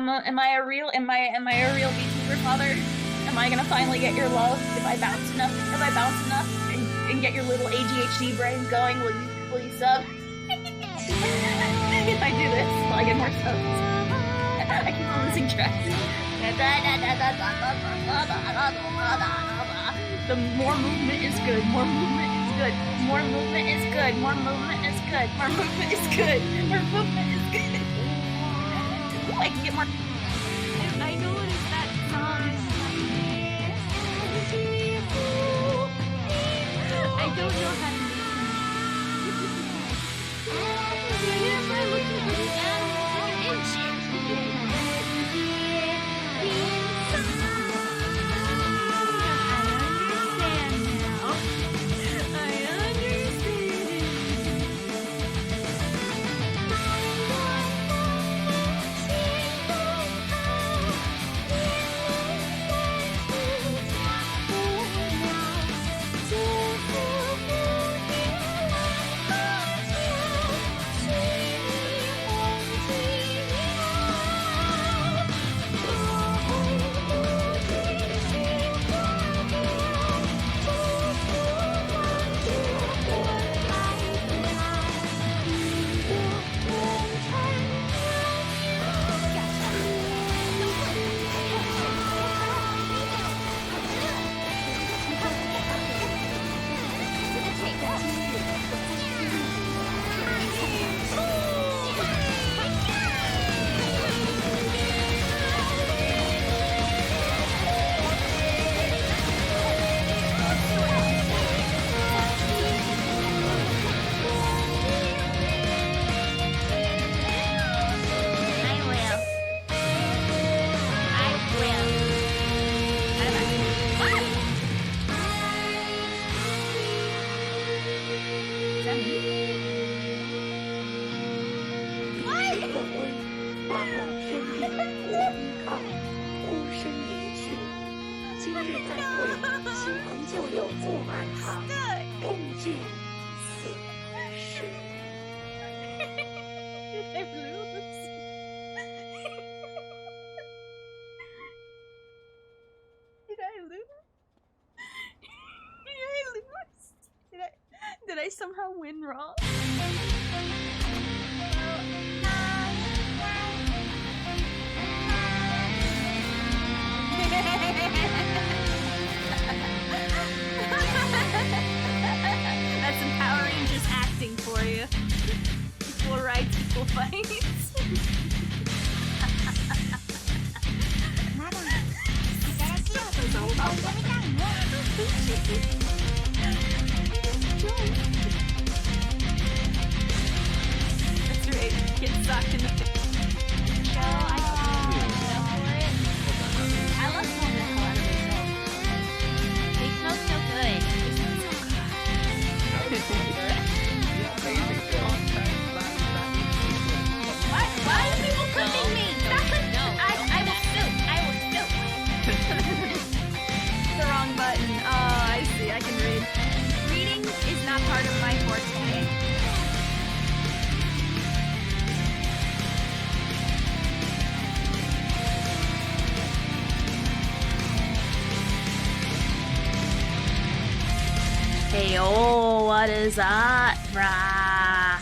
am I a real VTuber father? Am I gonna finally get your love if I bounce enough? If I bounce enough and get your little ADHD brain going, will you sub? If I do this, will I get more subs? I keep on losing track. The more movement is good. More movement is good. More movement is good. More movement is good. More movement is good. More movement is good. Ooh, I can get more. I know what is that song. I don't know how to make Did I somehow win wrong? That's empowering, just acting for you. Equal rights, equal fights. That's right. Get socked in the face. So I don't know for it. I love smelling the hell out of those. They smell so good. They smell so good. Why are people clipping me? Stop clipping me. I will sue. I will sue. The wrong button. Oh, I see. I can read. Reading is not part of my forte. Hey, oh, what is that? Rah.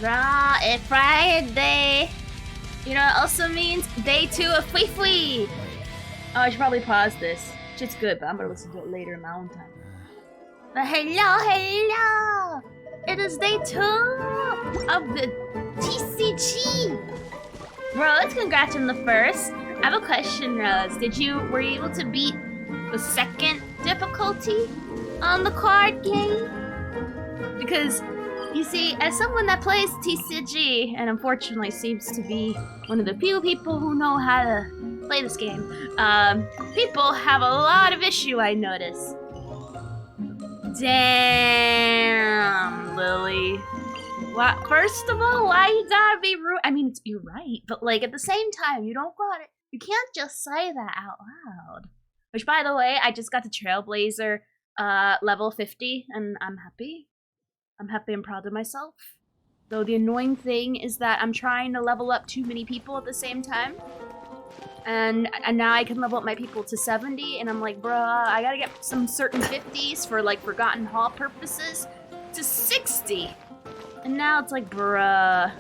Rah, it's Friday. You know, it also means day 2 of Fui Fui. Oh, I should probably pause this. Shit's good, but I'm gonna listen to it later in my own time. But hello! It is day 2 of the TCG. Rose, congrats on the first. I have a question, Rose. Were you able to beat the second difficulty on the card game? Because, you see, as someone that plays TCG, and unfortunately seems to be one of the few people who know how to play this game, people have a lot of issue, I notice. Damn, Lily. What? First of all, why you gotta be rude? I mean, you're right, but like at the same time, you can't just say that out loud. Which, by the way, I just got to Trailblazer level 50, and I'm happy. I'm happy and proud of myself. Though the annoying thing is that I'm trying to level up too many people at the same time. And now I can level up my people to 70, and I'm like, bruh, I gotta get some certain 50s for like Forgotten Hall purposes to 60. And now it's like, bruh,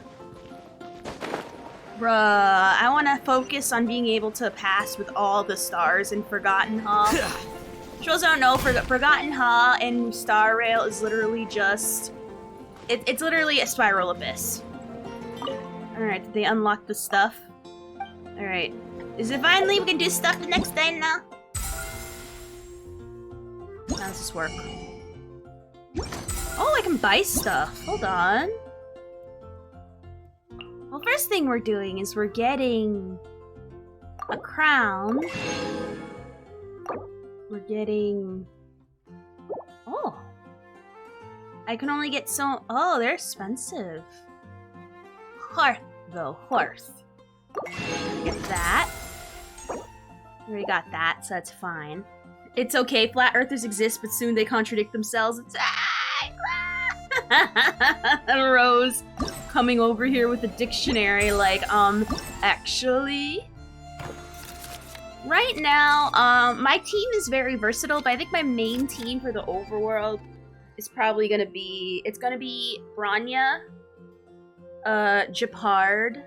I wanna focus on being able to pass with all the stars in Forgotten Hall. Trolls don't know, Forgotten Hall and Star Rail is literally just, it's literally a spiral abyss. Alright, did they unlock the stuff? Alright. Is it finally we can do stuff the next day now? How does this work? Oh, I can buy stuff. Hold on. Well, first thing we're doing is we're getting a crown. We're getting... Oh. I can only get so... Oh, they're expensive. Hearth, though. Hearth. Get that. We got that, so that's fine. It's okay, flat earthers exist, but soon they contradict themselves. It's Rose coming over here with a dictionary like, actually? Right now, my team is very versatile, but I think my main team for the overworld is probably gonna be, it's gonna be Bronya, Japard.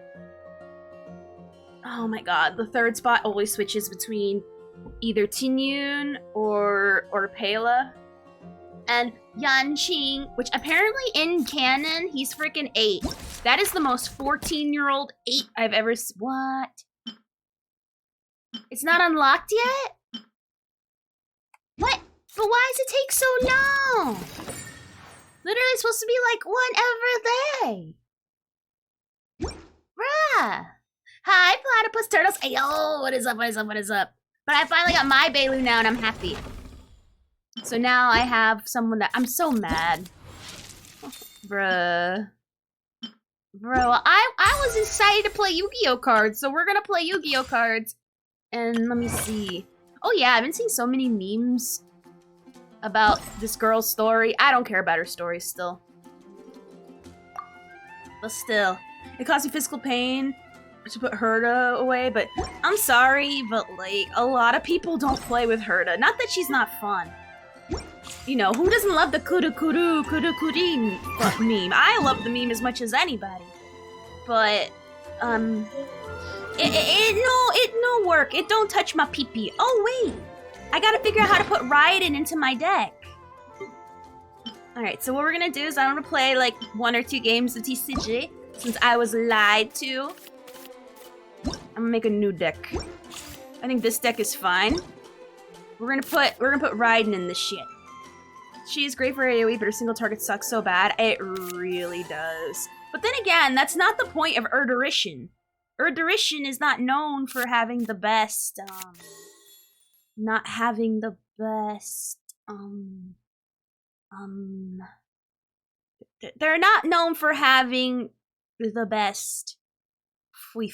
Oh my god, the third spot always switches between either Tinyun or Pela. And Yanqing, which apparently in canon, he's freaking 8. That is the most 14-year-old 8 I've ever seen. What? It's not unlocked yet? What? But why does it take so long? Literally it's supposed to be like whenever they. Bruh. Hi, platypus turtles. Ayo, what is up, what is up, what is up? But I finally got my Bailu now and I'm happy. So now I have someone that I'm so mad. Bruh. Bro, I was excited to play Yu-Gi-Oh cards, so we're gonna play Yu-Gi-Oh cards. And let me see. Oh yeah, I've been seeing so many memes about this girl's story. I don't care about her story still. But still, it caused me physical pain to put Herta away, but I'm sorry, but like, a lot of people don't play with Herta. Not that she's not fun. You know, who doesn't love the kuru-kuru, kuru-kurin meme? I love the meme as much as anybody. But, it no work. It don't touch my pee-pee. Oh, wait. I gotta figure out how to put Raiden into my deck. Alright, so what we're gonna do is I'm gonna play like 1 or 2 games of TCG, since I was lied to. I'm gonna make a new deck. I think this deck is fine. We're gonna put Raiden in this shit. She is great for AoE, but her single target sucks so bad. It really does. But then again, that's not the point of Erderition. Erderition is not known for having the best, not having the best, they're not known for having the best fui.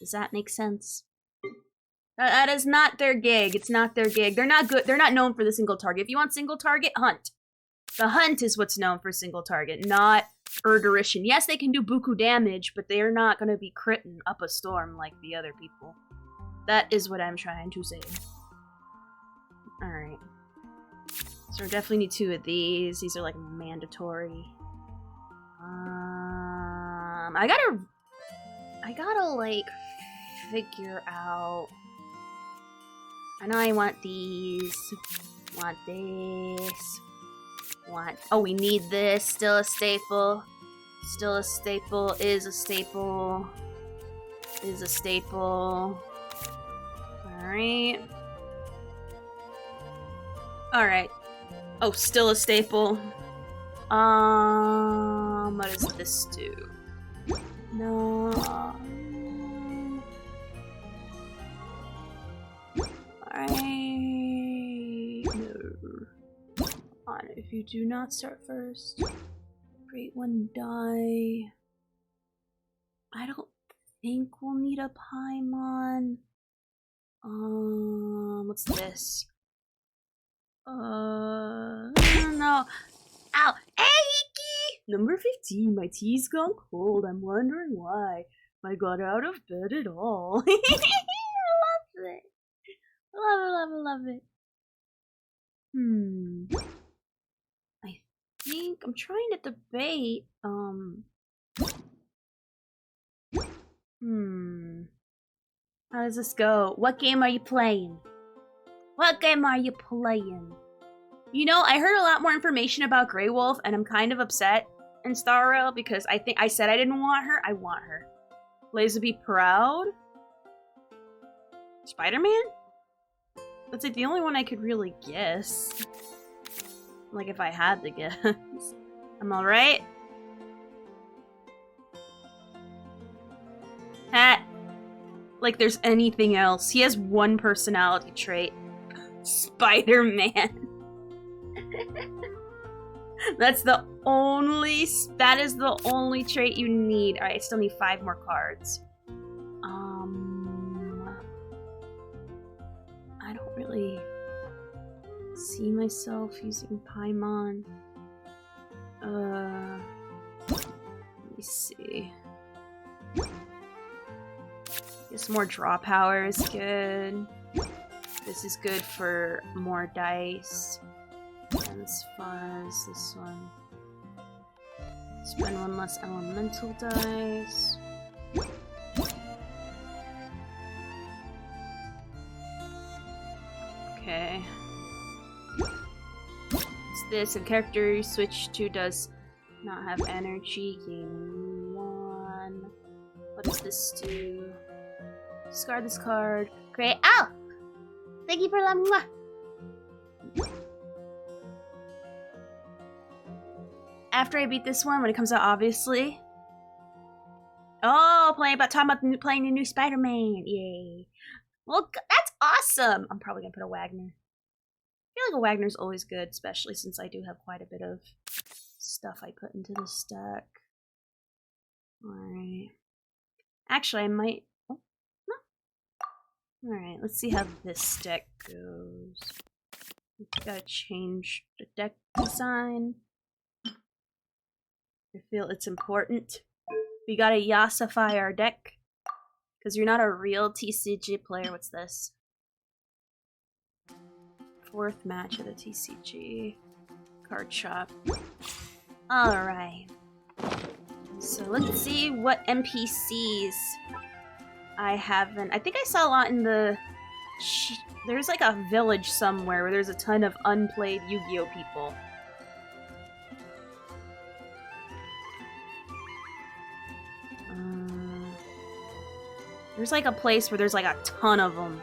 Does that make sense? That is not their gig. It's not their gig. They're not good. They're not known for the single target. If you want single target, Hunt. The Hunt is what's known for single target, not Erderition. Yes, they can do buku damage, but they're not going to be critting up a storm like the other people. That is what I'm trying to say. Alright. So we definitely need 2 of these. These are like mandatory. I gotta like figure out. I know I want these. Want this. Want. Oh, we need this. Still a staple. Still a staple. Is a staple. Is a staple. Alright. Alright. Oh, still a staple. What does this do? No. No. On, if you do not start first, create 1 die. I don't think we'll need a Paimon. What's this? I don't know. Ow! Hey, Iki! Number 15, my tea's gone cold. I'm wondering why. I got out of bed at all. I love it. Love it. I think I'm trying to debate. How does this go? What game are you playing? What game are you playing? You know, I heard a lot more information about Grey Wolf, and I'm kind of upset in Star Rail because I think I said I didn't want her. I want her. Blaze would be proud. Spider-Man? That's like the only one I could really guess. Like if I had to guess. I'm alright. Ha! Like there's anything else. He has one personality trait. Spider-Man. That is the only trait you need. Alright, I still need 5 more cards. I don't really see myself using Paimon. Let me see. Guess more draw power is good. This is good for more dice. And as far as this one, spend 1 less elemental dice. Okay. It's this. A character you switch to does not have energy. Gain 1. What does this do? Discard this card. Great. Ow! Thank you for letting me. After I beat this one, when it comes out, obviously. Oh, playing the new Spider-Man. Yay. Well, that's awesome. I'm probably gonna put a Wagner. I feel like a Wagner's always good, especially since I do have quite a bit of stuff I put into this deck. Alright. Actually, I might... Oh, no. Alright, let's see how this deck goes. Gotta change the deck design. I feel it's important. We gotta yassify our deck. Because you're not a real TCG player. What's this? 4th match of the TCG. Card shop. Alright. So let's see what NPCs I haven't... I think I saw a lot in the... There's like a village somewhere where there's a ton of unplayed Yu-Gi-Oh people. There's like a place where there's like a ton of them.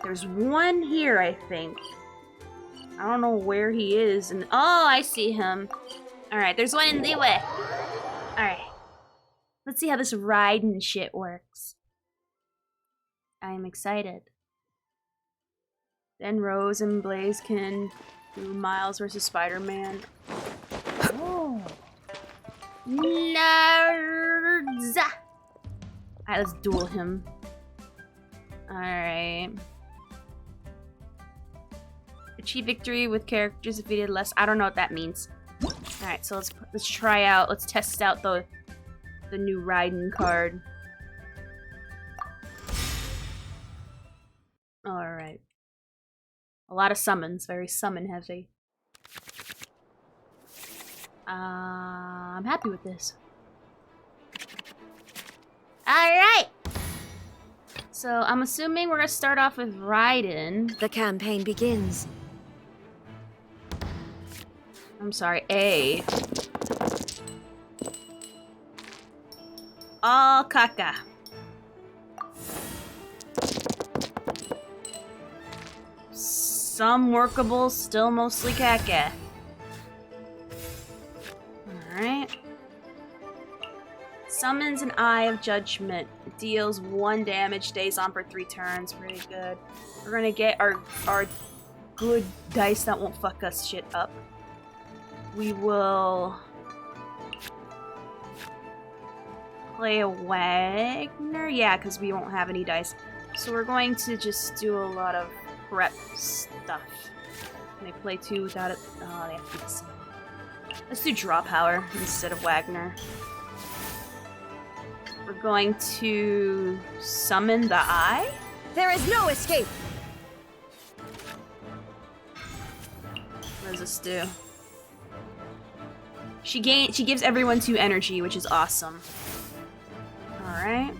There's one here, I think. I don't know where he is. And oh, I see him. Alright, there's one in the way. Alright. Let's see how this riding shit works. I'm excited. Then Rose and Blaze can do Miles versus Spider-Man. Oh. Nerds! Alright, let's duel him. Alright. Achieve victory with characters defeated less. I don't know what that means. Alright, so let's try out. Let's test out the new Raiden card. Alright. A lot of summons, very summon heavy. I'm happy with this. Alright! So I'm assuming we're gonna start off with Raiden. The campaign begins. I'm sorry, A. All caca. Some workable, still mostly caca. Alright. Summons an Eye of Judgment. Deals 1 damage, stays on for 3 turns. Pretty good. We're gonna get our good dice that won't fuck us shit up. We will play a Wagner. Yeah, because we won't have any dice. So we're going to just do a lot of prep stuff. Can I play 2 without it? Oh, they have to be the same. Let's do draw power instead of Wagner. We're going to summon the eye? There is no escape. What does this do? She gives everyone 2 energy, which is awesome. Alright.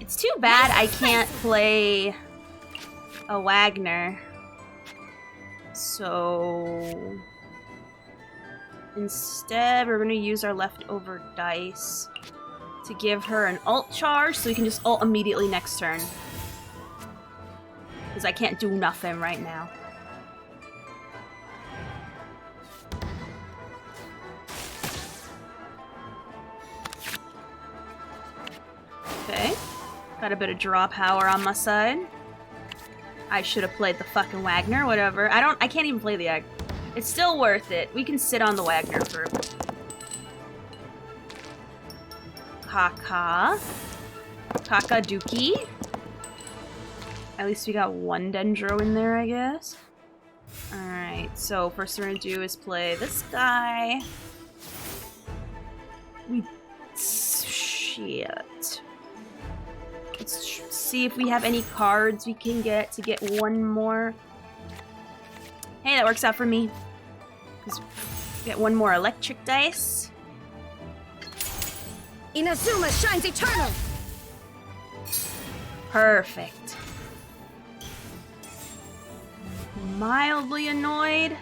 It's too bad I can't play a Wagner. So instead, we're gonna use our leftover dice to give her an ult charge so we can just ult immediately next turn. Because I can't do nothing right now. Okay. Got a bit of draw power on my side. I should have played the fucking Wagner, whatever. I can't even play the egg. It's still worth it. We can sit on the Wagner for... Kaka. Kaka Dookie. At least we got 1 Dendro in there, I guess. Alright, so first we're gonna do is play this guy. Shit. Let's see if we have any cards we can get to get 1 more. Hey, that works out for me. Get 1 more electric dice. Inazuma shines eternal. Perfect. Mildly annoyed.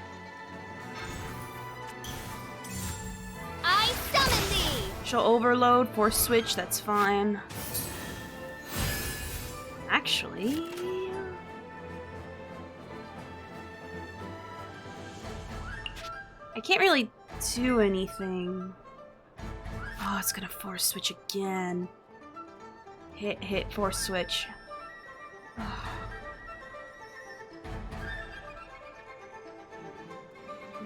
I summon thee. She'll overload, force switch, that's fine. Actually... I can't really do anything. Oh, it's gonna force switch again. Hit, force switch.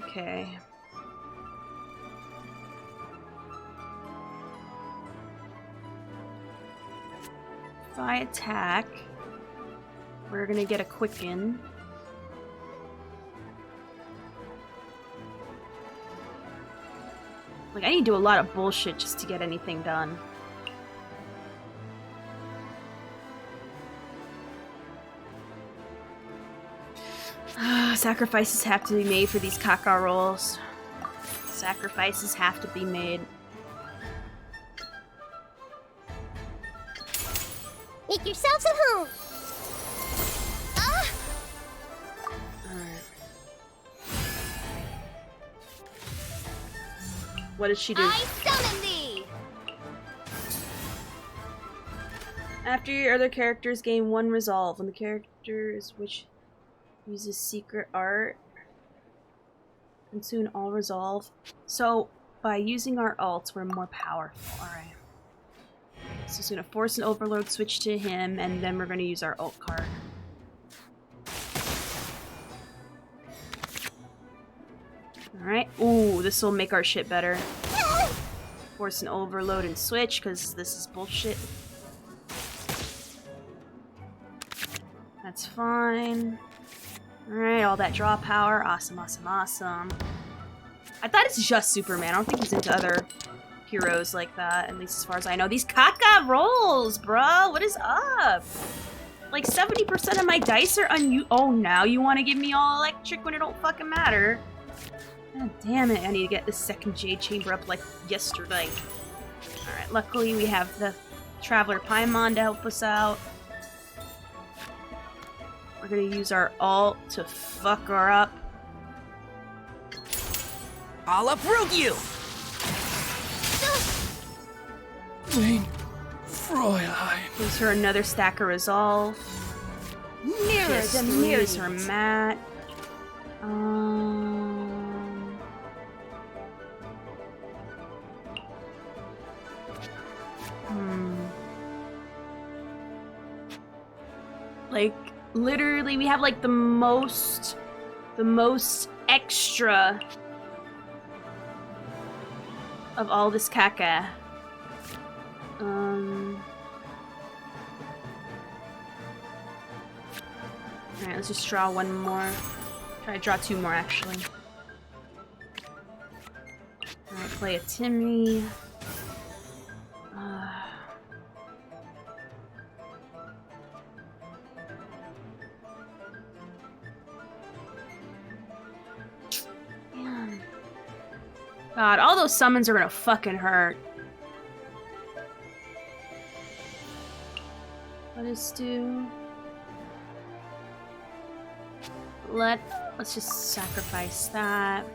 Okay. If I attack, we're gonna get a quicken. Like, I need to do a lot of bullshit just to get anything done. Sacrifices have to be made for these Kaka rolls. Sacrifices have to be made. Make yourselves at home. Alright. What does she do? I summon thee. After your other characters gain 1 resolve, when the characters which uses secret art and soon all resolve. So by using our ults, we're more powerful. Alright. So it's gonna force an overload switch to him, and then we're gonna use our ult card. Alright. Ooh, this will make our shit better. Force an overload and switch, because this is bullshit. That's fine. Alright, all that draw power. Awesome, awesome, awesome. I thought it's just Superman. I don't think he's into other heroes like that, at least as far as I know. These Kaka rolls, bro! What is up? Like, 70% of my dice are Oh, now you want to give me all electric when it don't fucking matter. God damn it, I need to get this second Jade Chamber up like yesterday. Alright, luckily we have the Traveler Paimon to help us out. We're gonna use our ult to fuck her up. I'll uproot you! Lane, Fräulein. Gives her another stack of resolve. Mirror Just the lose mirror. her mat. Like, literally, we have like the most extra of all this Kaka. Alright, let's just draw one more. Try to draw two more, actually. Alright, play a Timmy. Man. God, all those summons are gonna fucking hurt. Let us do... Let's just sacrifice that.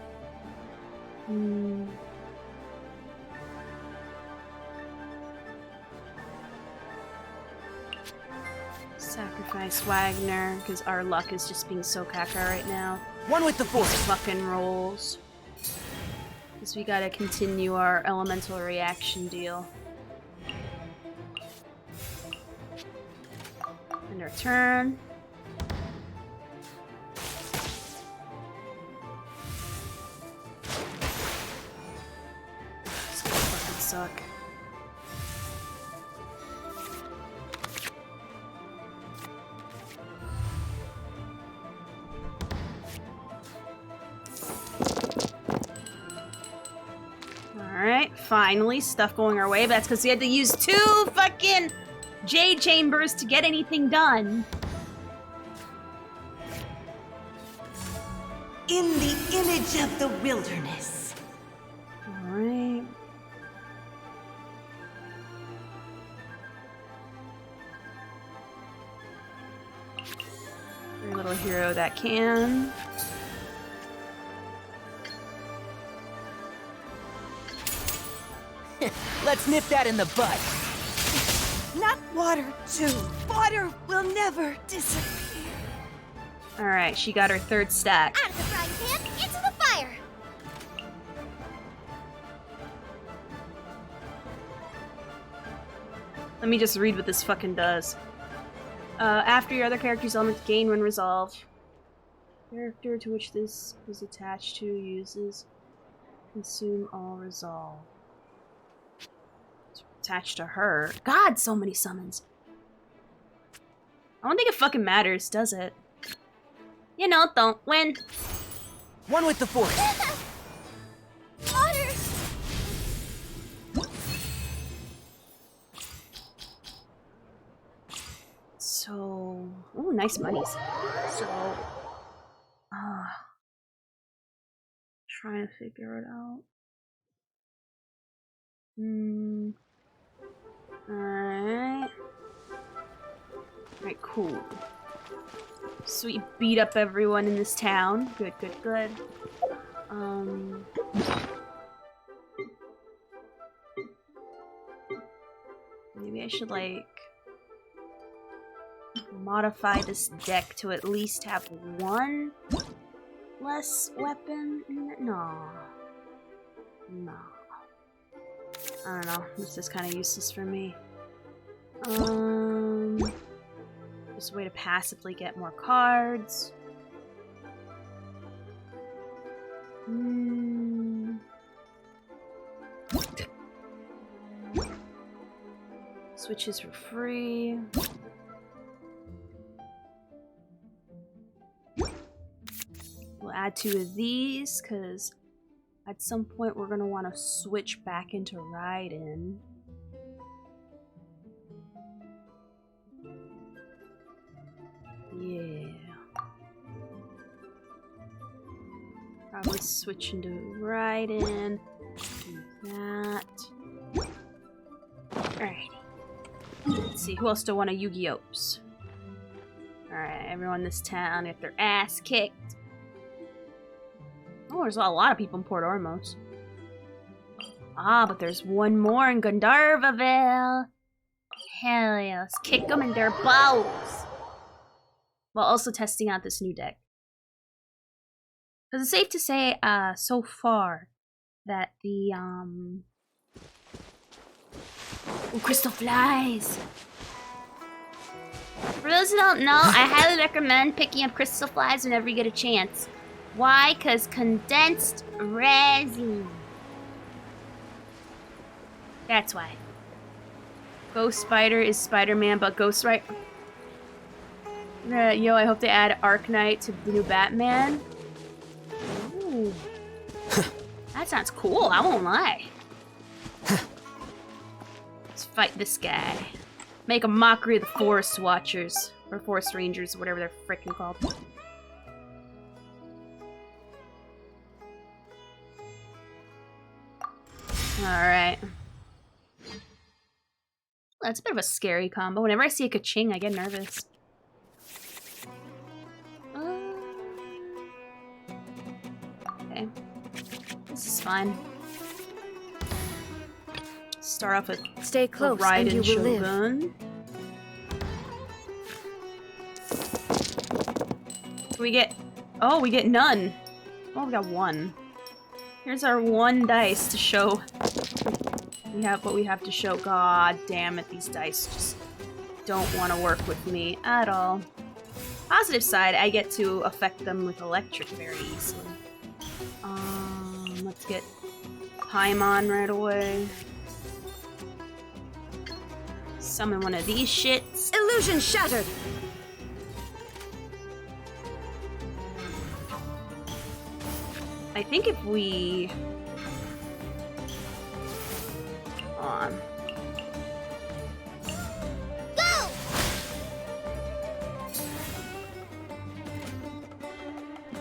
Sacrifice Wagner, because our luck is just being so caca right now. One with the force. Fucking rolls. Because we gotta continue our elemental reaction deal. End our turn. This gonna fucking suck. Alright, finally, stuff going our way, but that's because we had to use 2 fucking Jade Chambers to get anything done. In the image of the wilderness. Alright. Every little hero that can. Let's nip that in the bud. Not water, too. Water will never disappear. Alright, she got her 3rd stack. Out of the frying pan, into the fire. Let me just read what this fucking does. After your other character's elements gain when resolved, character to which this is attached to uses consume all resolve. It's attached to her. God, so many summons. I don't think it fucking matters, does it? You know, don't win. One with the force. Water. So, ooh, nice monies. So, trying to figure it out. Alright. Alright, cool. So we beat up everyone in this town. Good, good, good. Maybe I should, like, modify this deck to at least have one less weapon in it? No. No. I don't know. This is kind of useless for me. Just a way to passively get more cards. Switches for free. We'll add 2 of these, because at some point we're going to want to switch back into Raiden. Yeah. Probably switch into Raiden. Do that. Alrighty. Let's see, who else do I want to Yu-Gi-Ohs? Alright, everyone in this town get their ass kicked. Oh, there's a lot of people in Port Ormos. Ah, but there's one more in Gandharvaville. Hell yeah, let's kick them in their balls. While also testing out this new deck. Because it's safe to say, so far, that the, Ooh, Crystal Flies! For those who don't know, I highly recommend picking up Crystal Flies whenever you get a chance. Why? Because condensed resin. That's why. Ghost Spider is Spider-Man, but Ghost Rider... Yo, I hope they add Arknight to the new Batman. Ooh. That sounds cool, I won't lie. Let's fight this guy. Make a mockery of the Forest Watchers. Or Forest Rangers, whatever they're frickin' called. Alright. That's a bit of a scary combo. Whenever I see a ka-ching, I get nervous. Okay. This is fine. Start off with Stay close, and Raiden you will live. Shogun. We get... Oh, we get none. Oh, we got one. Here's our one dice to show. We have what we have to show. God damn it, these dice just don't want to work with me at all. Positive side, I get to affect them with electric very easily. Let's get Paimon right away. Summon one of these shits. Illusion shattered. I think if we... on. Go!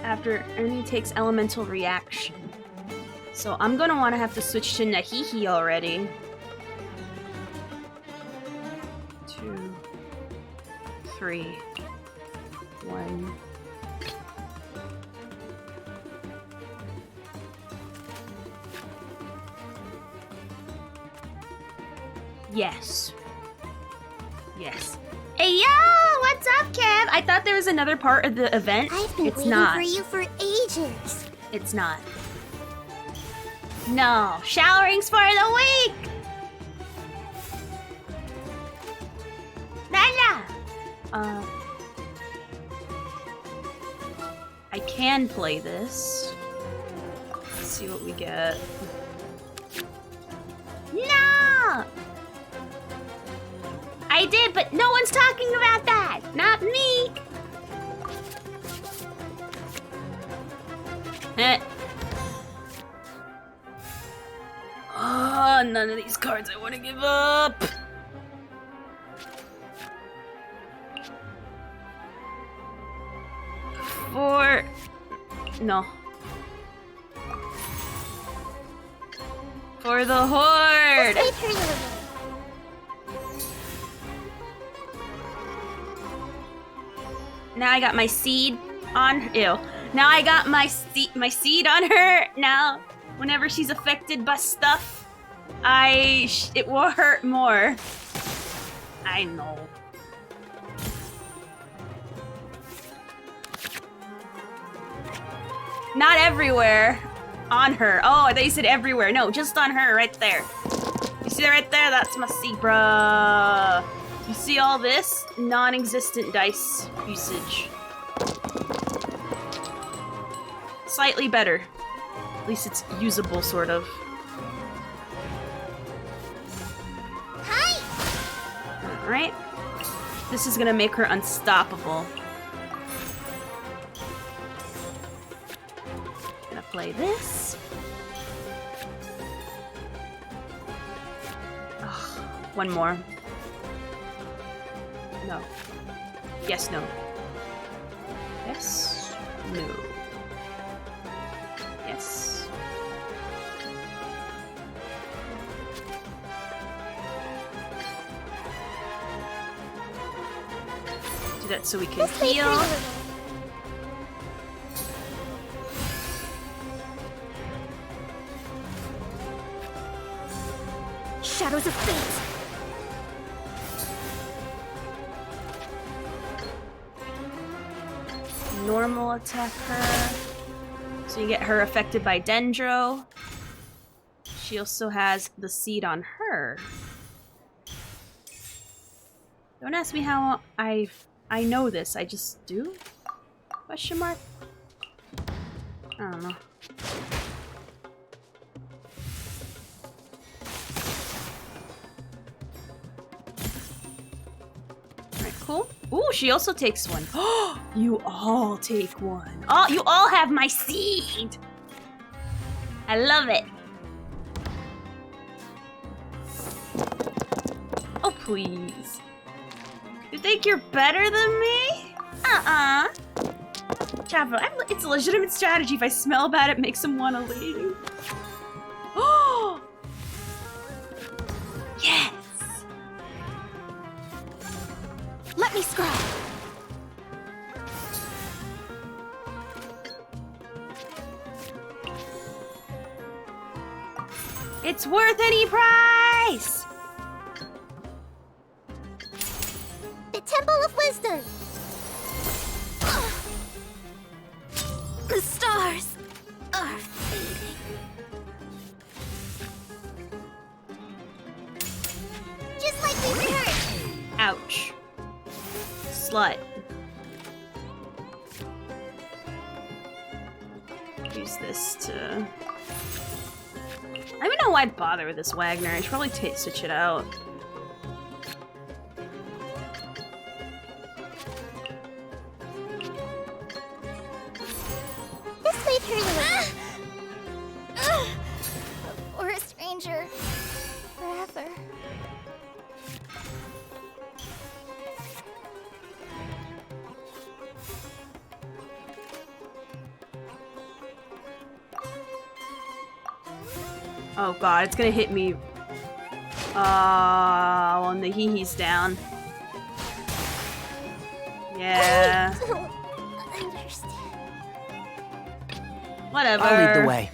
After enemy takes elemental reaction. So I'm gonna wanna have to switch to Nahihi already. 2, 3, 1. Yes. Yes. Hey, yo! What's up, Kev? I thought there was another part of the event. I've been It's waiting not. for you for ages. It's not. No. Showerings for the week! Nala! I can play this. Let's see what we get. No! I did, but no one's talking about that! Not me! Eh. Oh, none of these cards I want to give up! No. For the Horde! Stay true. Now I got my seed on... Ew. Now I got my seed on her. Now, whenever she's affected by stuff, it will hurt more. I know. Not everywhere. On her. Oh, I thought you said everywhere. No, just on her, right there. You see that right there? That's my seed, bruh. You see all this? Non-existent dice usage. Slightly better. At least it's usable, sort of. Hi. Alright. This is gonna make her unstoppable. Gonna play this. Ugh, one more. No. Yes, no. Yes, no. Yes. Do that so we can Stay heal. true. Shadows of fate. Normal attack her. So you get her affected by Dendro. She also has the seed on her. Don't ask me how I know this, I just do? Question mark? I don't know. Alright, cool. Ooh, she also takes one. You all take one. Oh, you all have my seed. I love it. Oh, please. You think you're better than me? Chavo, it's a legitimate strategy. If I smell bad, it makes him want to leave. Oh! Yes! Let me scry. It's worth any price! The Temple of Wisdom. The stars are fading. Just like we rehearsed. Ouch. Slut. Use this to... I don't even know why I'd bother with this Wagner. I should probably switch it out. This may turn you or a stranger forever. Oh god, it's gonna hit me. When the hee-hee's down. Yeah. I don't understand. Whatever. I'll lead the way.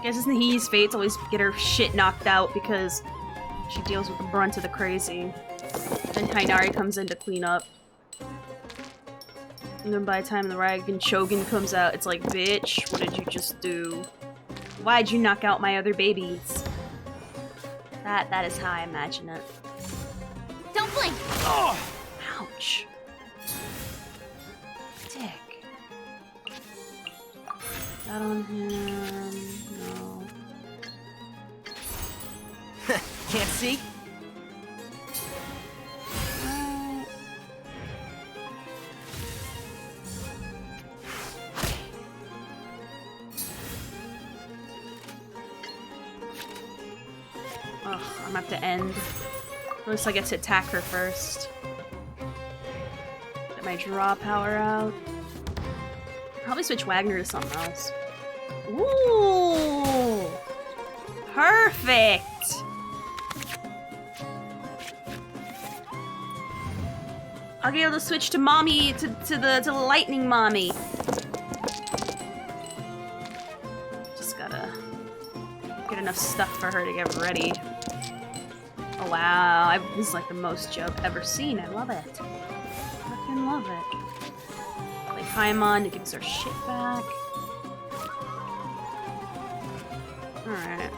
Guess it's the hee-hee's fate to always get her shit knocked out because she deals with the brunt of the crazy. Then Hainari comes in to clean up. And then by the time the Ragan Shogun comes out, it's like, bitch, what did you just do? Why'd you knock out my other babies? That is how I imagine it. Don't blink. Oh! Ouch. Dick. That on him. No. Can't see? Ugh, I'm gonna have to end. At least I get to attack her first. Get my draw power out. Probably switch Wagner to something else. Ooh! Perfect! I'll be able to switch to mommy, to the lightning mommy. Just gotta get enough stuff for her to get ready. Oh wow, this is like the most Joe I've ever seen. I love it. Fucking love it. Like Paimon, it gives her shit back. Alright.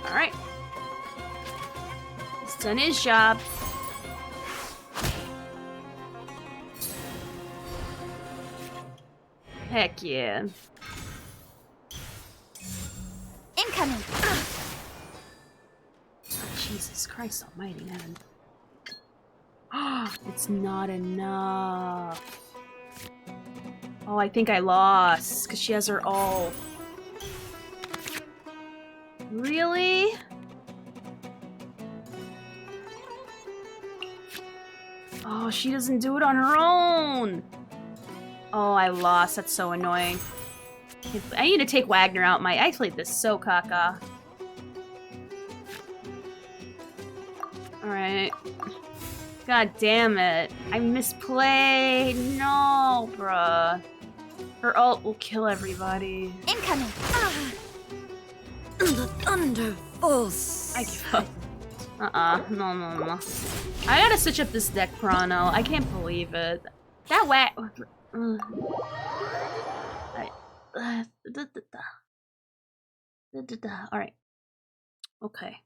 Alright. He's done his job. Heck yeah. Incoming. Oh, Jesus Christ almighty, man. It's not enough. Oh, I think I lost, because she has her all. Really? Oh, she doesn't do it on her own. Oh, I lost. That's so annoying. I need to take Wagner out. I played this so caca. Alright. God damn it. I misplayed. No, bruh. Her ult will kill everybody. Incoming. The thunder falls. I give up. No. I gotta switch up this deck, Prano. I can't believe it. That whack. Alright. Okay.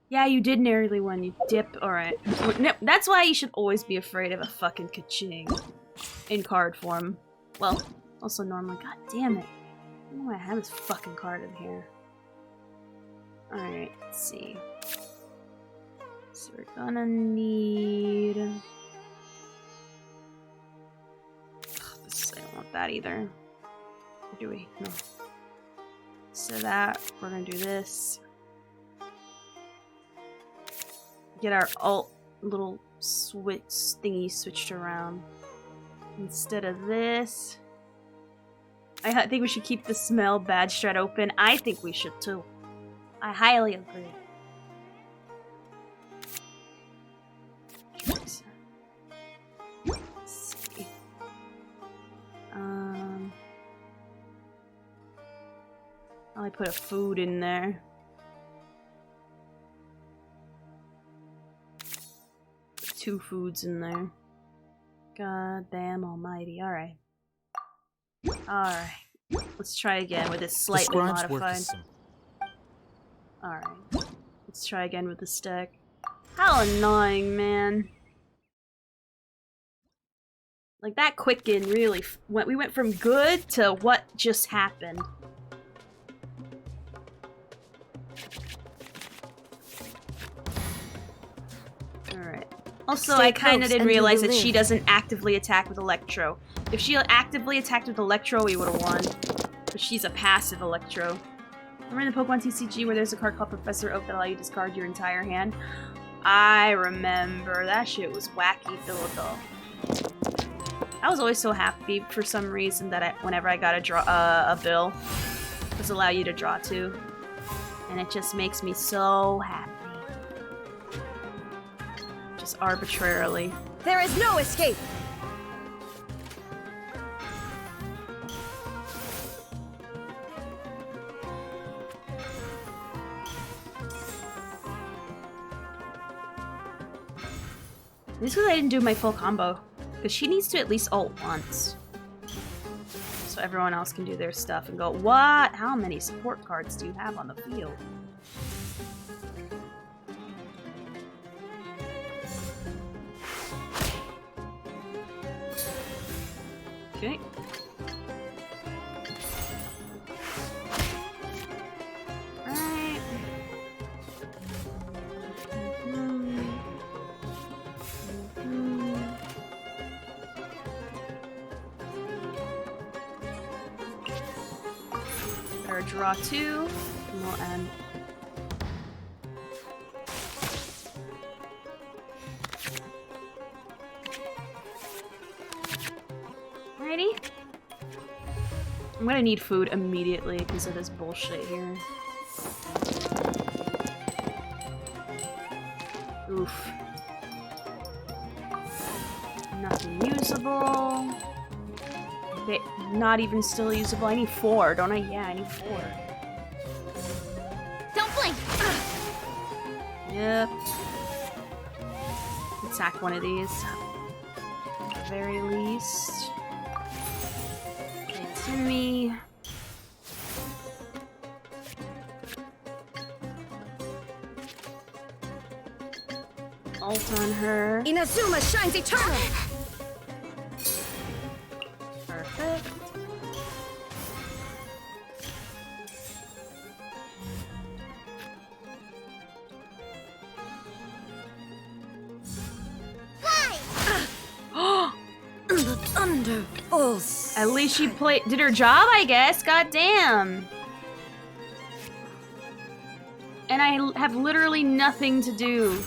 Yeah, you did narrowly win, you dip. Alright. That's why you should always be afraid of a fucking ka-ching in card form. Well, also normally. God damn it. I don't know why I have this fucking card in here. Alright, let's see. So we're gonna need... Ugh, I don't want that either. Or do we? No. So that, we're gonna do this. Get our alt little switch thingy switched around. Instead of this. I think we should keep the smell badge strat open. I think we should too. I highly agree. Let's see. I put a food in there. Two foods in there. God damn almighty. Alright. Alright. Let's try again with this slightly modified. Alright. Let's try again with the stick. How annoying, man. Like, that quicken really we went from good to what just happened. Alright. Also, I kinda didn't realize that she doesn't actively attack with Electro. If she actively attacked with Electro, we would've won. But she's a passive Electro. Remember in the Pokemon TCG where there's a card called Professor Oak that allows you to discard your entire hand? I remember. That shit was wacky though. I was always so happy for some reason that whenever I got a bill, it was allow you to draw two. And it just makes me so happy. Just arbitrarily. There is no escape! This is because I didn't do my full combo. Because she needs to at least ult once. So everyone else can do their stuff and go, what? How many support cards do you have on the field? Okay. Alright. Better draw two, and we'll end. Alrighty. I'm gonna need food immediately because of this bullshit here. Oof. Nothing usable. Okay, not even still usable. I need 4, don't I? Yeah, I need 4. Don't blink! Yep. Attack one of these. At the very least. It's in me. Ult on her. Inazuma shines eternal! Perfect. The thunder falls. At least she did her job, I guess. God damn. And I have literally nothing to do.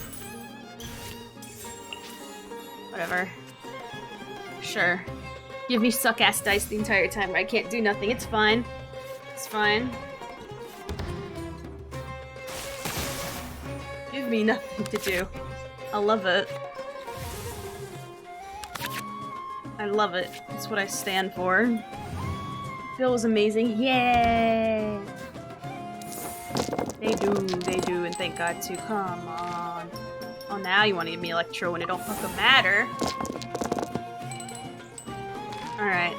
Whatever. Sure. Give me suck-ass dice the entire time where I can't do nothing. It's fine. It's fine. Give me nothing to do. I love it. I love it. That's what I stand for. Bill was amazing. Yay! They do, and thank God too. Come on. Oh, now you want to give me Electro when it don't fucking matter. Alright.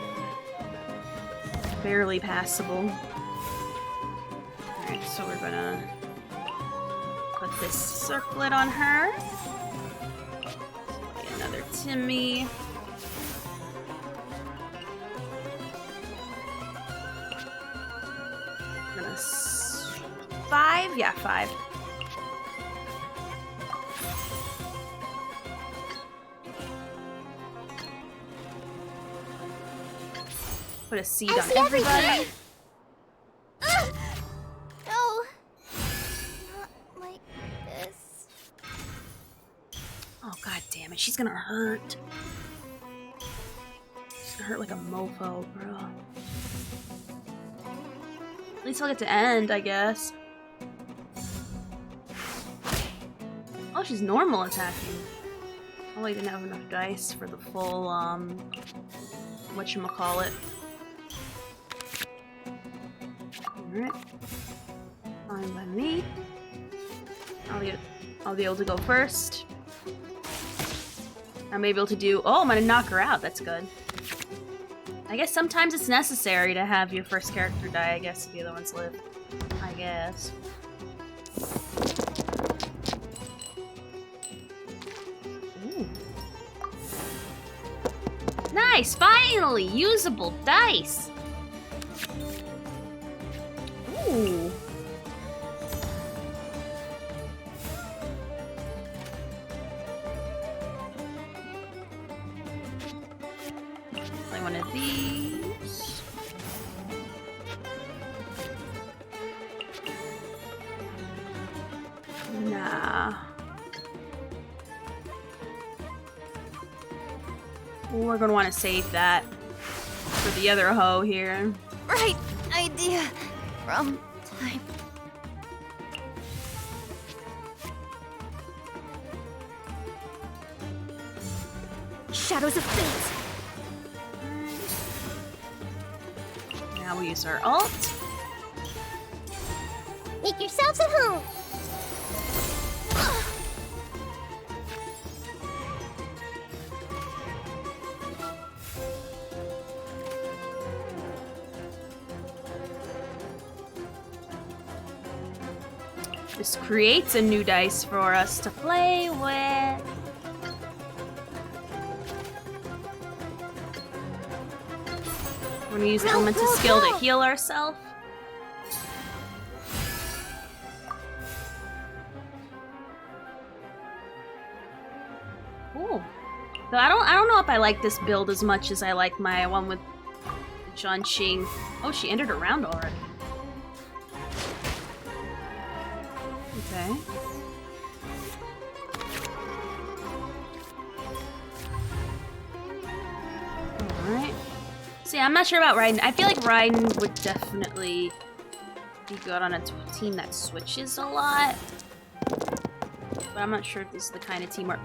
Barely passable. Alright, so we're gonna put Put this circlet on her. Get another Timmy. I'm gonna 5? Yeah, 5. Put a seed on everybody. No. Not like this. Oh, god damn it. She's gonna hurt. She's gonna hurt like a mofo, bro. At least I'll get to end, I guess. Oh, she's normal attacking. Oh, I didn't have enough dice for the full, whatchamacallit. Alright. Fine by me. I'll be able to go first. I may be able to do... Oh, I'm gonna knock her out. That's good. I guess sometimes it's necessary to have your first character die, I guess, if the other ones live. I guess. Ooh. Nice! Finally! Usable dice! Ooh. Play one of these. Nah. We're gonna want to save that for the other hoe here. Right idea. From time. Shadows of fate. Now we use our ult. Make yourselves at home. This creates a new dice for us to play with. We're gonna use the elemental skill to heal ourselves. Ooh. So I don't know if I like this build as much as I like my one with Genshin. Oh, she entered a round already. Okay. Alright. See, I'm not sure about Raiden. I feel like Raiden would definitely be good on a team that switches a lot. But I'm not sure if this is the kind of team where...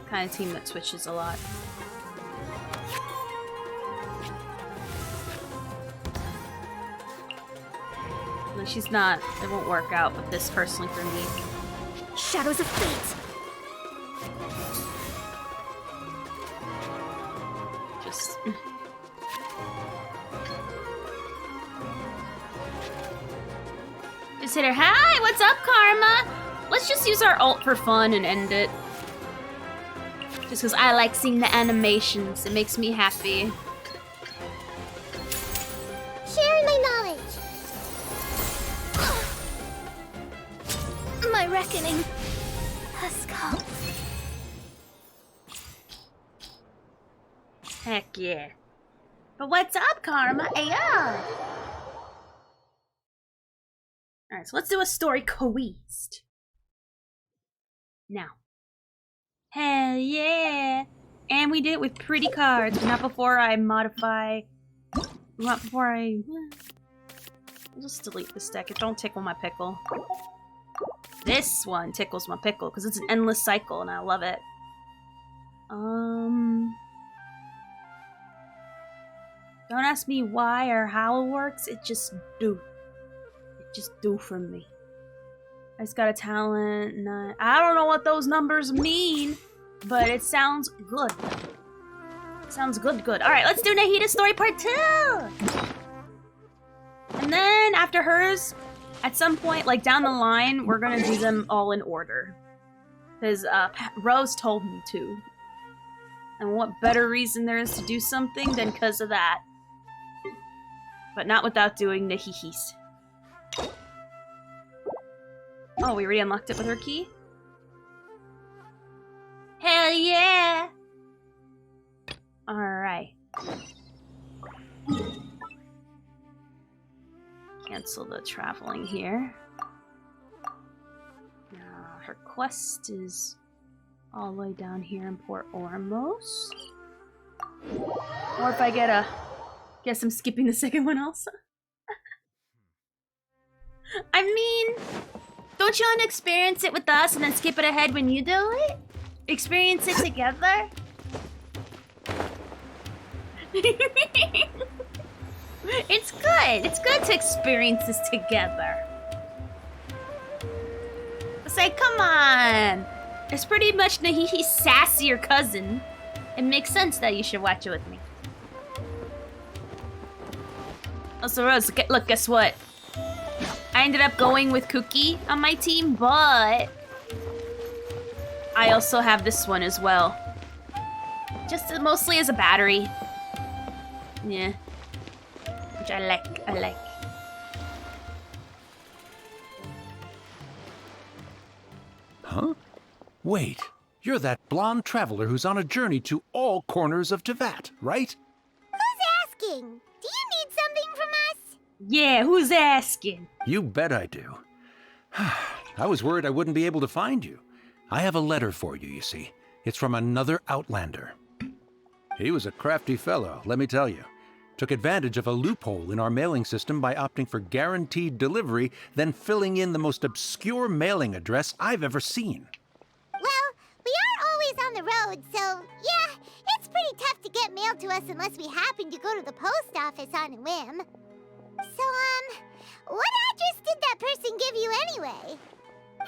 kind of team that switches a lot. No, she's not. It won't work out with this personally for me. Shadows of fate. Just... Just hit her. Hi, what's up, Karma? Let's just use our ult for fun and end it. Just because I like seeing the animations. It makes me happy. Sharing my knowledge. My reckoning has come. Heck yeah. But what's up, Karma? Ayo! Alright, so let's do a story coeased. Now. Hell yeah! And we did it with pretty cards, but not before I modify... Not before I... I'll just delete this deck. It don't tickle my pickle. This one tickles my pickle, because it's an endless cycle, and I love it. Don't ask me why or how it works, it just do. It just do for me. I just got a talent, and I don't know what those numbers mean, but it sounds good. It sounds good. Alright, let's do Nahida story part 2! And then, after hers, At some point, like down the line, we're gonna do them all in order. Because Rose told me to. And what better reason there is to do something than because of that. But not without doing the hee-hees. Oh, we already unlocked it with her key? Hell yeah! Alright. Cancel the traveling here. Her quest is all the way down here in Port Ormos. Or if I guess I'm skipping the second one also. I mean, don't you want to experience it with us and then skip it ahead when you do it? Experience it together? It's good. It's good to experience this together. Say, come on. It's pretty much Nahihi's sassier cousin. It makes sense that you should watch it with me. Also, Rose, look, guess what? I ended up going with Cookie on my team, but I also have this one as well. Just mostly as a battery. Yeah. Which I like. Huh? Wait, you're that blonde traveler who's on a journey to all corners of Tevat, right? Who's asking? Do you need something from us? Yeah, who's asking? You bet I do. I was worried I wouldn't be able to find you. I have a letter for you, you see. It's from another Outlander. He was a crafty fellow, let me tell you. Took advantage of a loophole in our mailing system by opting for guaranteed delivery, then filling in the most obscure mailing address I've ever seen. Well, we are always on the road, so yeah, it's pretty tough to get mail to us unless we happen to go to the post office on a whim. So, what address did that person give you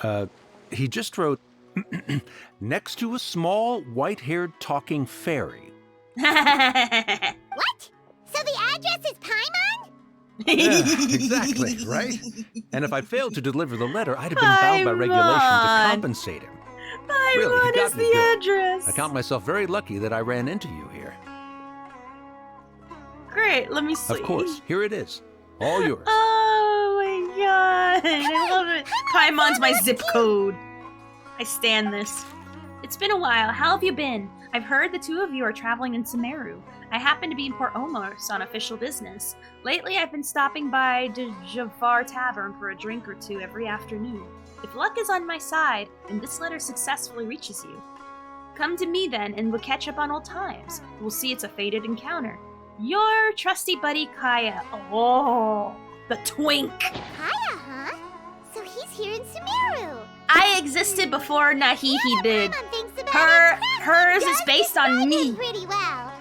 anyway? He just wrote, next to a small, white-haired talking fairy. What? So the address is Paimon? Yeah, exactly, right? And if I failed to deliver the letter, I'd have been bound by regulation to compensate him. Really, he got me good. Address. I count myself very lucky that I ran into you here. Great, let me see. Of course, here it is. All yours. Oh my god, I love it. Paimon's my zip code. I stand this. It's been a while. How have you been? I've heard the two of you are traveling in Sumeru. I happen to be in Port Omos on official business. Lately, I've been stopping by the Javar Tavern for a drink or two every afternoon. If luck is on my side, and this letter successfully reaches you, come to me then, and we'll catch up on old times. We'll see it's a fated encounter. Your trusty buddy Kaya. Oh, the twink. Kaya, huh? So he's here in Sumeru. I existed before Nahihi did. Paimon thinks about Hers is based on me. Pretty well.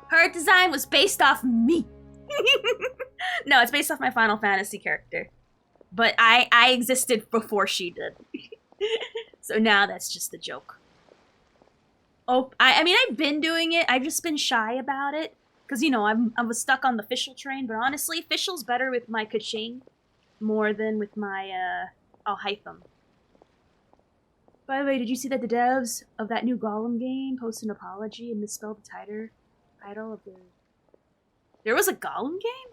Her design was based off me. No, it's based off my Final Fantasy character. But I existed before she did. So now that's just a joke. Oh, I mean, I've been doing it. I've just been shy about it. Because, you know, I was stuck on the official train. But honestly, official's better with my Kaching more than with my Alhaitham. By the way, did you see that the devs of that new Golem game posted an apology and misspelled the title of the... There was a Golem game?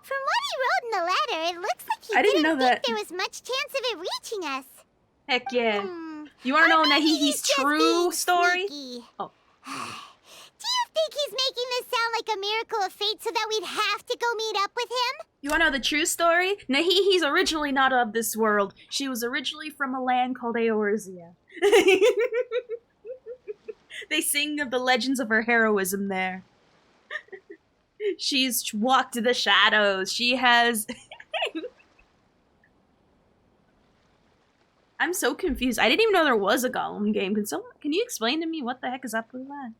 From what he wrote in the letter, it looks like he I didn't know think that. there was much chance of it reaching us. Heck yeah. You wanna know Nahihi's true story? Sneaky. Oh. Do you think he's making this sound like a miracle of fate so that we'd have to go meet up with him? You wanna know the true story? Nahihi's originally not of this world. She was originally from a land called Eorzea. They sing of the legends of her heroism there. She's walked the shadows. She has... I'm so confused. I didn't even know there was a Golem game. Can you explain to me what the heck is up with that?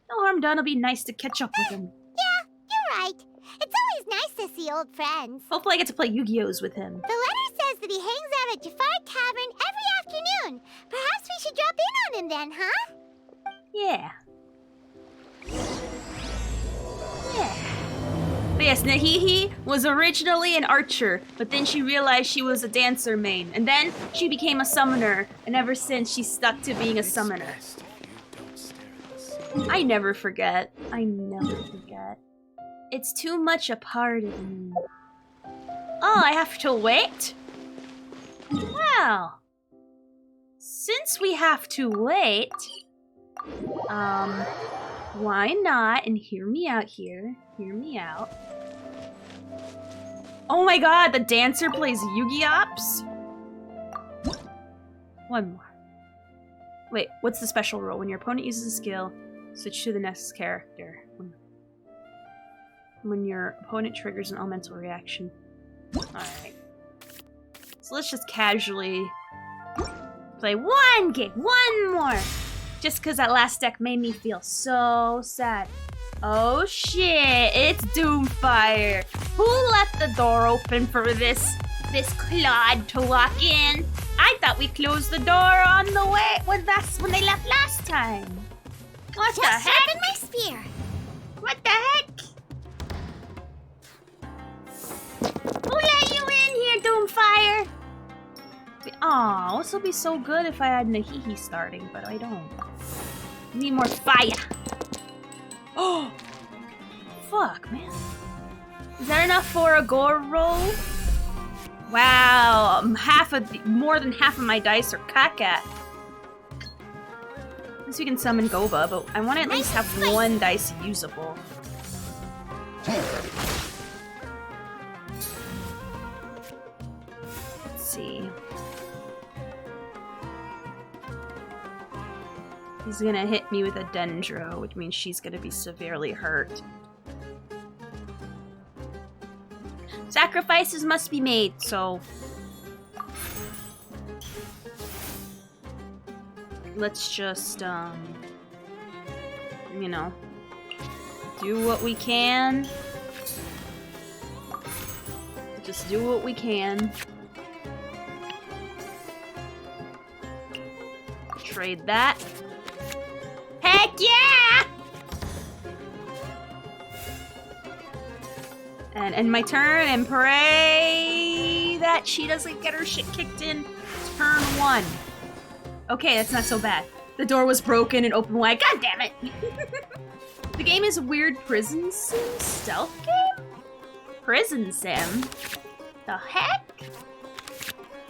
No harm done. It'll be nice to catch up with him. Yeah, you're right. It's always nice to see old friends. Hopefully I get to play Yu-Gi-Ohs with him. The letter says that he hangs out at Jafar Tavern every afternoon. Perhaps we should drop in on him then, huh? Yeah. Yeah. But yes, Nahihi was originally an archer, but then she realized she was a dancer main, and then she became a summoner, and ever since she's stuck to being a summoner. I never forget. I never forget. It's too much a part of me. Oh, I have to wait? Well, since we have to wait, why not, and hear me out here, hear me out. Oh my god, the dancer plays Yu-Gi-Ops? One more. Wait, what's the special rule? When your opponent uses a skill, switch to the next character. When your opponent triggers an elemental reaction. Alright. So let's just casually play one game, one more! Just because that last deck made me feel so sad. Oh shit, it's Doomfire. Who left the door open for this clod to walk in? I thought we closed the door on the way when they left last time. What the heck? Sharpen my spear. What the heck? Who let you in here, Doomfire? Aw, this will be so good if I had Nahihi starting, but I don't. Need more fire. Oh, fuck, man. Is that enough for a gore roll? Wow, more than half of my dice are caca. At least we can summon Goba, but I want to at least have one dice usable. Let's see. He's gonna hit me with a Dendro, which means she's gonna be severely hurt. Sacrifices must be made, so... let's just, you know, do what we can. Just do what we can. Trade that. Heck yeah! And end my turn and pray that she doesn't get her shit kicked in turn 1. Okay, that's not so bad. The door was broken and opened wide. God damn it! The game is a weird prison sim stealth game? Prison sim? The heck?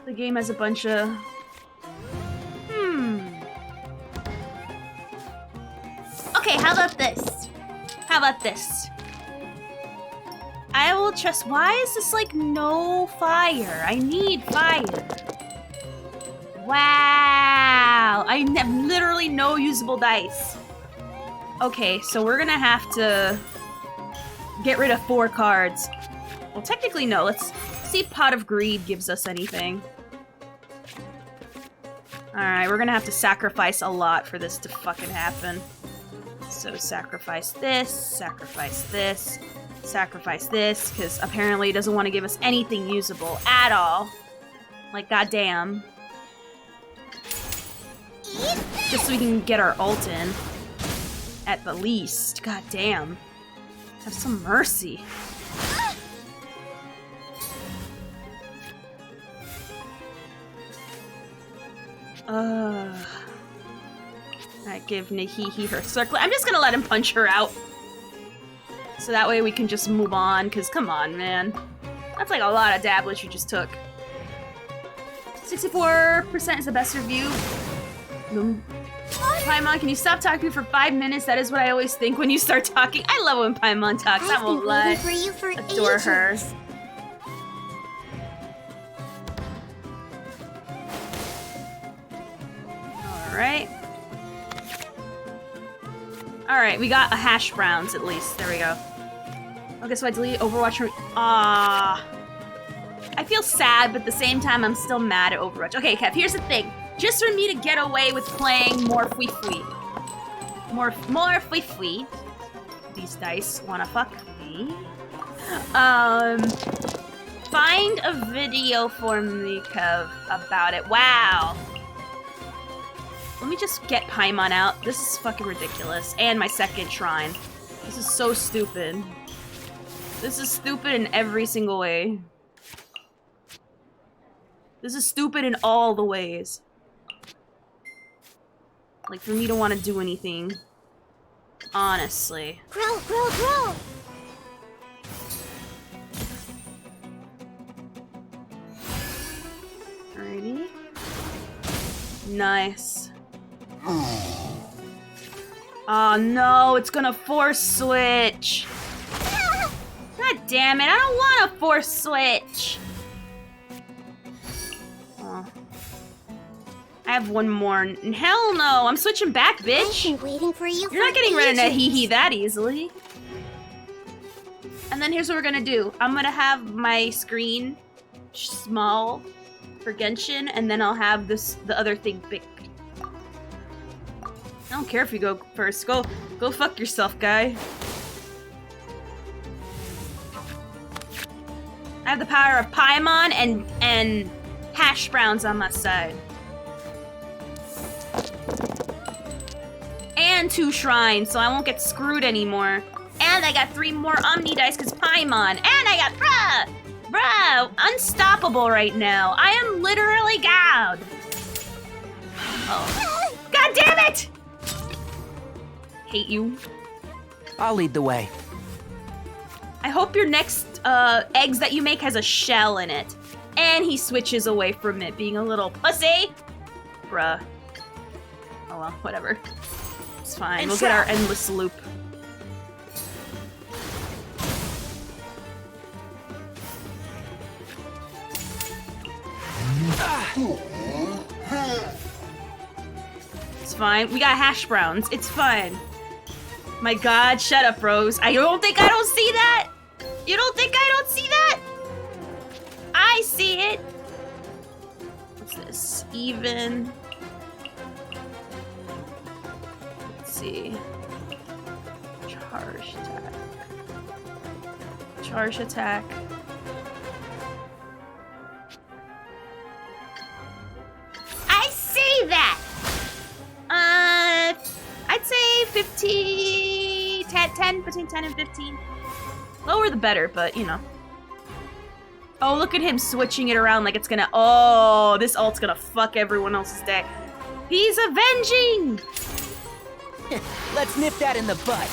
The game has a bunch of... Okay, how about this? How about this? I will trust... Why is this like no fire? I need fire. Wow. I have literally no usable dice. Okay, so we're gonna have to get rid of 4 cards. Well, technically no. Let's see if Pot of Greed gives us anything. Alright, we're gonna have to sacrifice a lot for this to fucking happen. So sacrifice this, sacrifice this, sacrifice this, because apparently it doesn't want to give us anything usable at all. Like, goddamn. Just so we can get our ult in. At the least. Goddamn. Have some mercy. I give Nahihi her circle. I'm just gonna let him punch her out. So that way we can just move on, because come on, man. That's like a lot of dablage you just took. 64% is the best review. Paimon, can you stop talking for 5 minutes? That is what I always think when you start talking. I love when Paimon talks, I won't lie. For you for adore ages. her. Alright. Alright, we got a hash browns at least. There we go. Okay, so I delete Overwatch from... I feel sad, but at the same time, I'm still mad at Overwatch. Okay, Kev, here's the thing. Just for me to get away with playing more fui-fui. More fui-fui. These dice wanna fuck me. Find a video for me, Kev, about it. Wow. Let me just get Paimon out. This is fucking ridiculous. And my second shrine. This is so stupid. This is stupid in every single way. This is stupid in all the ways. Like, for me to want to do anything. Honestly. Grow, grow, grow! Alrighty. Nice. Oh no, it's gonna force switch. God damn it, I don't want a force switch. Oh. I have one more. Hell no, I'm switching back, bitch. I've been waiting for you. You're not getting rid of Nae-naeing that easily. And then here's what we're gonna do. I'm gonna have my screen small for Genshin, and then I'll have the other thing big. I don't care if you go first. Go fuck yourself, guy. I have the power of Paimon and hash browns on my side. And 2 shrines, so I won't get screwed anymore. And I got 3 more Omni dice because Paimon. And I got bruh, unstoppable right now. I am literally God. Oh, God damn it! Hate you. I'll lead the way. I hope your next eggs that you make has a shell in it. And he switches away from it, being a little pussy. Bruh. Oh well, whatever. It's fine. We'll get our endless loop. It's fine. We got hash browns. It's fine. My god, shut up, Rose. I don't think I don't see that? You don't think I don't see that? I see it. What's this? Even. Let's see. Charge attack. Charge attack. I see that! I'd say 15, 10, between 10 and 15. Lower the better, but you know. Oh, look at him switching it around like it's gonna, oh, this ult's gonna fuck everyone else's day. He's avenging! Let's nip that in the butt.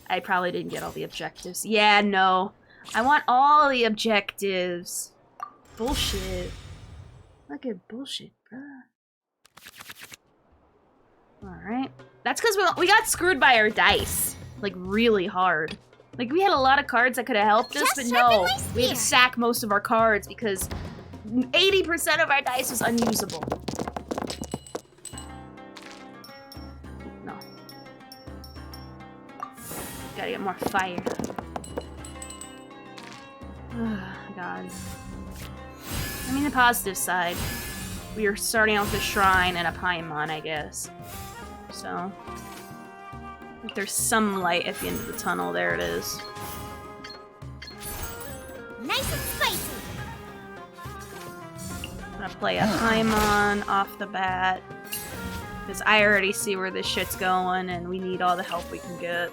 I probably didn't get all the objectives. Yeah, no. I want all the objectives. Bullshit. Look at bullshit, bruh. Alright. That's because we got screwed by our dice. Like, really hard. Like, we had a lot of cards that could have helped us, but no. We had to sack most of our cards because 80% of our dice was unusable. No. Gotta get more fire. Oh, God. I mean, the positive side. We are starting out with a shrine and a Paimon, I guess. So, if there's some light at the end of the tunnel, there it is. Nice and spicy. I'm gonna play a Paimon off the bat. Because I already see where this shit's going and we need all the help we can get.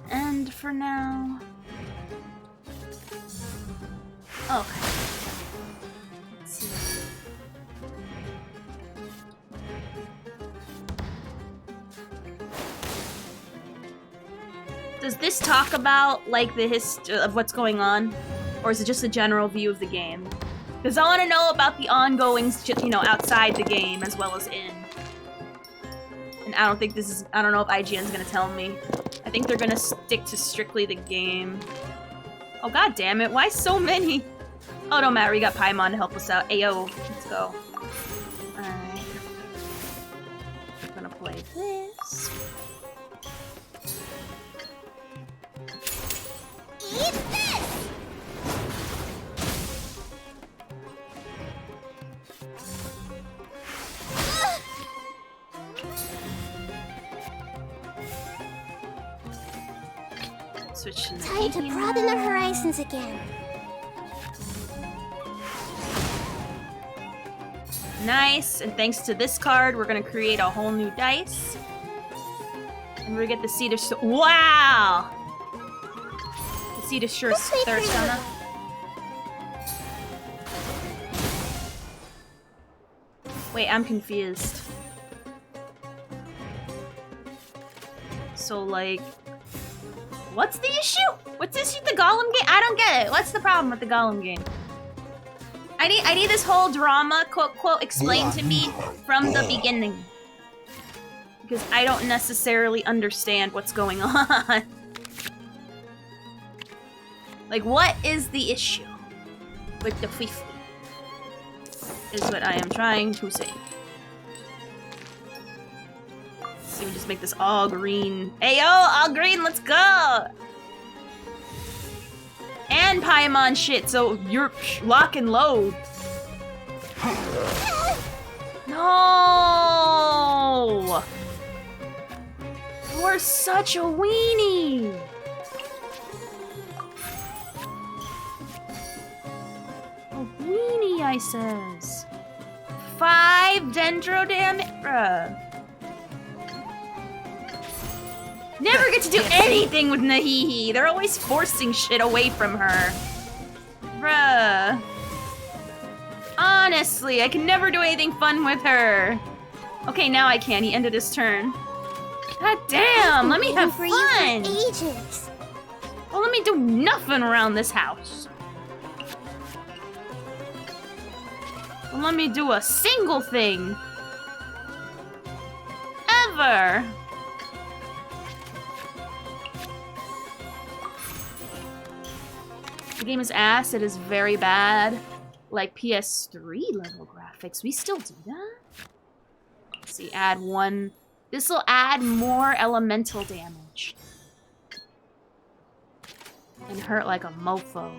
And for now... Okay. Let's see. Does this talk about, like, the history of what's going on? Or is it just a general view of the game? Because I want to know about the ongoings, you know, outside the game as well as in. And I don't think this is... I don't know if IGN's gonna tell me. I think they're gonna stick to strictly the game. Oh, god damn it. Why so many? Oh, don't matter. We got Paimon to help us out. Ayo. Let's go. Alright. I'm gonna play this. Eat this! Switch to Time to broaden our horizons again. Nice, and thanks to this card, we're gonna create a whole new dice. And we get the Cedar wow! The Cedar Thirst on that. Wait, I'm confused. So, like, what's the issue? What's the issue with the Golem game? I don't get it. What's the problem with the Golem game? I need this whole drama, quote, quote, explained to me from the beginning. Because I don't necessarily understand what's going on. Like, what is the issue with the Fifi? Is what I am trying to say. So we just make this all green. Ayo, all green, let's go! And Paimon shit, so you're lock and load. No! You're such a weenie! A weenie, I says. 5 dendro damage? Bruh. Never get to do anything with Nahihi. They're always forcing shit away from her. Bruh. Honestly, I can never do anything fun with her. Okay, now I can. He ended his turn. God damn, let me have fun. Ages. Well, let me do nothing around this house. Well, let me do a single thing. Ever. The game is ass. It is very bad. Like PS3 level graphics. We still do that? Let's see, add 1. This will add more elemental damage. And hurt like a mofo.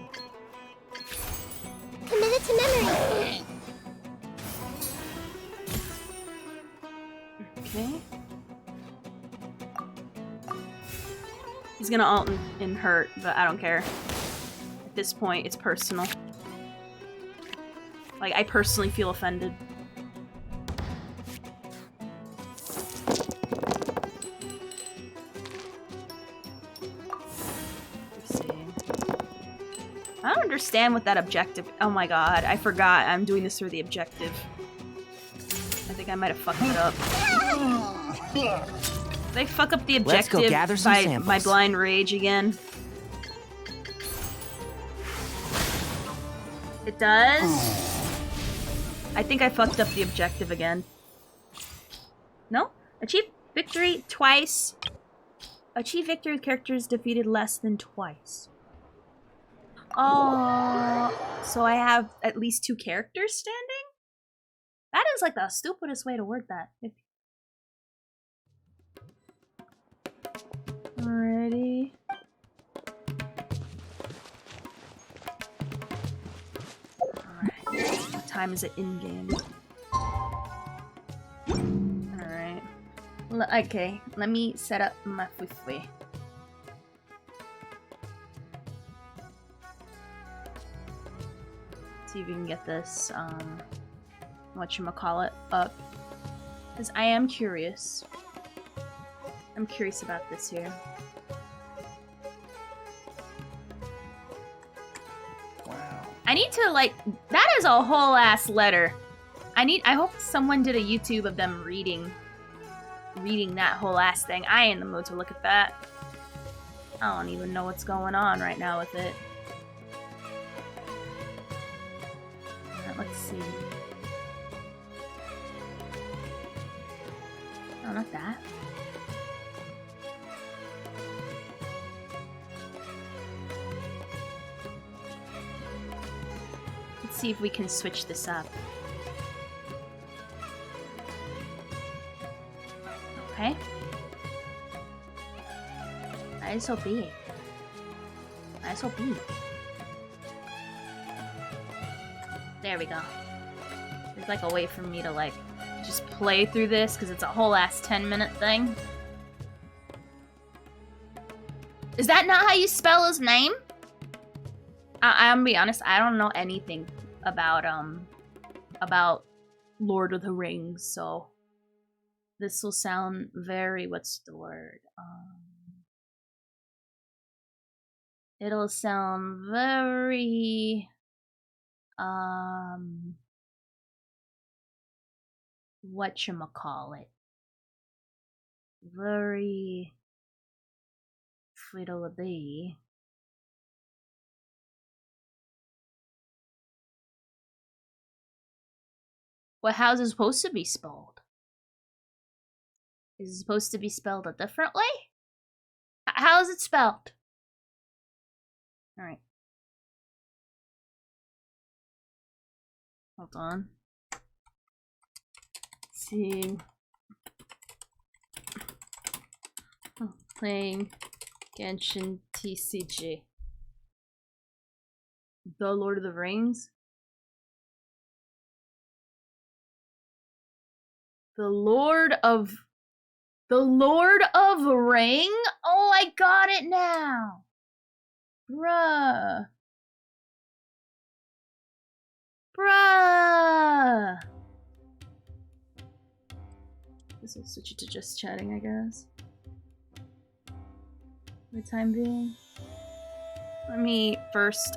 Committed to memory. Okay. He's gonna ult and hurt, but I don't care. At this point, it's personal. Like, I personally feel offended. Let's see. I don't understand what that objective... Oh my god, I forgot I'm doing this for the objective. I think I might have fucked it up. Did I fuck up the objective Let's go gather some by samples. my blind rage again? It does? I think I fucked up the objective again. No? Achieve victory twice. Achieve victory with characters defeated less than twice. Oh, so I have at least 2 characters standing? That is like the stupidest way to word that. Alrighty. Alright. What time is it in game? Alright. Okay, let me set up my fuifui. See if we can get this, whatchamacallit up. Because I am curious. I'm curious about this here. Wow. I need to, like, that is a whole ass letter. I hope someone did a YouTube of them reading that whole ass thing. I ain't in the mood to look at that. I don't even know what's going on right now with it. Alright, let's see. Oh, not that. Let's see if we can switch this up. Okay. Nice OP. Nice OP. There we go. There's like a way for me to like just play through this because it's a whole ass 10-minute thing. Is that not how you spell his name? I'm gonna be honest, I don't know anything about Lord of the Rings, so this will sound very, what's the word? It'll sound very, whatchamacallit, very fiddle-a-dee. Well, how's it supposed to be spelled? Is it supposed to be spelled a different way? How is it spelled? Alright. Hold on. Let's see. Oh, playing Genshin TCG. The Lord of the Rings? The Lord of Ring? Oh, I got it now. Bruh. This will switch it to just chatting, I guess. For the time being. Let me first,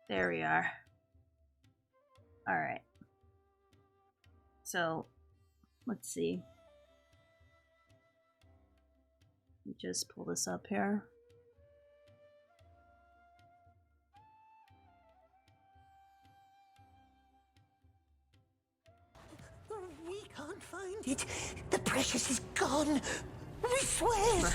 there we are. Alright. So, let's see. Let me just pull this up here. We can't find it. The precious is gone. We swear.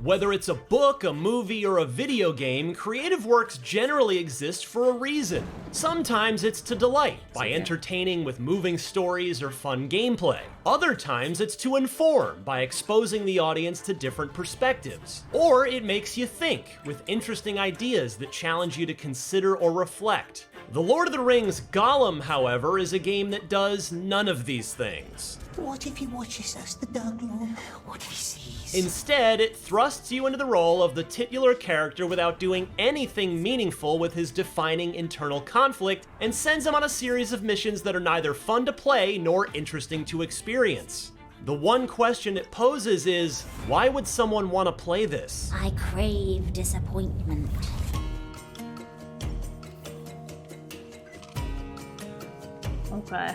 Whether it's a book, a movie, or a video game, creative works generally exist for a reason. Sometimes it's to delight, by entertaining with moving stories or fun gameplay. Other times it's to inform, by exposing the audience to different perspectives. Or it makes you think, with interesting ideas that challenge you to consider or reflect. The Lord of the Rings Gollum, however, is a game that does none of these things. What if he watches us, the Dark Lord? What if he sees? Instead, it thrusts you into the role of the titular character without doing anything meaningful with his defining internal conflict, and sends him on a series of missions that are neither fun to play nor interesting to experience. The one question it poses is, why would someone want to play this? I crave disappointment. Okay.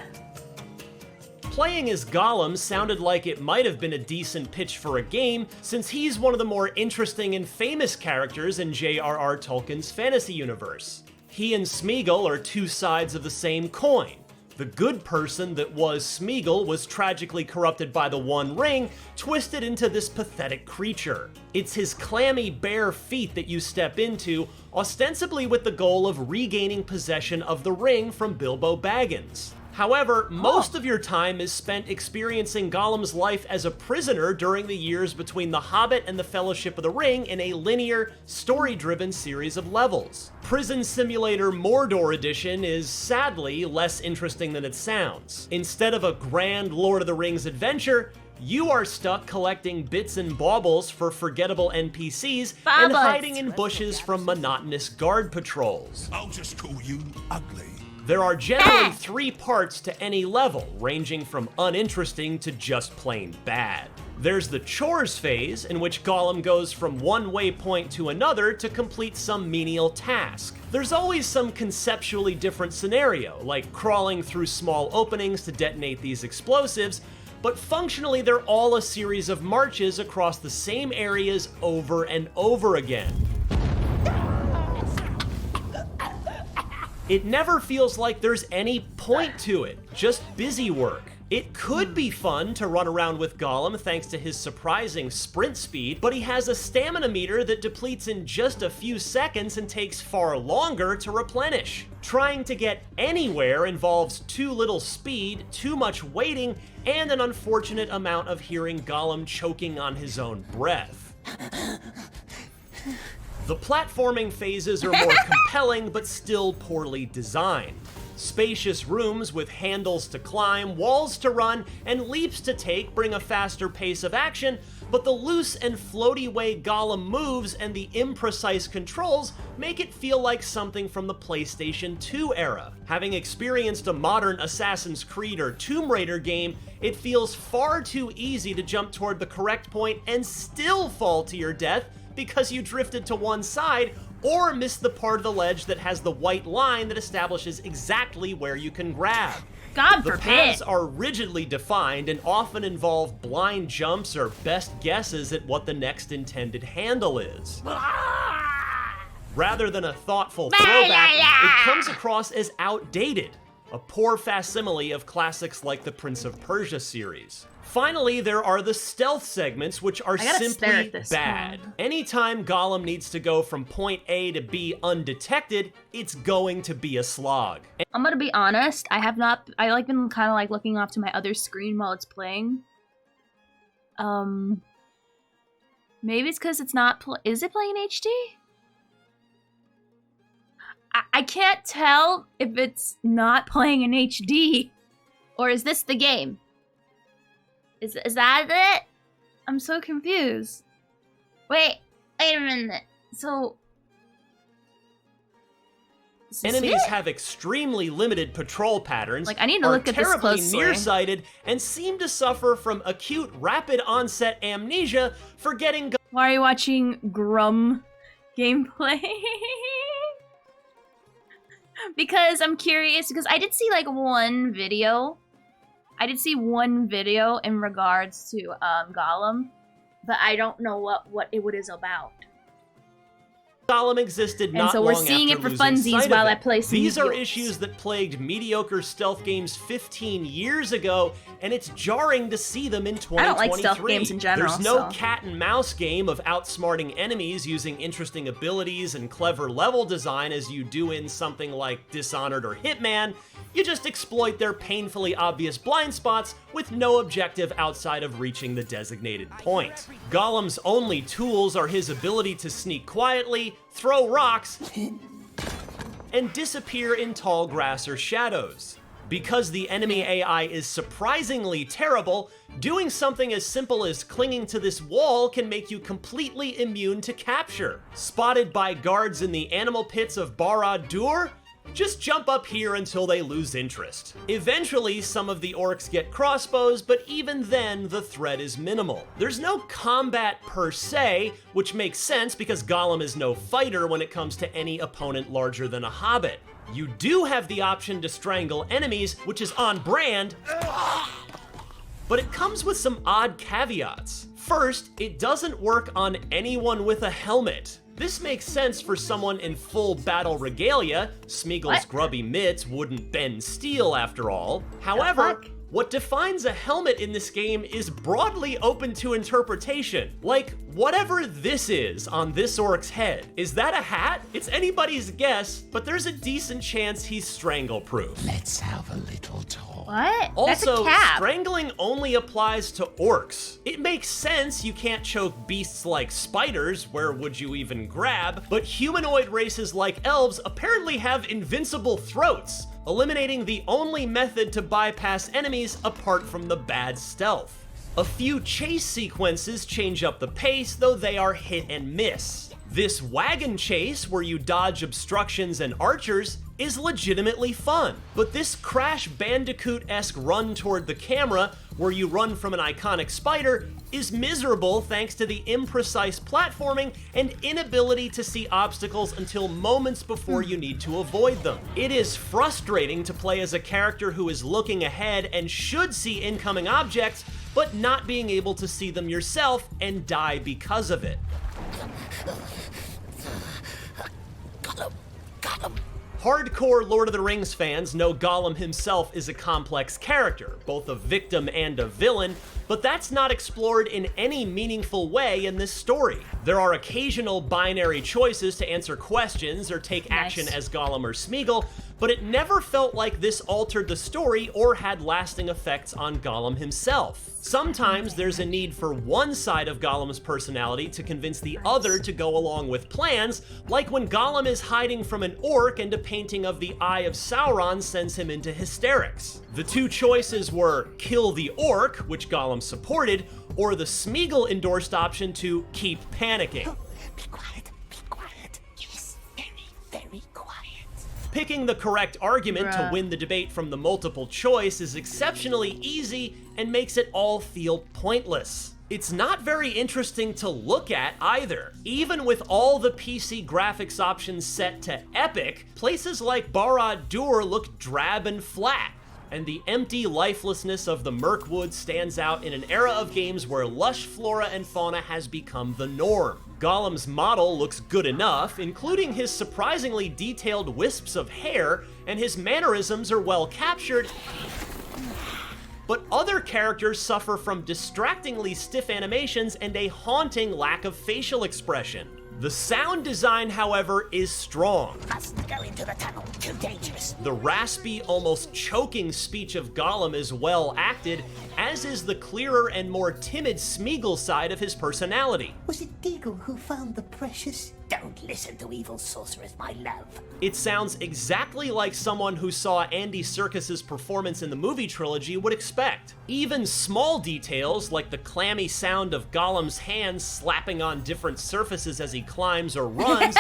Playing as Gollum sounded like it might have been a decent pitch for a game, since he's one of the more interesting and famous characters in J.R.R. Tolkien's fantasy universe. He and Smeagol are two sides of the same coin. The good person that was Smeagol was tragically corrupted by the One Ring, twisted into this pathetic creature. It's his clammy bare feet that you step into, ostensibly with the goal of regaining possession of the ring from Bilbo Baggins. However, most of your time is spent experiencing Gollum's life as a prisoner during the years between The Hobbit and the Fellowship of the Ring in a linear, story-driven series of levels. Prison Simulator Mordor Edition is sadly less interesting than it sounds. Instead of a grand Lord of the Rings adventure, you are stuck collecting bits and baubles for forgettable NPCs and hiding in bushes from monotonous guard patrols. I'll just call you ugly. There are generally 3 parts to any level, ranging from uninteresting to just plain bad. There's the chores phase, in which Gollum goes from one waypoint to another to complete some menial task. There's always some conceptually different scenario, like crawling through small openings to detonate these explosives, but functionally they're all a series of marches across the same areas over and over again. It never feels like there's any point to it, just busy work. It could be fun to run around with Gollum thanks to his surprising sprint speed, but he has a stamina meter that depletes in just a few seconds and takes far longer to replenish. Trying to get anywhere involves too little speed, too much waiting, and an unfortunate amount of hearing Gollum choking on his own breath. The platforming phases are more compelling, but still poorly designed. Spacious rooms with handles to climb, walls to run, and leaps to take bring a faster pace of action, but the loose and floaty way Gollum moves and the imprecise controls make it feel like something from the PlayStation 2 era. Having experienced a modern Assassin's Creed or Tomb Raider game, it feels far too easy to jump toward the correct point and still fall to your death because you drifted to one side or missed the part of the ledge that has the white line that establishes exactly where you can grab. God The forbid. paths are rigidly defined and often involve blind jumps or best guesses at what the next intended handle is. Rather than a thoughtful throwback, it comes across as outdated, a poor facsimile of classics like the Prince of Persia series. Finally, there are the stealth segments, which are I gotta stare simply at this bad. one. Anytime Gollum needs to go from point A to B undetected, it's going to be a slog. I'm gonna be honest, I have not, I like been kind of like looking off to my other screen while it's playing. Maybe it's because it's not, is it playing HD? I can't tell if it's not playing in HD, or is this the game? Is that it? I'm so confused. Wait a minute. So is this Enemies it? have extremely limited patrol patterns, Like, I need to are look at this terribly closely. nearsighted, and seem to suffer from acute rapid onset amnesia, forgetting Why are you watching Grum gameplay? Because I'm curious, because I did see like one video. I did see one video in regards to Gollum, but I don't know what it is about. Gollum existed And not so we're long seeing after it for losing funsies sight while of I it. play some These are videos. issues that plagued mediocre stealth games 15 years ago, and it's jarring to see them in 2023. I don't like stealth games in general, There's no so. cat and mouse game of outsmarting enemies using interesting abilities and clever level design as you do in something like Dishonored or Hitman. You just exploit their painfully obvious blind spots with no objective outside of reaching the designated point. Gollum's only tools are his ability to sneak quietly, throw rocks, and disappear in tall grass or shadows. Because the enemy AI is surprisingly terrible, doing something as simple as clinging to this wall can make you completely immune to capture. Spotted by guards in the animal pits of Barad-dûr? Just jump up here until they lose interest. Eventually, some of the orcs get crossbows, but even then, the threat is minimal. There's no combat per se, which makes sense because Gollum is no fighter when it comes to any opponent larger than a hobbit. You do have the option to strangle enemies, which is on brand, but it comes with some odd caveats. First, it doesn't work on anyone with a helmet. This makes sense for someone in full battle regalia. Smeagol's What? grubby mitts wouldn't bend steel after all. However, fuck? what defines a helmet in this game is broadly open to interpretation. Like, whatever this is on this orc's head, is that a hat? It's anybody's guess, but there's a decent chance he's strangle-proof. Let's have a little talk. What? That's a Also, cap. strangling only applies to orcs. It makes sense you can't choke beasts like spiders, where would you even grab? But humanoid races like elves apparently have invincible throats, eliminating the only method to bypass enemies apart from the bad stealth. A few chase sequences change up the pace, though they are hit and miss. This wagon chase, where you dodge obstructions and archers, is legitimately fun. But this Crash Bandicoot-esque run toward the camera, where you run from an iconic spider, is miserable thanks to the imprecise platforming and inability to see obstacles until moments before you need to avoid them. It is frustrating to play as a character who is looking ahead and should see incoming objects, but not being able to see them yourself and die because of it. Hardcore Lord of the Rings fans know Gollum himself is a complex character, both a victim and a villain, but that's not explored in any meaningful way in this story. There are occasional binary choices to answer questions or take action as Gollum or Smeagol, but it never felt like this altered the story or had lasting effects on Gollum himself. Sometimes there's a need for one side of Gollum's personality to convince the other to go along with plans, like when Gollum is hiding from an orc and a painting of the Eye of Sauron sends him into hysterics. The two choices were kill the orc, which Gollum Gollum supported, or the Smeagol-endorsed option to keep panicking. Be quiet, be quiet. Yes, very, very quiet. Picking the correct argument to Bruh. win the debate from the multiple choice is exceptionally easy and makes it all feel pointless. It's not very interesting to look at either. Even with all the PC graphics options set to epic, places like Barad-dûr look drab and flat, and the empty lifelessness of the Mirkwood stands out in an era of games where lush flora and fauna has become the norm. Gollum's model looks good enough, including his surprisingly detailed wisps of hair, and his mannerisms are well captured, but other characters suffer from distractingly stiff animations and a haunting lack of facial expression. The sound design, however, is strong. Mustn't go into the tunnel. Too dangerous. The raspy, almost choking speech of Gollum is well acted, as is the clearer and more timid Smeagol side of his personality. Was it Deagle who found the precious? Don't listen to evil sorcerers, my love. It sounds exactly like someone who saw Andy Serkis's performance in the movie trilogy would expect. Even small details, like the clammy sound of Gollum's hands slapping on different surfaces as he climbs or runs,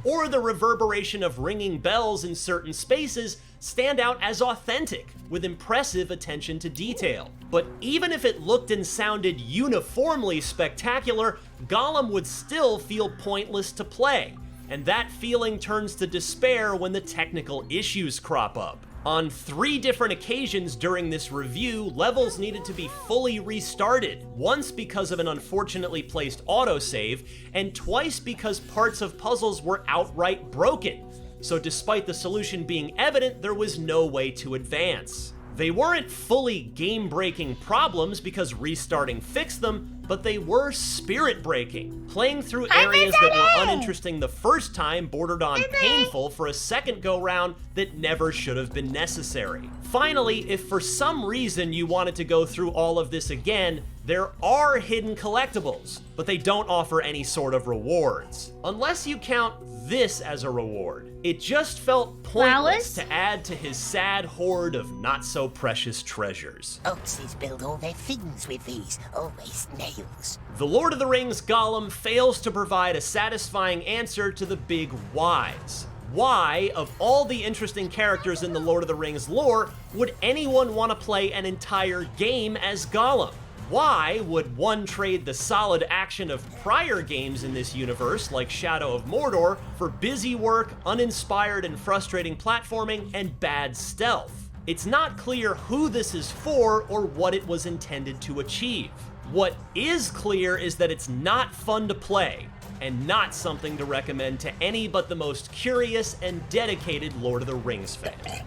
or the reverberation of ringing bells in certain spaces, stand out as authentic, with impressive attention to detail. But even if it looked and sounded uniformly spectacular, Gollum would still feel pointless to play, and that feeling turns to despair when the technical issues crop up. On 3 different occasions during this review, levels needed to be fully restarted, once because of an unfortunately placed autosave, and twice because parts of puzzles were outright broken. So despite the solution being evident, there was no way to advance. They weren't fully game-breaking problems because restarting fixed them, but they were spirit-breaking. Playing through areas that were uninteresting the first time bordered on painful for a second go-round that never should have been necessary. Finally, if for some reason you wanted to go through all of this again, there are hidden collectibles, but they don't offer any sort of rewards. Unless you count this as a reward. It just felt pointless to add to his sad hoard of not-so-precious treasures. Oatses build all their things with these, always nails. The Lord of the Rings Gollum fails to provide a satisfying answer to the big whys. Why, of all the interesting characters in the Lord of the Rings lore, would anyone want to play an entire game as Gollum? Why would one trade the solid action of prior games in this universe, like Shadow of Mordor, for busy work, uninspired and frustrating platforming, and bad stealth? It's not clear who this is for or what it was intended to achieve. What is clear is that it's not fun to play, and not something to recommend to any but the most curious and dedicated Lord of the Rings fan.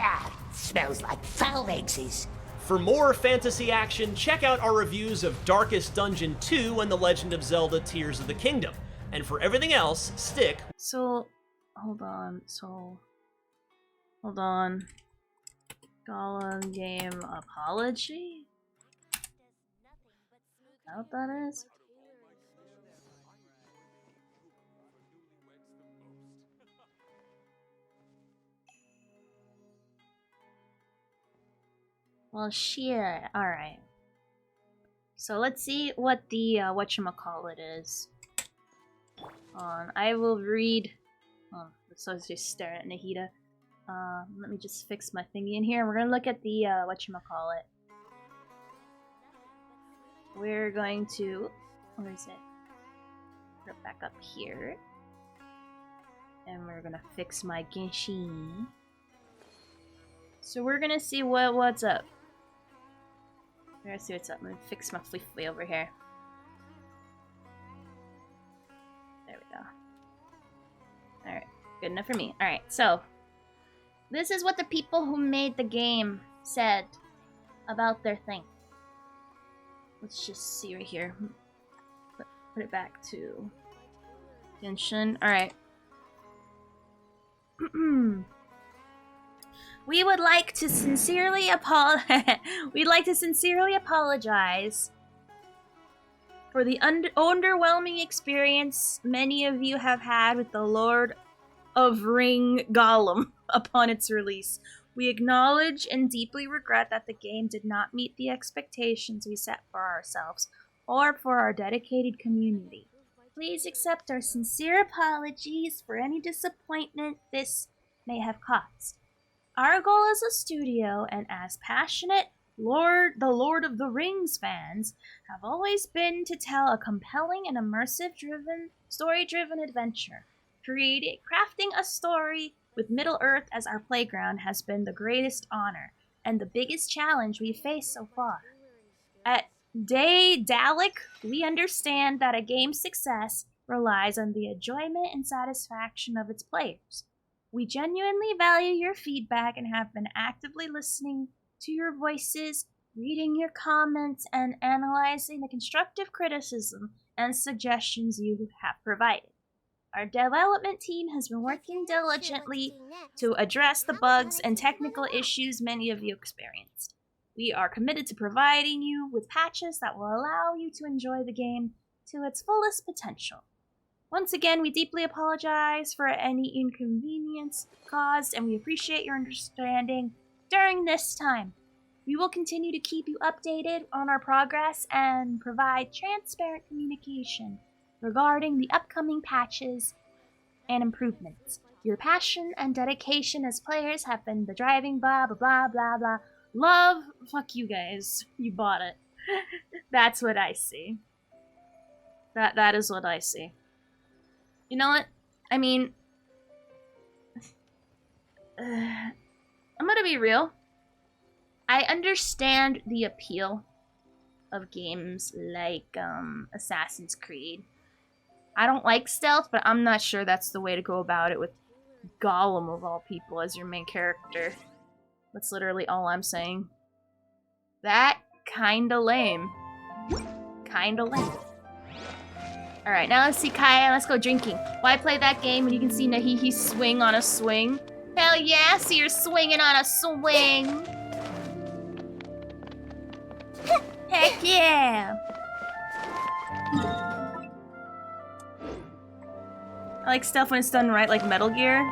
Ah, smells like foul eggs. For more fantasy action, check out our reviews of Darkest Dungeon 2 and The Legend of Zelda Tears of the Kingdom. And for everything else, stick. So, hold on. Gollum game apology? Is that what that is? Well, shit. Alright. So let's see what the, whatchamacallit is. I will read... Oh, so I was just staring at Nahida. Let me just fix my thingy in here. We're gonna look at the, whatchamacallit. We're going to... Where is it? Put it back up here. And we're gonna fix my Genshin. So we're gonna see what's up. We're gonna see what's up. I'm gonna fix my fleefly over here. There we go. Alright, good enough for me. Alright, so this is what the people who made the game said about their thing. Let's just see right here. Put it back to Genshin. Alright. We would like to sincerely We'd like to sincerely apologize for the underwhelming experience many of you have had with the Lord of Ring Gollum upon its release. We acknowledge and deeply regret that the game did not meet the expectations we set for ourselves or for our dedicated community. Please accept our sincere apologies for any disappointment this may have caused. Our goal as a studio and as passionate the Lord of the Rings fans have always been to tell a compelling and story-driven adventure. Crafting a story with Middle-earth as our playground has been the greatest honor and the biggest challenge we've faced so far. At Daedalic, we understand that a game's success relies on the enjoyment and satisfaction of its players. We genuinely value your feedback and have been actively listening to your voices, reading your comments, and analyzing the constructive criticism and suggestions you have provided. Our development team has been working diligently to address the bugs and technical issues many of you experienced. We are committed to providing you with patches that will allow you to enjoy the game to its fullest potential. Once again, we deeply apologize for any inconvenience caused, and we appreciate your understanding during this time. We will continue to keep you updated on our progress and provide transparent communication regarding the upcoming patches and improvements. Your passion and dedication as players have been the driving blah blah blah blah blah. Love, fuck you guys. You bought it. That's what I see. That is what I see. You know what? I mean, I'm gonna be real. I understand the appeal of games like Assassin's Creed. I don't like stealth, but I'm not sure that's the way to go about it with Gollum of all people as your main character. That's literally all I'm saying. That kinda lame. Kinda lame. Alright, now let's see Kaya, let's go drinking. Why play that game when you can see Nahihi swing on a swing? Hell yeah, see her swinging on a swing! Heck yeah! I like stuff when it's done right, like Metal Gear.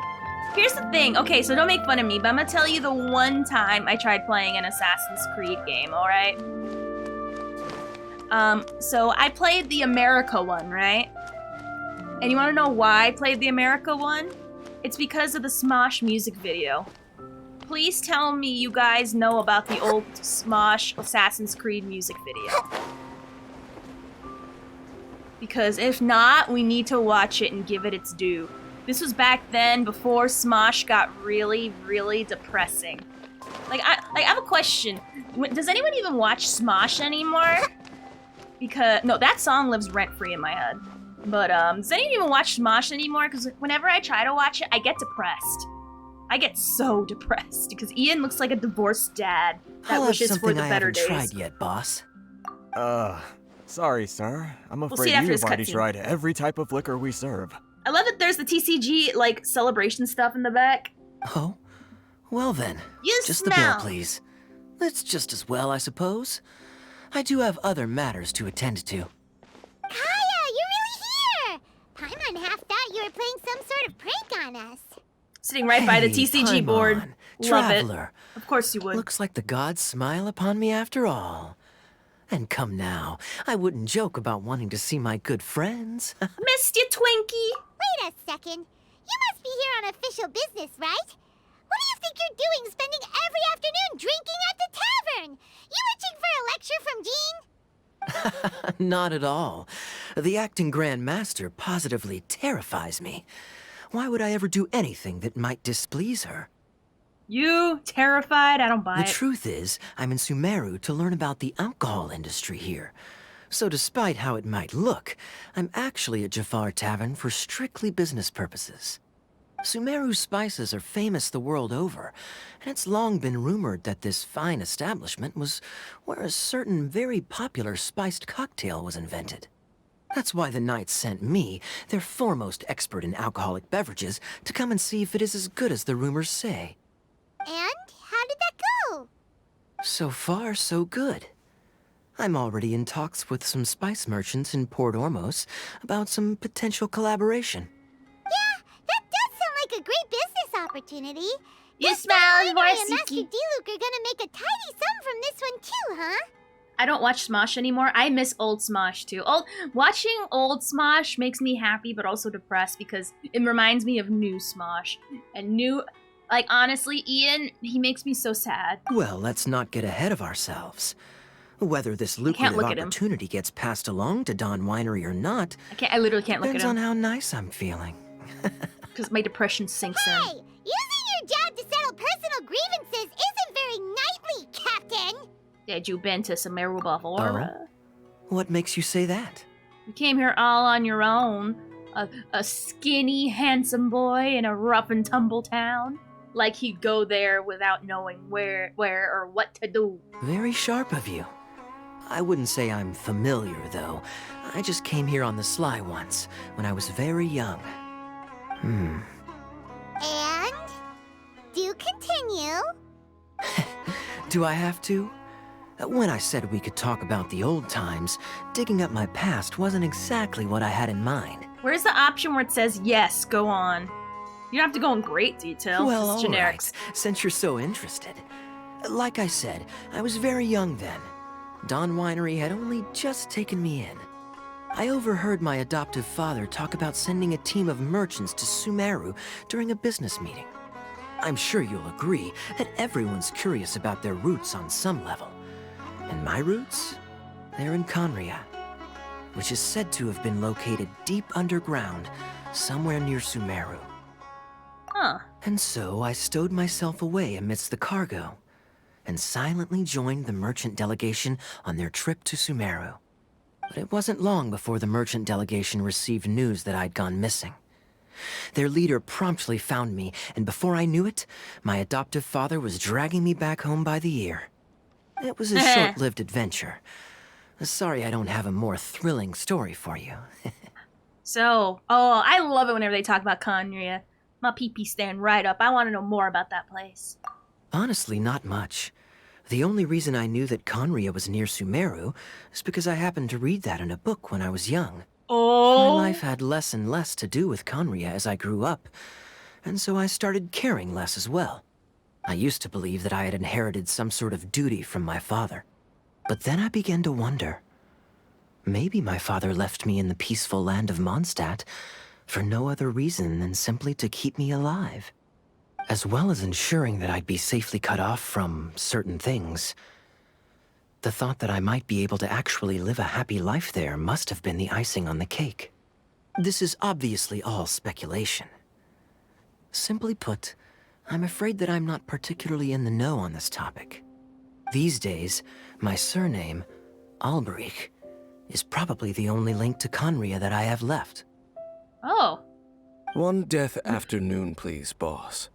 Here's the thing, okay, so don't make fun of me, but I'm gonna tell you the one time I tried playing an Assassin's Creed game, alright? So I played the America one, right? And you wanna know why I played the America one? It's because of the Smosh music video. Please tell me you guys know about the old Smosh Assassin's Creed music video. Because if not, we need to watch it and give it its due. This was back then, before Smosh got really, really depressing. Like I have a question. Does anyone even watch Smosh anymore? Because, no, that song lives rent-free in my head. But, does anyone even watch Smosh anymore? Because whenever I try to watch it, I get depressed. I get so depressed, because Ian looks like a divorced dad that wishes for the better days. I haven't tried yet, boss. Sorry, sir. I'm We'll see afraid it after you've this already cutscene. tried every type of liquor we serve. I love that there's the TCG, like, celebration stuff in the back. Oh? Well then. You just smell. the bill, please. That's just as well, I suppose. I do have other matters to attend to. Kaya, you're really here! Paimon half thought you were playing some sort of prank on us. Sitting right by the Hey, TCG board. Paimon, Love traveler. it. Of course you would. Looks like the gods smile upon me after all. And come now, I wouldn't joke about wanting to see my good friends. Missed you, Twinkie! Wait a second. You must be here on official business, right? What do you think you're doing spending every afternoon drinking at the tavern? You itching for a lecture from Jean? Not at all. The acting Grand Master positively terrifies me. Why would I ever do anything that might displease her? You terrified? I don't buy it. The truth is, I'm in Sumeru to learn about the alcohol industry here. So despite how it might look, I'm actually at Jafar Tavern for strictly business purposes. Sumeru's spices are famous the world over, and it's long been rumored that this fine establishment was where a certain very popular spiced cocktail was invented. That's why the Knights sent me, their foremost expert in alcoholic beverages, to come and see if it is as good as the rumors say. And how did that go? So far, so good. I'm already in talks with some spice merchants in Port Ormos about some potential collaboration. Yeah, that does sound like a great business opportunity. You smell Honkai and Master Varsity. D-Luke are gonna make a tidy sum from this one too, huh? I don't watch Smosh anymore. I miss old Smosh too. Watching old Smosh makes me happy but also depressed because it reminds me of new Smosh. And new, like honestly, Ian, he makes me so sad. Well, let's not get ahead of ourselves. Whether this can't lucrative look at him. opportunity gets passed along to Don Winery or not I literally can't look at depends on him how nice I'm feeling. because my depression sinks Hey, in. using your job to settle personal grievances isn't very knightly, Captain. Did you been to Sumeru before? What makes you say that? You came here all on your own. A skinny, handsome boy in a rough and tumble town. Like he'd go there without knowing where or what to do. Very sharp of you. I wouldn't say I'm familiar, though. I just came here on the sly once, when I was very young. And? Do continue. Do I have to? When I said we could talk about the old times, digging up my past wasn't exactly what I had in mind. Where's the option where it says yes, go on? You don't have to go in great detail. Well, It's all generics. right, since you're so interested. Like I said, I was very young then. Don Winery had only just taken me in. I overheard my adoptive father talk about sending a team of merchants to Sumeru during a business meeting. I'm sure you'll agree that everyone's curious about their roots on some level. And my roots? They're in Conria, which is said to have been located deep underground, somewhere near Sumeru. Huh. And so I stowed myself away amidst the cargo, and silently joined the merchant delegation on their trip to Sumeru. But it wasn't long before the merchant delegation received news that I'd gone missing. Their leader promptly found me, and before I knew it, my adoptive father was dragging me back home by the ear. It was a short-lived adventure. Sorry I don't have a more thrilling story for you. I love it whenever they talk about Conria. My pee-pee stand right up. I want to know more about that place. Honestly, not much. The only reason I knew that Conria was near Sumeru is because I happened to read that in a book when I was young. Oh. My life had less and less to do with Conria as I grew up, and so I started caring less as well. I used to believe that I had inherited some sort of duty from my father. But then I began to wonder. Maybe my father left me in the peaceful land of Mondstadt for no other reason than simply to keep me alive. As well as ensuring that I'd be safely cut off from certain things. The thought that I might be able to actually live a happy life there must have been the icing on the cake. This is obviously all speculation. Simply put, I'm afraid that I'm not particularly in the know on this topic. These days, my surname, Alberich, is probably the only link to Conria that I have left. Oh. One death afternoon, please, boss.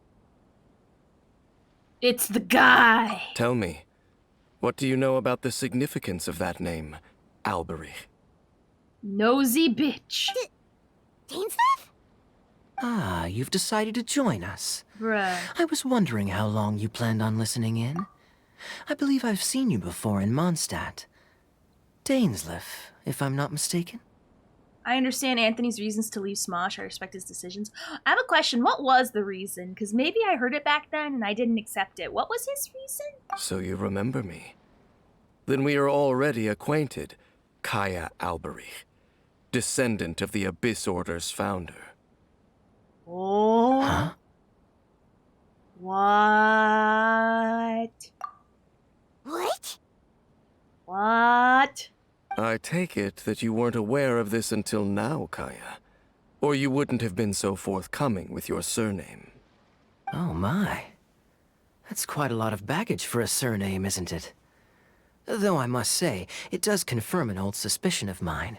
It's the guy. Tell me, what do you know about the significance of that name, Alberich? Nosy bitch. Dainsleif? Ah, you've decided to join us. Bruh. I was wondering how long you planned on listening in. I believe I've seen you before in Mondstadt. Dainsleif, if I'm not mistaken. I understand Anthony's reasons to leave Smosh. I respect his decisions. I have a question. What was the reason? Because maybe I heard it back then and I didn't accept it. What was his reason? So you remember me. Then we are already acquainted, Kaya Alberich, descendant of the Abyss Order's founder. Oh. Huh? What? What? What? I take it that you weren't aware of this until now, Kaya. Or you wouldn't have been so forthcoming with your surname. Oh my. That's quite a lot of baggage for a surname, isn't it? Though I must say, it does confirm an old suspicion of mine.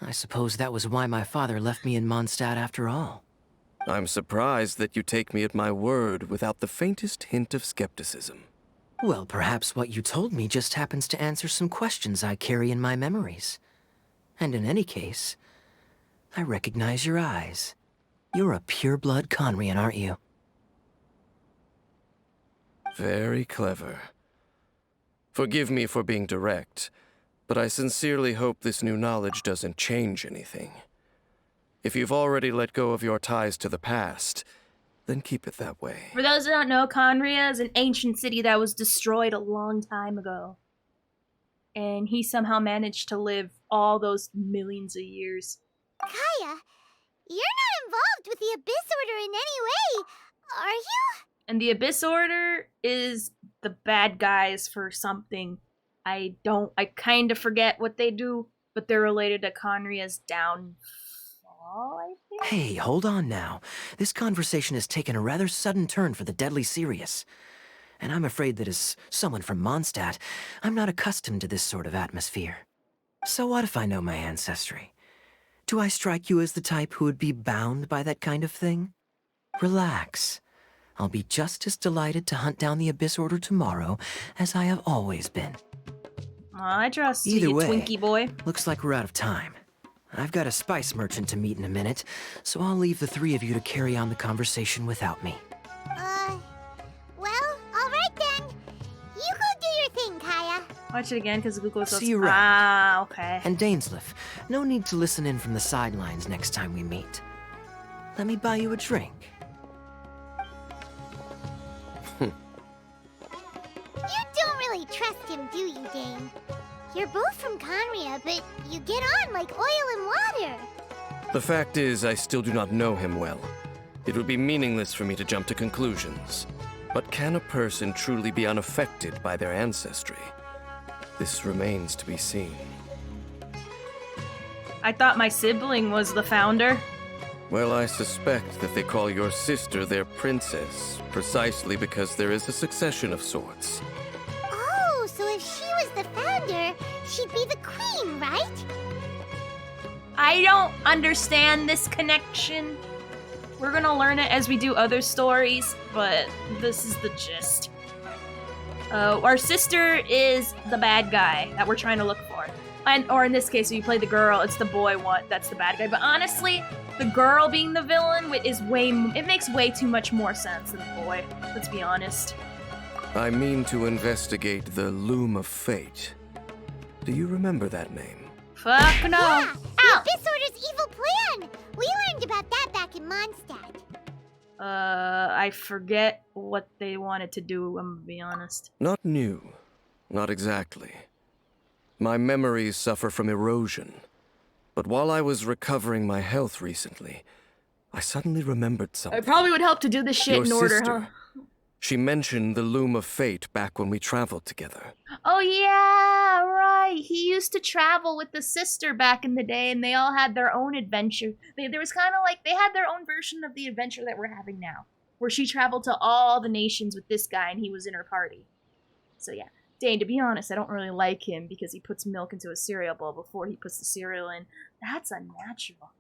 I suppose that was why my father left me in Mondstadt after all. I'm surprised that you take me at my word without the faintest hint of skepticism. Well, perhaps what you told me just happens to answer some questions I carry in my memories. And in any case, I recognize your eyes. You're a pure-blood Conrian, aren't you? Very clever. Forgive me for being direct, but I sincerely hope this new knowledge doesn't change anything. If you've already let go of your ties to the past, Then keep it that way. For those who don't know, Conria is an ancient city that was destroyed a long time ago. And he somehow managed to live all those millions of years. Kaya, you're not involved with the Abyss Order in any way, are you? And the Abyss Order is the bad guys for something. I kind of forget what they do, but they're related to Conria's downfall, I think? Hey, hold on now. This conversation has taken a rather sudden turn for the deadly serious. And I'm afraid that as someone from Mondstadt, I'm not accustomed to this sort of atmosphere. So what if I know my ancestry? Do I strike you as the type who would be bound by that kind of thing? Relax. I'll be just as delighted to hunt down the Abyss Order tomorrow as I have always been. I trust Either you, way, Twinkie boy. Looks like we're out of time. I've got a spice merchant to meet in a minute, so I'll leave the three of you to carry on the conversation without me. Well, alright then. You go do your thing, Kaya. Watch it again, because Google says, See you around. ah, okay. And Dainsleif, no need to listen in from the sidelines next time we meet. Let me buy you a drink. You don't really trust him, do you, Dane? You're both from Conria, but you get on like oil and water. The fact is, I still do not know him well. It would be meaningless for me to jump to conclusions. But can a person truly be unaffected by their ancestry? This remains to be seen. I thought my sibling was the founder. Well, I suspect that they call your sister their princess, precisely because there is a succession of sorts. Oh, so if she was the founder, she'd be the queen, right? I don't understand this connection. We're gonna learn it as we do other stories, but this is the gist. Our sister is the bad guy that we're trying to look for. Or in this case, if you play the girl, it's the boy one that's the bad guy. But honestly, the girl being the villain it makes way too much more sense than the boy. Let's be honest. I mean to investigate the Loom of Fate. Do you remember that name? Fuck no. Yeah, Ow! the Abyss Order's evil plan. We learned about that back in Mondstadt. I forget what they wanted to do, I'm gonna be honest. Not new. Not exactly. My memories suffer from erosion. But while I was recovering my health recently, I suddenly remembered something. It probably would help to do this shit Your in order, sister. huh? She mentioned the Loom of Fate back when we traveled together. Oh yeah, right. He used to travel with the sister back in the day, and they all had their own adventure. There was kind of like they had their own version of the adventure that we're having now, where she traveled to all the nations with this guy, and he was in her party. So yeah, Dane. To be honest, I don't really like him because he puts milk into a cereal bowl before he puts the cereal in. That's unnatural.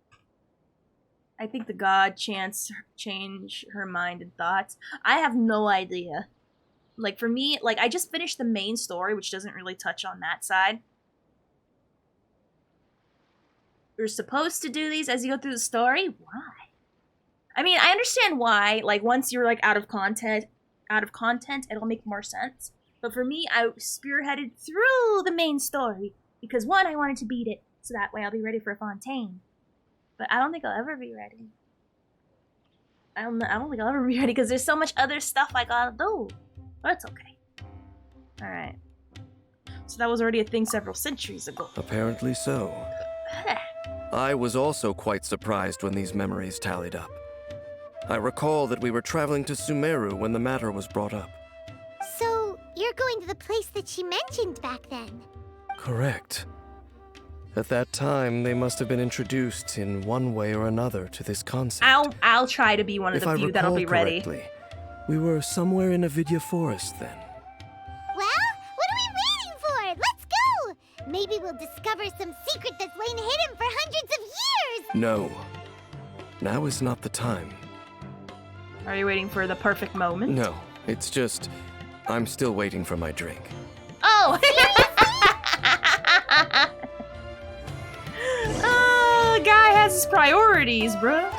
I think the god change her mind and thoughts. I have no idea. Like, for me, like, I just finished the main story, which doesn't really touch on that side. You're supposed to do these as you go through the story? Why? I mean, I understand why. Like, once you're, like, out of content, it'll make more sense. But for me, I spearheaded through the main story. Because, one, I wanted to beat it, so that way I'll be ready for Fontaine. But I don't think I'll ever be ready. I don't think I'll ever be ready because there's so much other stuff I gotta do. But it's okay. Alright. So that was already a thing several centuries ago. Apparently so. I was also quite surprised when these memories tallied up. I recall that we were traveling to Sumeru when the matter was brought up. So, you're going to the place that she mentioned back then? Correct. At that time, they must have been introduced in one way or another to this concept. I'll try to be one of the few that'll be ready. We were somewhere in Avidya Forest then. Well, what are we waiting for? Let's go! Maybe we'll discover some secret that's lain hidden for hundreds of years! No. Now is not the time. Are you waiting for the perfect moment? No, it's just, I'm still waiting for my drink. Oh! Guy has his priorities, bro.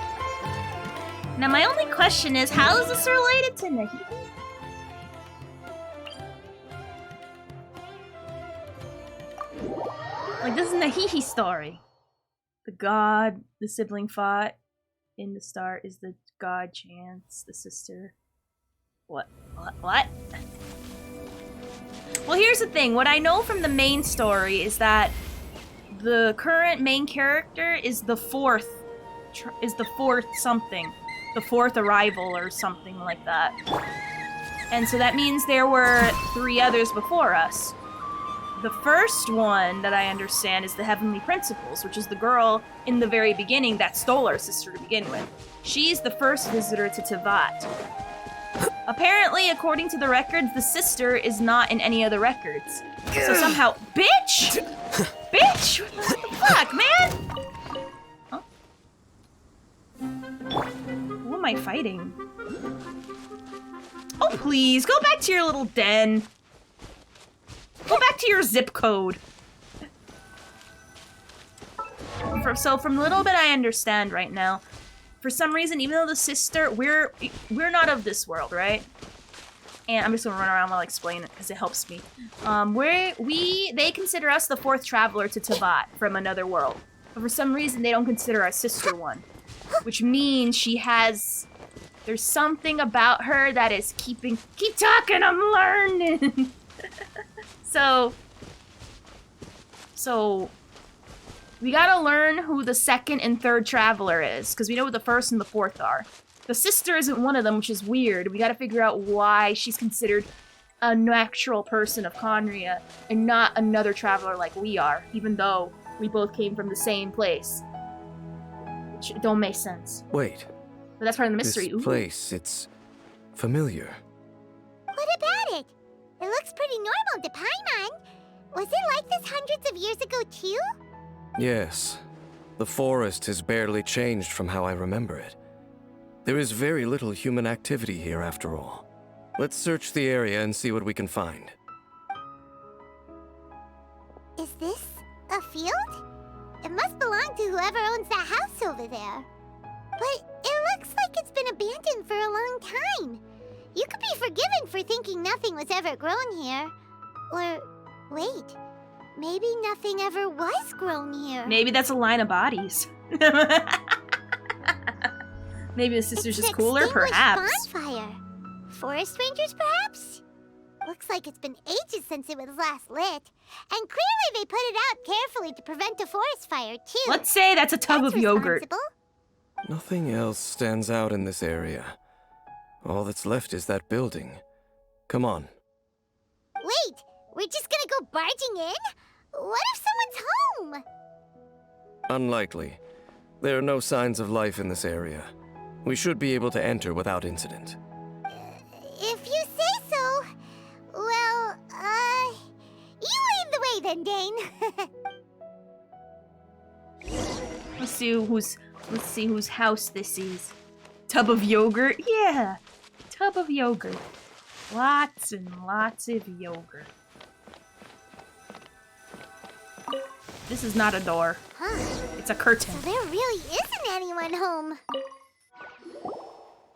Now my only question is, how is this related to Nahi? Like, this is Nahihi's story. The god, the sibling fought. in the star is the god Chance, the sister. What? What? Well, here's the thing. What I know from the main story is that the current main character is the fourth something. The fourth arrival or something like that. And so that means there were 3 others before us. The first one that I understand is the Heavenly Principles, which is the girl in the very beginning that stole our sister to begin with. She's the first visitor to Tevat. Apparently, according to the records, the sister is not in any other records. So somehow, bitch! Bitch! What the fuck, man? Huh? Who am I fighting? Oh, please, go back to your little den. Go back to your zip code. So from the little bit I understand right now, for some reason, even though the sister, we're not of this world, right? And I'm just gonna run around while I explain it because it helps me. They consider us the 4th traveler to Tevat from another world, but for some reason they don't consider our sister one, which means there's something about her that is keep talking, I'm learning. So we gotta learn who the 2nd and 3rd traveler is, because we know what the 1st and the 4th are. The sister isn't one of them, which is weird. We gotta figure out why she's considered a natural person of Conria and not another traveler like we are, even though we both came from the same place. Which don't make sense. Wait. But that's part of the mystery. This place, it's familiar. What about it? It looks pretty normal to Paimon. Was it like this hundreds of years ago too? Yes. The forest has barely changed from how I remember it. There is very little human activity here after all. Let's search the area and see what we can find. Is this a field? It must belong to whoever owns that house over there. But it looks like it's been abandoned for a long time. You could be forgiven for thinking nothing was ever grown here. Or, wait, maybe nothing ever was grown here. Maybe that's a line of bodies. Maybe the sister's just cooler, perhaps. Bonfire. Forest rangers, perhaps? Looks like it's been ages since it was last lit. And clearly they put it out carefully to prevent a forest fire, too. Let's say that's a tub of yogurt. Nothing else stands out in this area. All that's left is that building. Come on. Wait, we're just gonna go barging in? What if someone's home? Unlikely. There are no signs of life in this area. We should be able to enter without incident. If you say so. Well, you lead the way then, Dane. Let's see whose house this is. Tub of yogurt? Yeah. Tub of yogurt. Lots and lots of yogurt. This is not a door. Huh. It's a curtain. So there really isn't anyone home.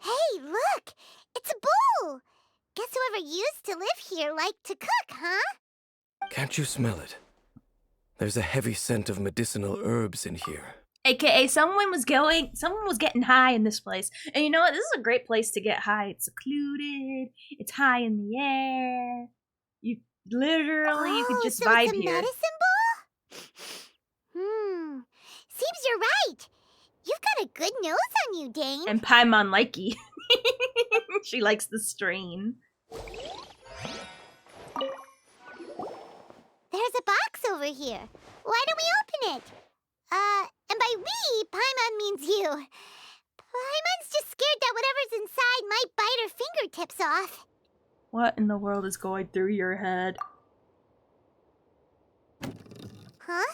Hey, look! It's a bowl! Guess whoever used to live here liked to cook, huh? Can't you smell it? There's a heavy scent of medicinal herbs in here. AKA someone was getting high in this place. And you know what? This is a great place to get high. It's secluded. It's high in the air. You could just vibe it's a here. Medicine bowl? Seems you're right. You've got a good nose on you, Dane. And Paimon likey. She likes the strain. There's a box over here. Why don't we open it? And by we, Paimon means you. Paimon's just scared that whatever's inside might bite her fingertips off. What in the world is going through your head? Huh?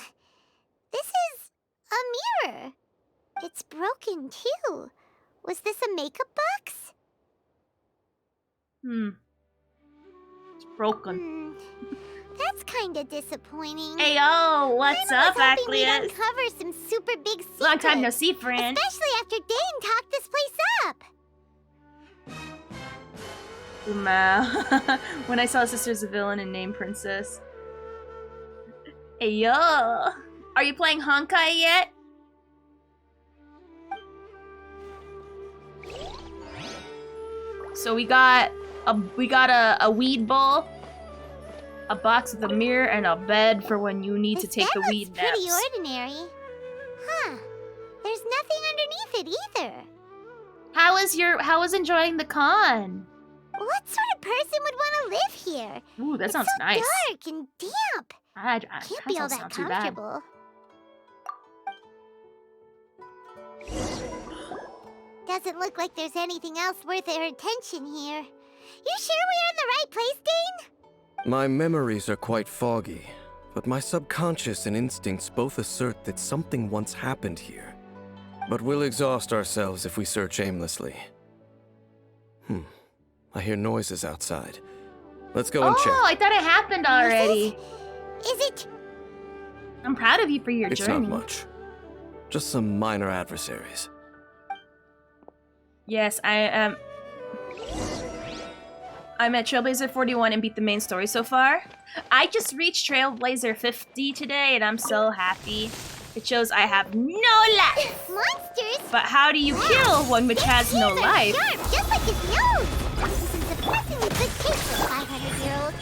This is a mirror. It's broken, too. Was this a makeup box? It's broken. That's kinda disappointing. Hey, yo, what's up, Acleus? We'd Acleus? uncover some super big secrets. Long time no see, friend. Especially after Dane talked this place up. When I saw Sister's a Villain and named Princess. Hey, yo. Are you playing Honkai yet? So we got a weed bowl, a box with a mirror, and a bed for when you need to take the weed naps. Pretty ordinary. Huh. There's nothing underneath it either. How was enjoying the con? What sort of person would want to live here? Ooh, that sounds so nice. Dark and damp. Can't be all that comfortable. Doesn't look like there's anything else worth our attention here. You sure we're in the right place, Dane? My memories are quite foggy, but my subconscious and instincts both assert that something once happened here. But we'll exhaust ourselves if we search aimlessly. I hear noises outside. Let's go and check. Oh, I thought it happened already. Is it? I'm proud of you for your It's journey. not much. Just some minor adversaries. Yes, I'm at Trailblazer 41 and beat the main story so far. I just reached Trailblazer 50 today and I'm so happy. It shows I have no life. Monsters? But how do you kill one which has no life? Sharp, just like his nose. This is surprisingly good taste for 500-year-old.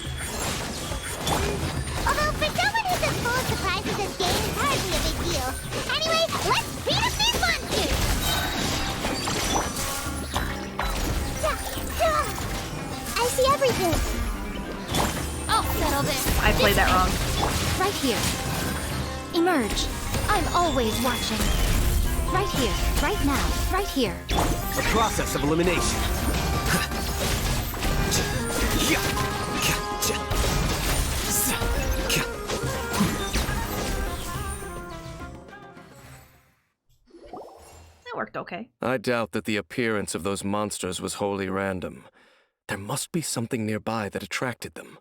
Although for someone who's as full of surprises as Dane, it's hardly a big deal. Anyway, let's beat up these monsters. I see everything. Oh, settle this. I played that wrong. Right here. Emerge. I'm always watching. Right here, right now, right here. A process of elimination. That worked okay. I doubt that the appearance of those monsters was wholly random. There must be something nearby that attracted them.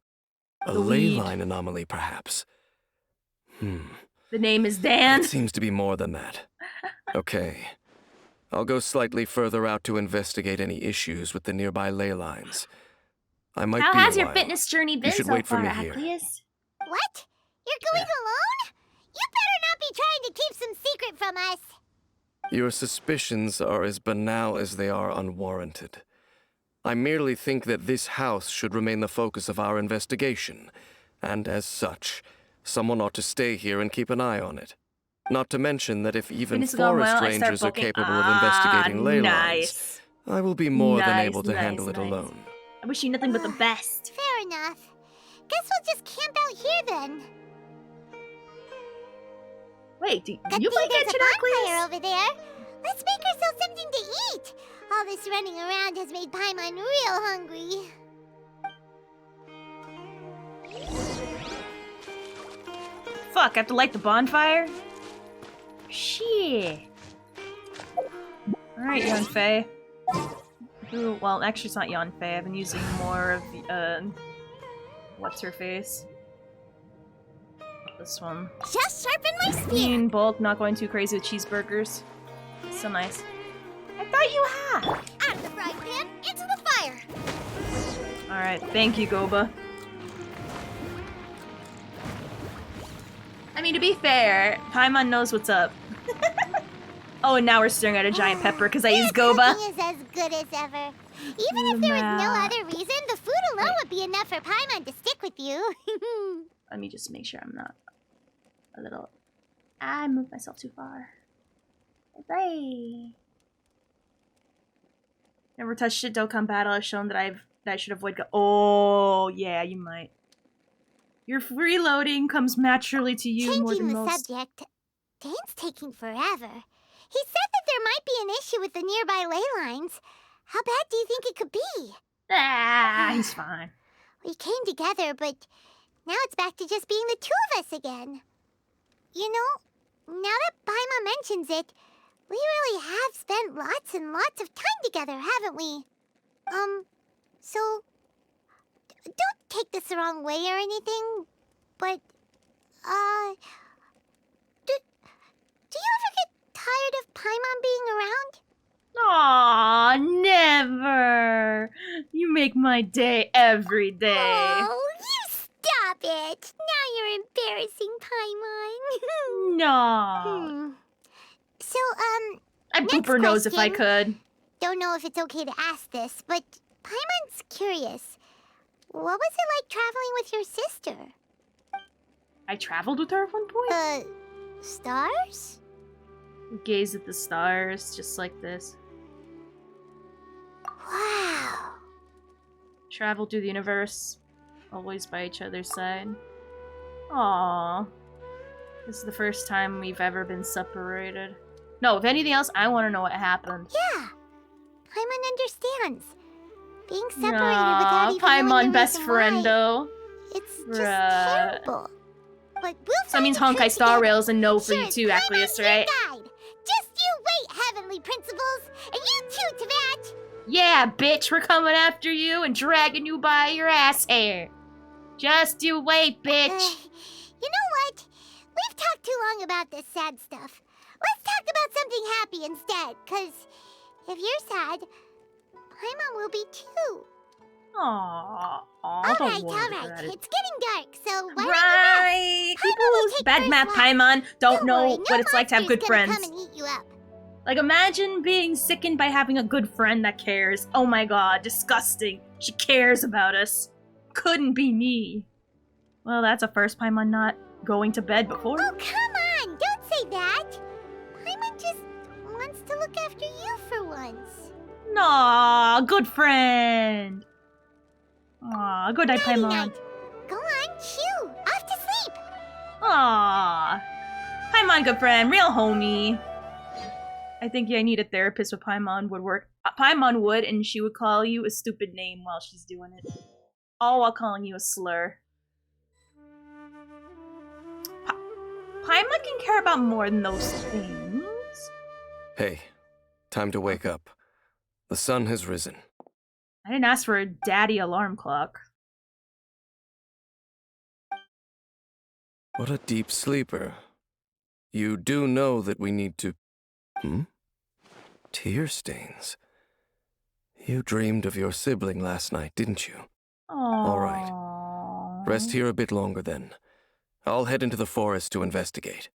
A ley line anomaly, perhaps. The name is Dan. It seems to be more than that. Okay. I'll go slightly further out to investigate any issues with the nearby ley lines. I might How be a has your while. fitness journey been You should so wait for far, me here. Acleus? What? You're going alone? You better not be trying to keep some secret from us. Your suspicions are as banal as they are unwarranted. I merely think that this house should remain the focus of our investigation, and as such, someone ought to stay here and keep an eye on it. Not to mention that if even When it's going forest well, I start rangers are poking- capable of investigating ley nice. lines, I will be more than Nice, able to nice, handle it nice. alone. I wish you nothing but the best. Fair enough. Guess we'll just camp out here then. Wait, do Good you play thing there's Genshin, a bonfire Acleus? over there. Let's make ourselves something to eat. All this running around has made Paimon real hungry. Fuck, I have to light the bonfire? Shit. Alright, Yunfei. Ooh, well, actually it's not Yunfei. I've been using more of the, what's her face? This one. Just sharpen my spear. Clean, bulk, not going too crazy with cheeseburgers. So nice. I thought you had! Out of the frying pan, into the fire. Alright, thank you, Goba. I mean, to be fair, Paimon knows what's up. Oh, and now we're staring at a giant pepper because I used Goba. Cooking is as good as ever. Even if there was no other reason, the food alone would be enough for Paimon to stick with you. Let me just make sure I'm not a little... I moved myself too far. Bye. Never touched it. Dokkan Battle has shown that I should avoid. Oh yeah, you might. Your reloading comes naturally to you more Changing than the most. subject, Dane's taking forever. He said that there might be an issue with the nearby ley lines. How bad do you think it could be? Ah, he's fine. We came together, but now it's back to just being the two of us again. You know, now that Paimon mentions it, we really have spent lots and lots of time together, haven't we? So, don't take this the wrong way or anything, but, do you ever get tired of Paimon being around? Aw, never. You make my day every day. Oh, you stop it! Now you're embarrassing Paimon. No. So, I'd boop her nose if I could. Don't know if it's okay to ask this, but Paimon's curious. What was it like traveling with your sister? I traveled with her at one point? Stars? We gazed at the stars, just like this. Wow. Traveled through the universe, always by each other's side. Aww. This is the first time we've ever been separated. No, if anything else, I want to know what happened. Yeah. Paimon understands. Being separated without even knowing Paimon the best reason why, friendo. it's just terrible. But we'll So that means find the Honkai truth Star together. Rail's a no for Sure, you too, Acquiesce, Paimon's your right? guide. Just you wait, heavenly principles. And you too, Teyvat. Yeah, bitch, we're coming after you and dragging you by your ass hair. Just you wait, bitch. You know what? We've talked too long about this sad stuff. Let's talk about something happy instead, because if you're sad, Paimon will be too. Aww. Alright, it's getting dark, so why Right. People who bad map Paimon don't know what it's like to have good friends. Come and eat you up. Like, imagine being sickened by having a good friend that cares. Oh my god, disgusting. She cares about us. Couldn't be me. Well, that's a first Paimon not going to bed before. Oh, come on! Don't say that! Paimon just wants to look after you for once. Aw, good friend. Aw, good night, Paimon. Night. Go on, shoo! Off to sleep! Aw. Paimon, good friend, real homie. I think I need a therapist with Paimon would work. Paimon would, and she would call you a stupid name while she's doing it. All while calling you a slur. Paimon can care about more than those things. Hey, time to wake up. The sun has risen. I didn't ask for a daddy alarm clock. What a deep sleeper. You do know that we need to... Tear stains. You dreamed of your sibling last night, didn't you? Aww. All right. Rest here a bit longer then. I'll head into the forest to investigate.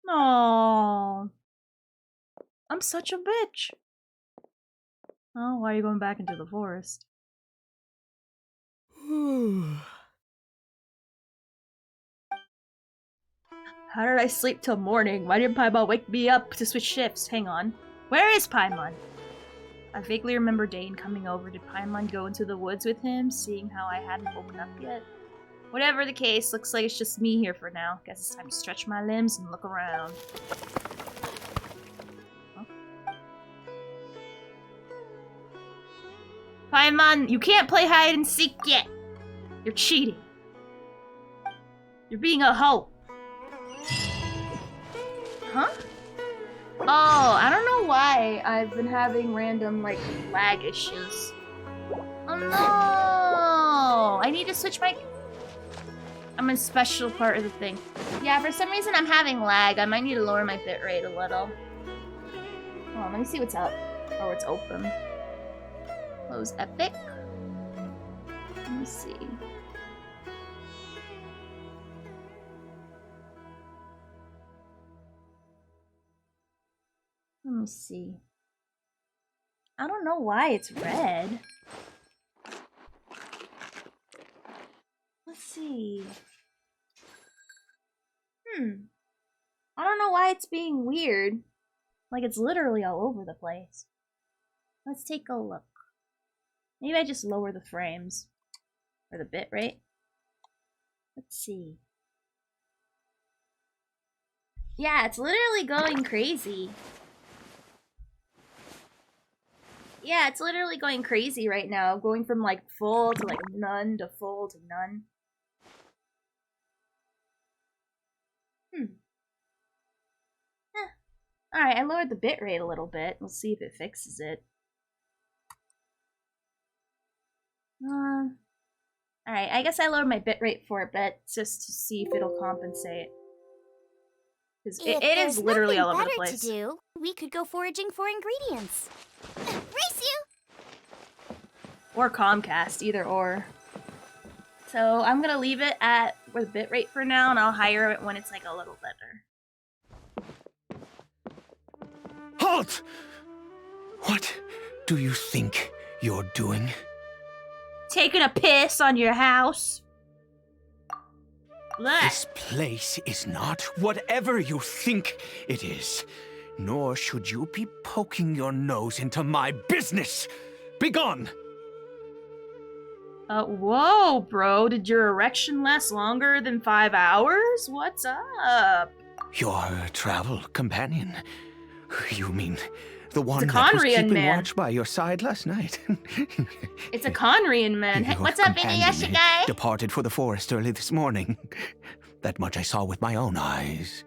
Aww. I'm such a bitch. Oh, why are you going back into the forest? How did I sleep till morning? Why didn't Paimon wake me up to switch shifts? Hang on. Where is Paimon? I vaguely remember Dane coming over. Did Paimon go into the woods with him, seeing how I hadn't woken up yet? Whatever the case, looks like it's just me here for now. Guess it's time to stretch my limbs and look around. Huh? Paimon, you can't play hide and seek yet. You're cheating. You're being a hoe. Huh? Oh, I don't know why I've been having random, like, lag issues. Oh no! I need to switch my... I'm in a special part of the thing. Yeah, for some reason I'm having lag. I might need to lower my bitrate a little. Hold on, let me see what's up. Oh, it's open. Close Epic. Let me see. Let me see. I don't know why it's red. Let's see. I don't know why it's being weird. Like, it's literally all over the place. Let's take a look. Maybe I just lower the frames. Or the bitrate. Let's see. Yeah, it's literally going crazy. Yeah, it's literally going crazy right now. Going from, like, full to, like, none to full to none. Alright, I lowered the bitrate a little bit. We'll see if it fixes it. Alright, I guess I lowered my bitrate for a bit just to see if it'll compensate. Because it is literally all over the place. To do, we could go foraging for ingredients. Race you! Or Comcast, either or. So I'm gonna leave it at with bitrate for now, and I'll higher it when it's like a little better. Halt! What do you think you're doing? taking a piss on your house. Look. This place is not whatever you think it is. Nor should you be poking your nose into my business. Begone! Whoa, bro. Did your erection last longer than 5 hours? What's up? Your travel companion. You mean the one a that was Conrian keeping man. watch by your side last night? It's a Conrian man. Hey, Your what's up, companion Inuyasha? departed for the forest early this morning. That much I saw with my own eyes.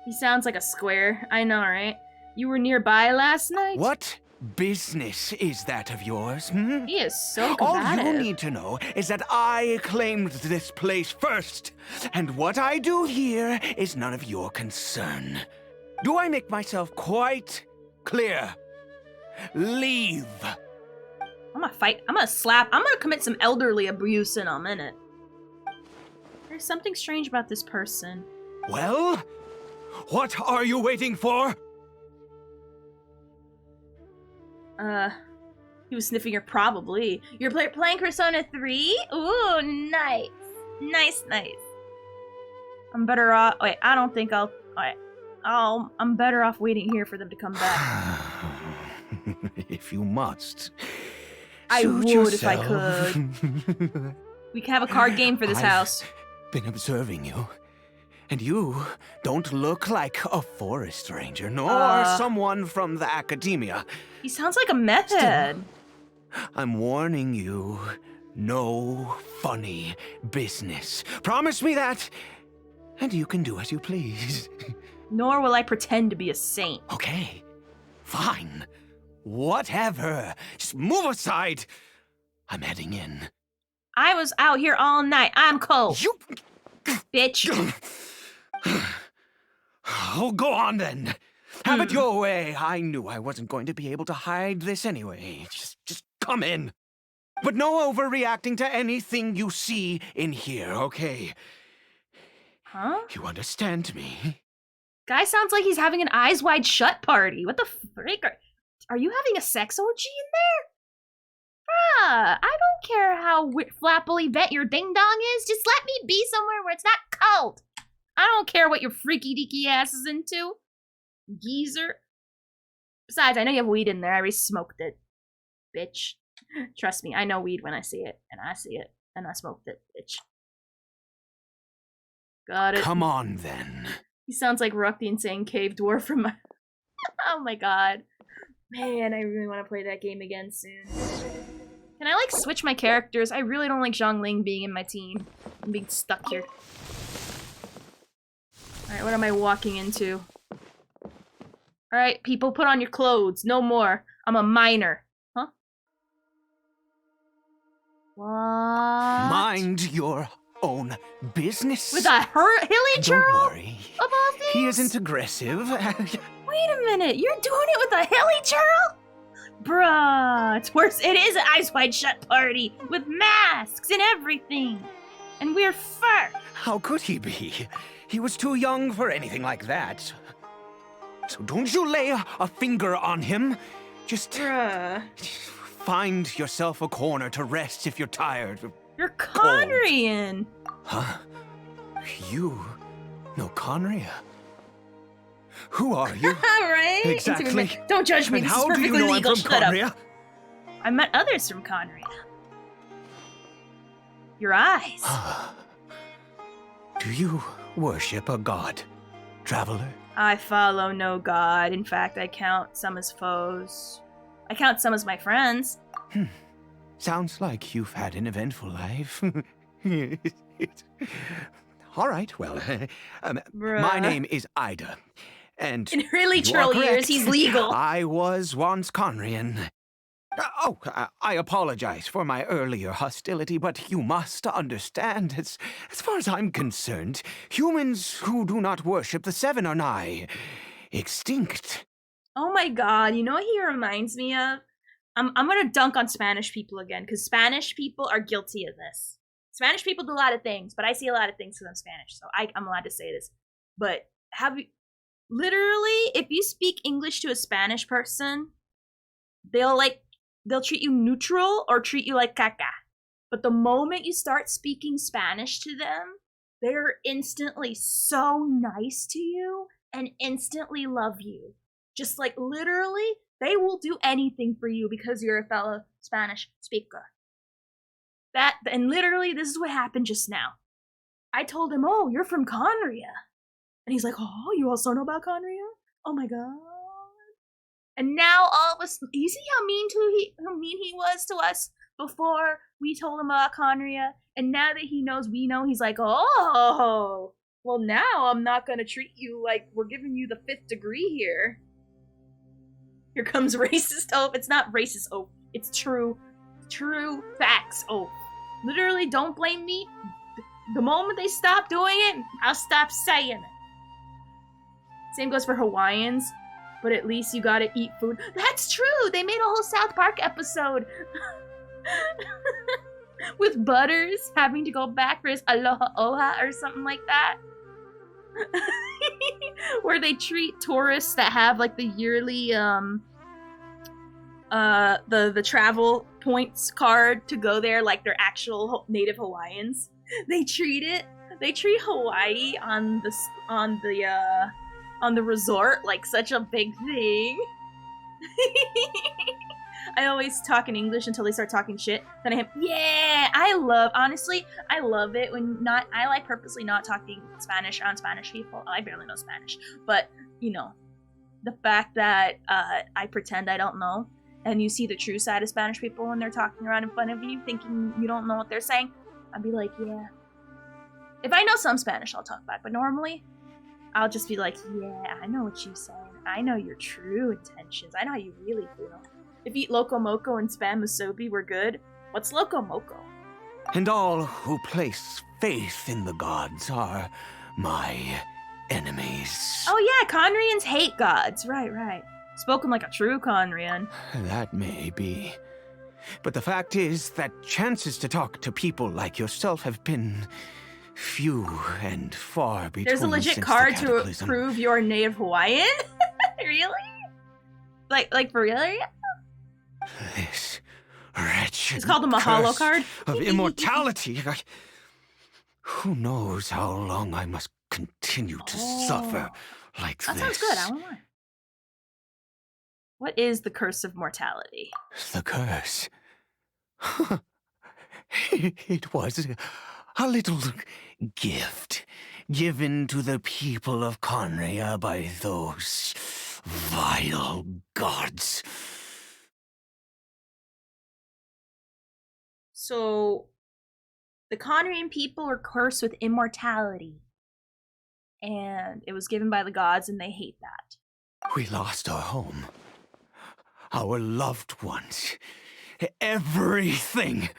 He sounds like a square. I know, right? You were nearby last night? What business is that of yours, hmm? He is so All combative. you need to know is that I claimed this place first, and what I do here is none of your concern. Do I make myself quite clear? Leave. I'm gonna fight. I'm gonna slap. I'm gonna commit some elderly abuse in a minute. There's something strange about this person. Well, what are you waiting for? He was sniffing her, probably. You're playing Persona 3? Ooh, nice. Nice. I'm better off. Wait, I don't think I'll. Wait. I'm better off waiting here for them to come back. If you must. I Suit would if I yourself. could. We can have a card game for this house. Been observing you. And you don't look like a forest ranger, nor someone from the academia. He sounds like a meth head. I'm warning you, no funny business. Promise me that, and you can do as you please. Nor will I pretend to be a saint. Okay, fine. Whatever. Just move aside. I'm heading in. I was out here all night. I'm cold. You... Bitch. Oh, go on then. Have it your way. I knew I wasn't going to be able to hide this anyway. Just come in. But no overreacting to anything you see in here, okay? Huh? You understand me? Guy sounds like he's having an eyes wide shut party. What the frick? Are you having a sex orgy in there? Bruh, I don't care how flappily vet your ding dong is. Just let me be somewhere where it's not cold. I don't care what your freaky deaky ass is into. Geezer. Besides, I know you have weed in there. I already smoked it. Bitch. Trust me, I know weed when I see it. And I see it. And I smoked it, bitch. Got it. Come on, then. He sounds like Ruck the Insane Cave Dwarf from my... Oh my god. Man, I really want to play that game again soon. Can I, like, switch my characters? I really don't like Zhongling being in my team. I'm being stuck here. Alright, what am I walking into? Alright, people, put on your clothes. No more. I'm a minor. Huh? What? Mind your own business. With a hilly churl? Don't worry. Of all things? He isn't aggressive. Wait a minute, you're doing it with a hilly churl? Bruh, it's worse. It is an eyes wide shut party with masks and everything. And we're fur. How could he be? He was too young for anything like that. So don't you lay a finger on him. Just find yourself a corner to rest if you're tired. You're Conrian. Huh? You know Conria? Who are you? Right? Exactly. Don't judge me. And This is how do perfectly you know legal. I'm from Shut Conria? up. I met others from Conria. Your eyes. Do you worship a god, traveler? I follow no god. In fact, I count some as foes. I count some as my friends. Sounds like you've had an eventful life. All right, well, my name is Ida, and In really you churl are correct. years, he's legal. I was once Conrian. I apologize for my earlier hostility, but you must understand, as far as I'm concerned, humans who do not worship the Seven are nigh extinct. Oh my god, you know what he reminds me of? I'm gonna dunk on Spanish people again, because Spanish people are guilty of this. Spanish people do a lot of things, but I see a lot of things because I'm Spanish, so I'm allowed to say this. But Literally, if you speak English to a Spanish person, they'll treat you neutral or treat you like caca. But the moment you start speaking Spanish to them, they're instantly so nice to you and instantly love you. Just like literally, they will do anything for you because you're a fellow Spanish speaker. And literally, this is what happened just now. I told him, "Oh, you're from Conria." And he's like, "Oh, you also know about Conria? Oh my god." And now all of us, you see how mean he was to us before we told him about Conria? And now that he knows we know, he's like, "Oh, well now I'm not gonna treat you like we're giving you the 5th degree here." Here comes racist oath. It's not racist oath. It's true facts oath. Literally, don't blame me. The moment they stop doing it, I'll stop saying it. Same goes for Hawaiians, but at least you gotta eat food. That's true! They made a whole South Park episode with Butters having to go back for his aloha oha or something like that. Where they treat tourists that have like the yearly the travel points card to go there like they're actual native Hawaiians. They treat Hawaii on the resort like such a big thing. I always talk in English until they start talking shit. Then I hit, yeah, I love it when I like purposely not talking Spanish around Spanish people. I barely know Spanish. But, you know, the fact that I pretend I don't know, and you see the true side of Spanish people when they're talking around in front of you, thinking you don't know what they're saying, I'd be like, yeah. If I know some Spanish, I'll talk back. But normally, I'll just be like, yeah, I know what you're saying. I know your true intentions. I know how you really feel. If Eat Loco Moco and Spam Musobi were good, what's Loco Moco? And all who place faith in the gods are my enemies. Oh yeah, Conrians hate gods. Right. Spoken like a true Conrian. That may be. But the fact is that chances to talk to people like yourself have been few and far between. There's a legit card to prove you're native Hawaiian? Really? Like for real? This wretched It's called the Mahalo card of immortality. Who knows how long I must continue to suffer like that this. That sounds good. I want one. What is the curse of mortality? The curse? It was a little gift given to the people of Conria by those vile gods. So, the Conrian people were cursed with immortality. And it was given by the gods, and they hate that. We lost our home. Our loved ones. Everything.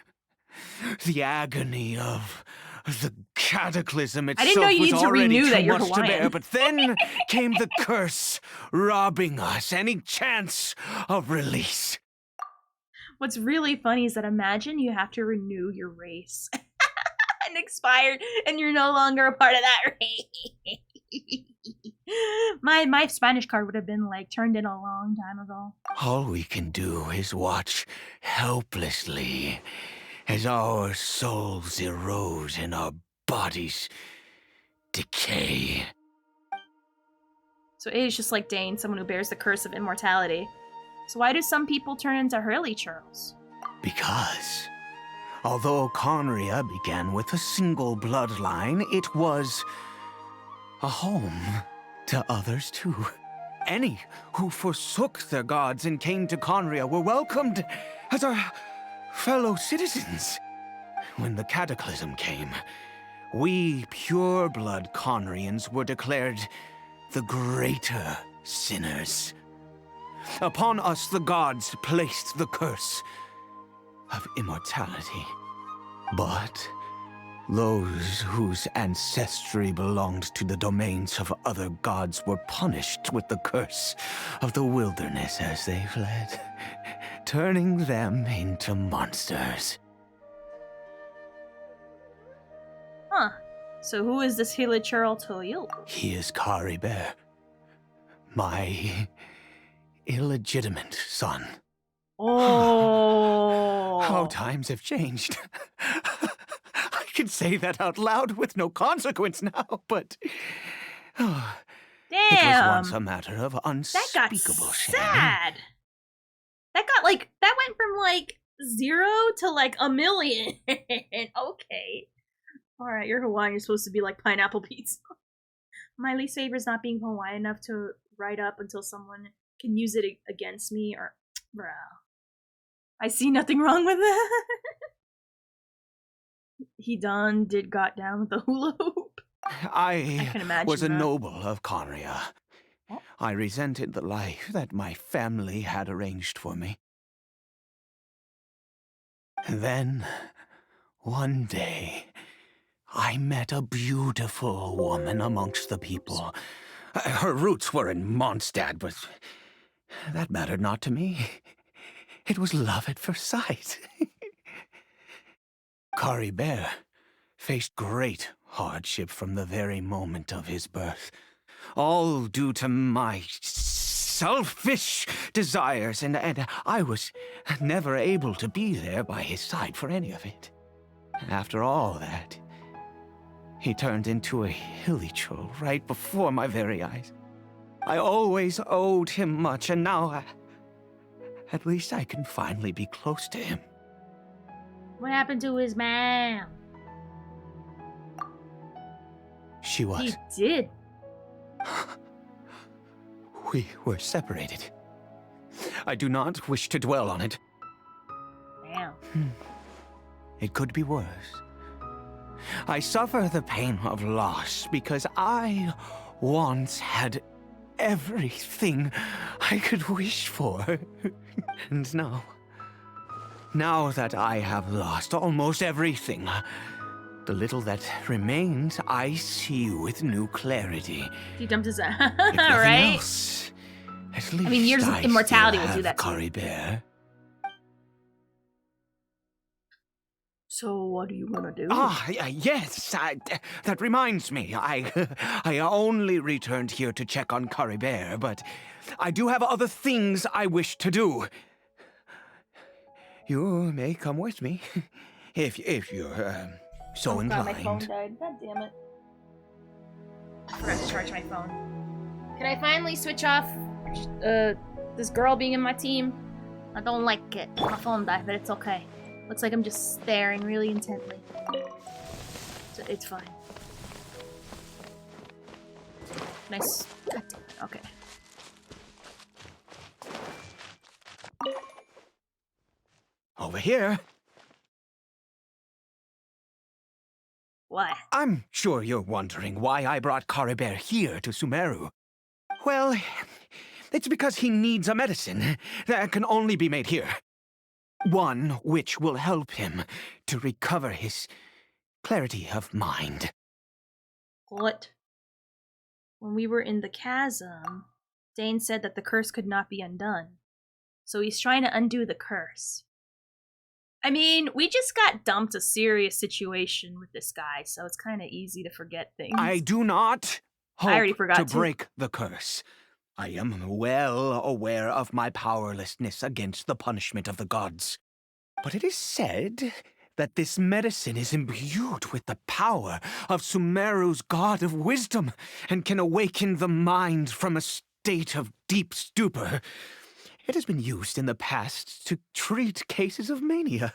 The agony of the cataclysm itself I didn't know you was need to already renew too that you're much to Hawaiian. bear, but then came the curse, robbing us any chance of release. What's really funny is that imagine you have to renew your race and expired, and you're no longer a part of that race. My Spanish card would have been like turned in a long time ago. All we can do is watch helplessly as our souls erode and our bodies decay. So it is just like Dane, someone who bears the curse of immortality. So why do some people turn into hurley churls? Because, although Conria began with a single bloodline, it was a home to others too. Any who forsook their gods and came to Conria were welcomed as our fellow citizens. When the cataclysm came, we pure-blood Conrians were declared the greater sinners. Upon us the gods placed the curse of immortality. But those whose ancestry belonged to the domains of other gods were punished with the curse of the wilderness as they fled, turning them into monsters. Huh. So who is this Hilichurl to you? He is Kari Bear, my illegitimate son. Oh. How times have changed. I can say that out loud with no consequence now, but Damn. it was once a matter of That unspeakable got shame. sad. That got like, that went from like 0 to like 1 million. Okay. Alright, you're Hawaiian, you're supposed to be like pineapple pizza. My least favorite is not being Hawaiian enough to write up until someone can use it against me, or bro. I see nothing wrong with that. He got down with the hula hoop. I can imagine was a that. noble of Conria. I resented the life that my family had arranged for me. And then, one day, I met a beautiful woman amongst the people. Her roots were in Mondstadt, but that mattered not to me. It was love at first sight. Caribert faced great hardship from the very moment of his birth, all due to my selfish desires, and I was never able to be there by his side for any of it. After all that, he turned into a hilly troll right before my very eyes. I always owed him much, and now at least I can finally be close to him. What happened to his mom? She was. He did. We were separated. I do not wish to dwell on it. Damn. It could be worse. I suffer the pain of loss because I once had everything I could wish for. And now that I have lost almost everything, the little that remains I see with new clarity. He dumped his ass, If nothing right? else, at least I mean, years of I immortality still will do have that to you. Caribert. So what do you want to do? Yes, that reminds me. I only returned here to check on Caribert, but I do have other things I wish to do. You may come with me, if you're so God, my phone inclined. died. God damn it. I forgot to charge my phone. Can I finally switch off this girl being in my team? I don't like it. My phone died, but it's okay. Looks like I'm just staring really intently. So it's fine. Nice. God damn it. Okay. Over here. What? I'm sure you're wondering why I brought Caribert here to Sumeru. Well, it's because he needs a medicine that can only be made here. One which will help him to recover his clarity of mind. What? When we were in the chasm, Dane said that the curse could not be undone. So he's trying to undo the curse. I mean, we just got dumped a serious situation with this guy, so it's kind of easy to forget things. I do not hope I already forgot to to. break the curse. I am well aware of my powerlessness against the punishment of the gods. But it is said that this medicine is imbued with the power of Sumeru's god of wisdom and can awaken the mind from a state of deep stupor. It has been used in the past to treat cases of mania.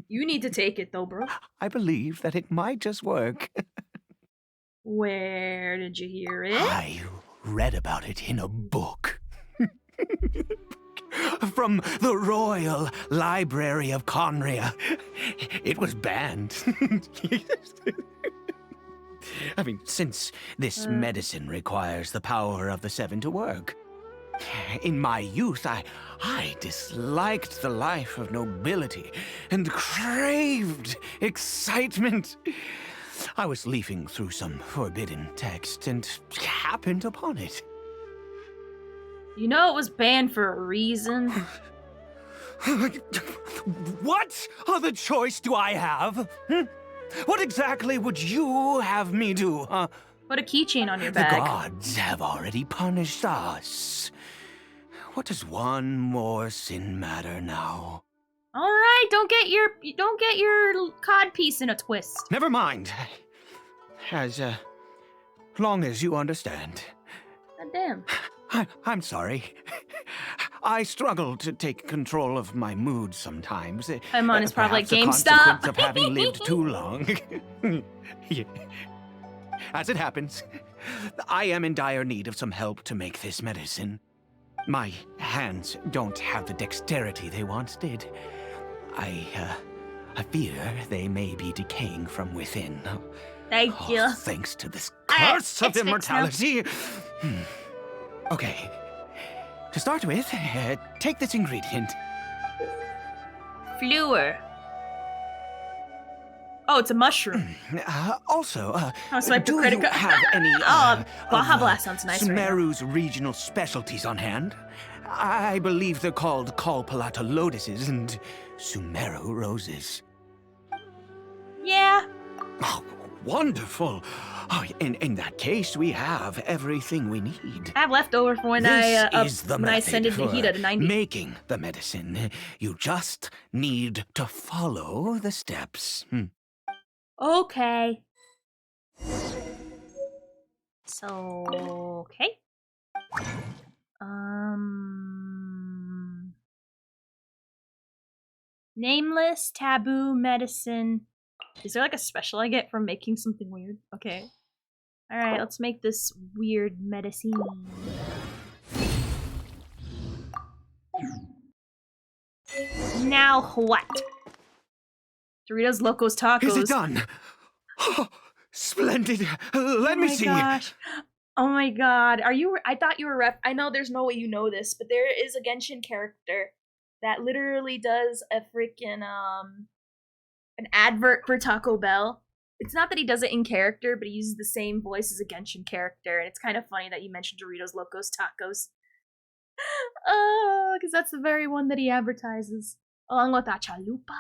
You need to take it though, bro. I believe that it might just work. Where did you hear it? I read about it in a book. From the Royal Library of Conria. It was banned. I mean, since this medicine requires the power of the Seven to work. In my youth, I disliked the life of nobility and craved excitement. I was leafing through some forbidden text and happened upon it. You know it was banned for a reason. What other choice do I have? What exactly would you have me do, huh? Put a keychain on your The bag. gods have already punished us. What does one more sin matter now? All right, don't get your cod piece in a twist. Never mind. As long as you understand. God damn. I'm sorry. I struggle to take control of my mood sometimes. Paimon is probably like, Perhaps a GameStop. consequence of having lived too long. Yeah. As it happens, I am in dire need of some help to make this medicine. My hands don't have the dexterity they once did. I fear they may be decaying from within. Thank you. Thanks to this curse of immortality. Okay. To start with, take this ingredient. Fleur. Oh, it's a mushroom. Also, swipe the do credit you card. have any Baja Blast sounds nice right now. Sumeru's regional specialties on hand? I believe they're called Kalpalata lotuses and Sumeru roses. Yeah. Oh, wonderful. Oh, in that case, we have everything we need. I have leftover for when This is the when I method ascended for Nahida to 90. making the medicine. You just need to follow the steps. Okay. So, okay. Nameless taboo medicine. Is there like a special I get from making something weird? Okay. Alright, let's make this weird medicine. Now what? Doritos Locos Tacos. Is it done? Splendid. Let me see. Gosh. Oh my god. Are you? I thought you were I know there's no way you know this, but there is a Genshin character that literally does a freaking an advert for Taco Bell. It's not that he does it in character, but he uses the same voice as a Genshin character, and it's kind of funny that you mentioned Doritos Locos Tacos. Oh, because that's the very one that he advertises, along with that chalupa.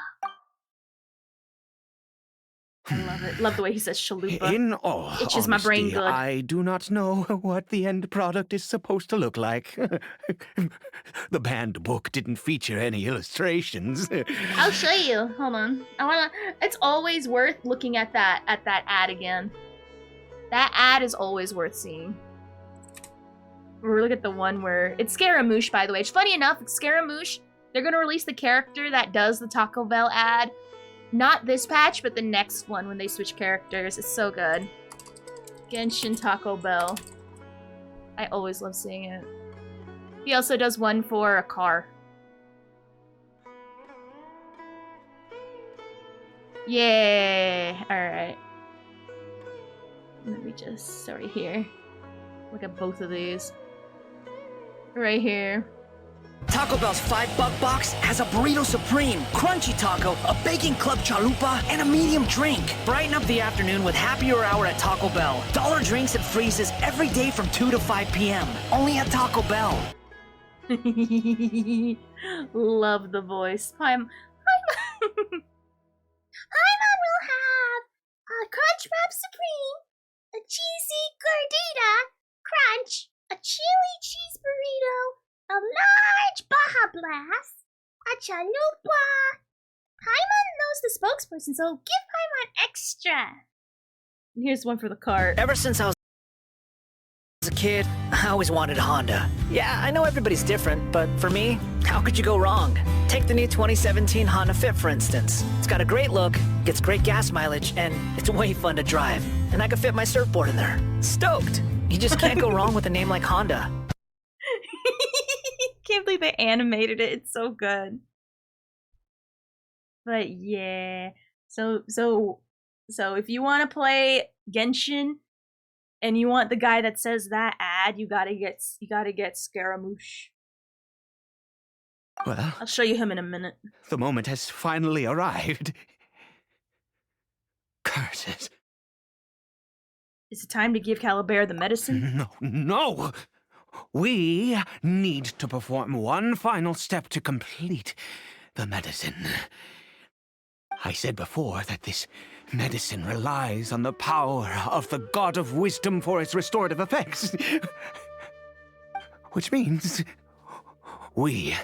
I love it. Love the way he says chalupa. In all Itches my brain honesty, good. I do not know what the end product is supposed to look like. The banned book didn't feature any illustrations. I'll show you. Hold on. It's always worth looking at that ad again. That ad is always worth seeing. We're looking at the one where it's Scaramouche, by the way. It's funny enough, it's Scaramouche. They're gonna release the character that does the Taco Bell ad. Not this patch, but the next one when they switch characters. It's so good. Genshin Taco Bell. I always love seeing it. He also does one for a car. Yay! Alright. Let me just... So right here. Look at both of these. Right here. Taco Bell's $5 box has a burrito supreme, crunchy taco, a bacon club chalupa, and a medium drink. Brighten up the afternoon with happy hour at Taco Bell. Dollar drinks and freezes every day from 2 to 5 p.m. Only at Taco Bell. Love the voice. Paimon will have a Crunch Wrap Supreme, a cheesy gordita crunch, a chili cheese burrito, a large Baja Blast, a chalupa. Paimon knows the spokesperson, so give Paimon extra. And here's one for the cart. Ever since I was a kid, I always wanted a Honda. Yeah, I know everybody's different, but for me, how could you go wrong? Take the new 2017 Honda Fit, for instance. It's got a great look, gets great gas mileage, and it's way fun to drive. And I could fit my surfboard in there. Stoked! You just can't go wrong with a name like Honda. Can't believe they animated it. It's so good. But yeah. So if you want to play Genshin and you want the guy that says that ad, you gotta get Scaramouche. Well, I'll show you him in a minute. the moment has finally arrived. Curses. Is it time to give Caliber the medicine? No! We need to perform one final step to complete the medicine. I said before that this Medicine relies on the power of the God of Wisdom for its restorative effects. Which means we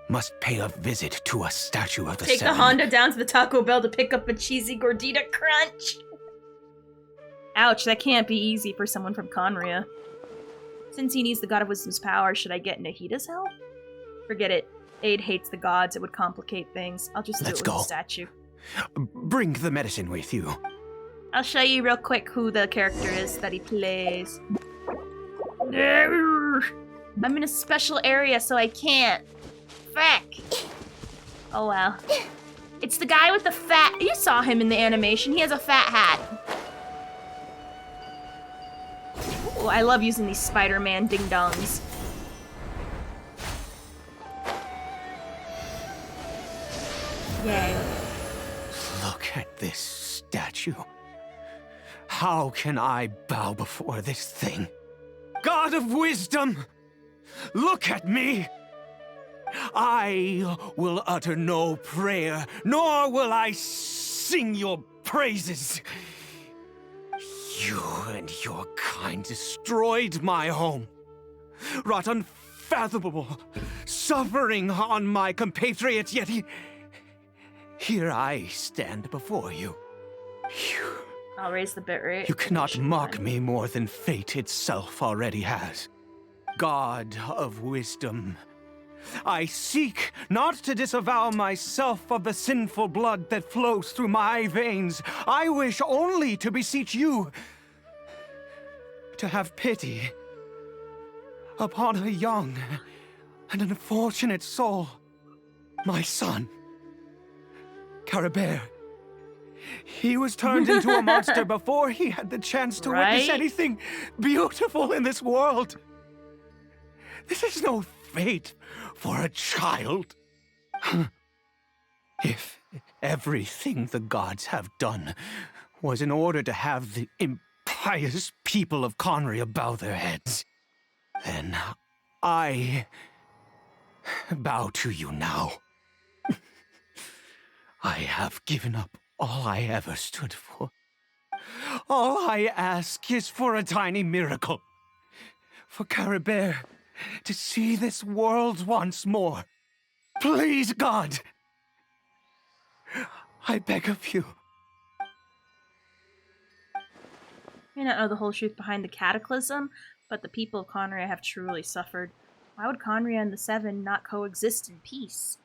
must pay a visit to a statue of the Take Seven. the Honda down to the Taco Bell to pick up a cheesy gordita crunch. Ouch, that can't be easy for someone from Conria. Since he needs the God of Wisdom's power, should I get Nahida's help? Forget it. Aid hates the gods. It would complicate things. I'll just do it with the statue. Bring the medicine with you. I'll show you real quick who the character is that he plays. I'm in a special area, so I can't. Frick. Oh well. It's the guy with the fat... You saw him in the animation. He has a fat hat. Ooh, I love using these Spider-Man ding-dongs. Yay. Look at this statue. How can I bow before this thing? God of Wisdom! Look at me! I will utter no prayer, nor will I sing your praises. You and your kind destroyed my home, wrought unfathomable suffering on my compatriots, yet here I stand before you. I'll raise the bitrate. You cannot mock me more than fate itself already has. God of Wisdom, I seek not to disavow myself of the sinful blood that flows through my veins. I wish only to beseech you to have pity upon a young and unfortunate soul, my son, Caribert. He was turned into a monster before he had the chance to witness anything beautiful in this world. This is no fate for a child. If everything the gods have done was in order to have the impious people of Conria bow their heads, then I bow to you now. I have given up all I ever stood for. All I ask is for a tiny miracle. For Caribert to see this world once more. Please, God! I beg of you. You may not know the whole truth behind the cataclysm, but the people of Conria have truly suffered. Why would Conria and the Seven not coexist in peace?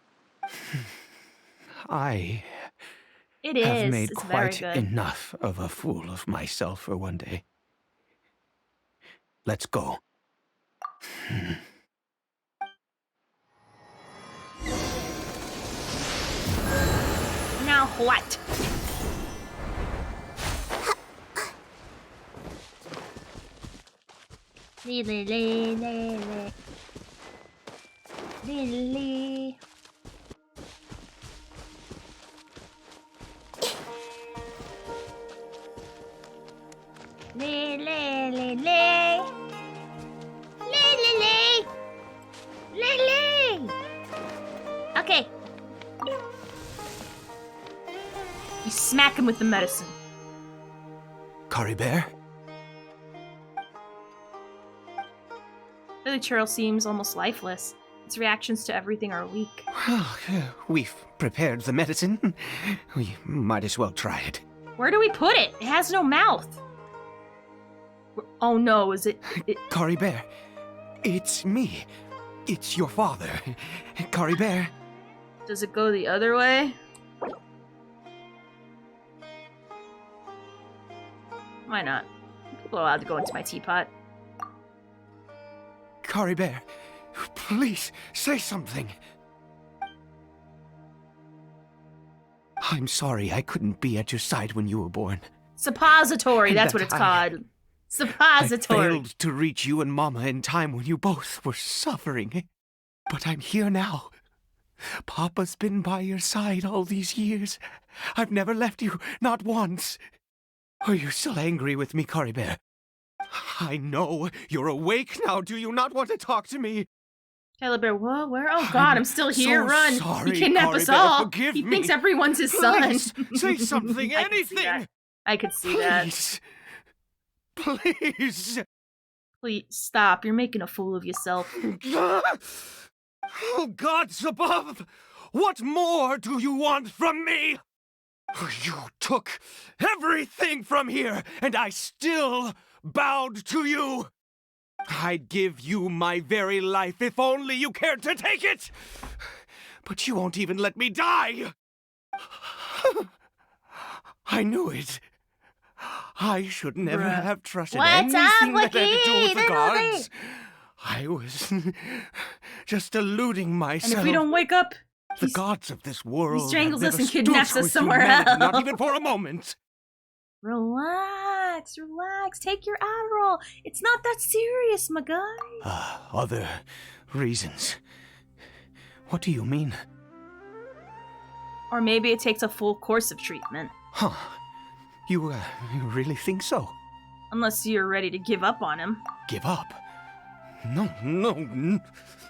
I have made it's quite very good. enough of a fool of myself for one day. Let's go. Now what? Lily. Okay. You smack him with the medicine. Caribert? Billy Churl seems almost lifeless. Its reactions to everything are weak. We've prepared the medicine. We might as well try it. Where do we put it? It has no mouth. Oh no, is it... Caribert, it's me. It's your father. Caribert. Does it go the other way? Why not? People are allowed to go into my teapot. Caribert, please, say something. I'm sorry I couldn't be at your side when you were born. Suppository, that's what it's called. Suppository. I failed to reach you and Mama in time when you both were suffering. But I'm here now. Papa's been by your side all these years. I've never left you, not once. Are you still angry with me, Caribert? I know you're awake now. Do you not want to talk to me? Kyler Bear, what? Where? Oh God, I'm still here. So Run! sorry, He kidnapped Cory us Bear, all. forgive He me. thinks everyone's his son. Please, say something, I could see anything. that. I could see that. Please. Please stop. You're making a fool of yourself. Oh, gods above! What more do you want from me? You took everything from here, and I still bowed to you. I'd give you my very life if only you cared to take it. But you won't even let me die. I knew it. I should never have trusted anything that had to do with the gods. I was just deluding myself. And if we don't wake up, the gods of this world he strangles have us never and kidnaps stood us with somewhere humanity, else. Not even for a moment. Relax, relax. Take your Adderall. It's not that serious, my guy. Other reasons. What do you mean? Or maybe it takes a full course of treatment. Huh. You really think so? Unless you're ready to give up on him. Give up? No,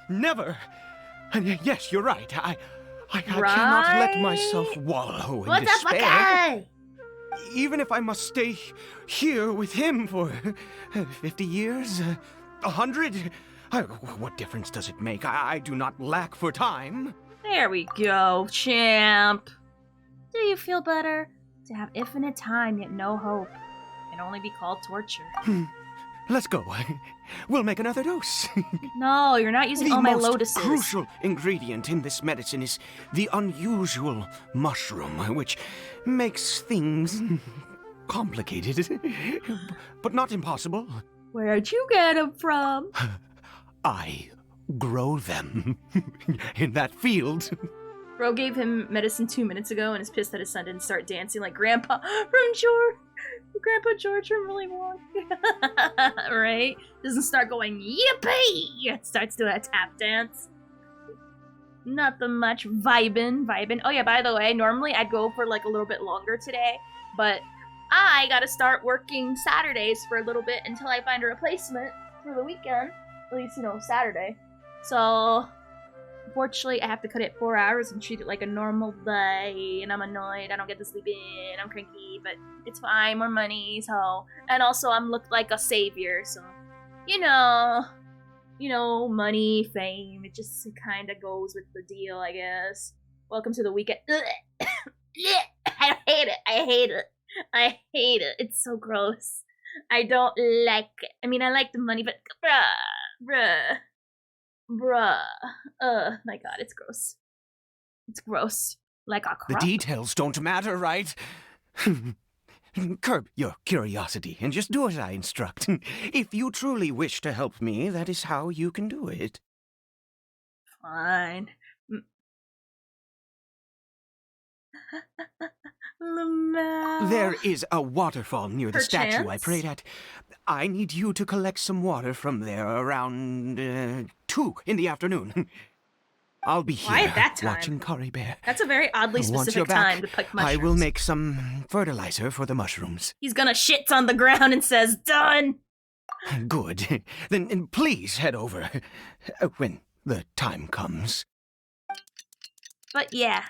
never. And yes, you're right. I cannot let myself wallow in despair. Buckeye? Even if I must stay here with him for 50 years, 100, what difference does it make? I do not lack for time. There we go, champ. Do you feel better? To have infinite time yet no hope can only be called torture. Let's go. We'll make another dose. No, you're not using all my lotuses. The most crucial ingredient in this medicine is the unusual mushroom, which makes things complicated, but not impossible. Where'd you get them from? I grow them in that field. Bro gave him medicine 2 minutes ago and is pissed that his son didn't start dancing like Grandpa from George. Grandpa George from Willy Wonka. Right? Doesn't start going, yippee! Starts doing a tap dance. Nothing much. Vibin'. Oh yeah, by the way, normally I'd go for like a little bit longer today, but I gotta start working Saturdays for a little bit until I find a replacement for the weekend. At least, Saturday. So, unfortunately, I have to cut it 4 hours and treat it like a normal day, and I'm annoyed. I don't get to sleep in. I'm cranky, but it's fine. More money, so. And also, I'm looked like a savior, so. Money, fame. It just kind of goes with the deal, I guess. Welcome to the weekend. I hate it. It's so gross. I don't like it. I mean, I like the money, but bruh. My God, it's gross. It's gross. Like a crop. The details don't matter, right? Curb your curiosity and just do as I instruct. If you truly wish to help me, that is how you can do it. Fine. Lamau. There is a waterfall near the statue I Perchance? prayed at. I need you to collect some water from there around 2 in the afternoon. I'll be Why here at that time? watching Cory Bear. That's a very oddly Once you're specific back, time to pick mushrooms. I will make some fertilizer for the mushrooms. He's gonna shit on the ground and says, done! Good. Then please head over when the time comes. But yeah,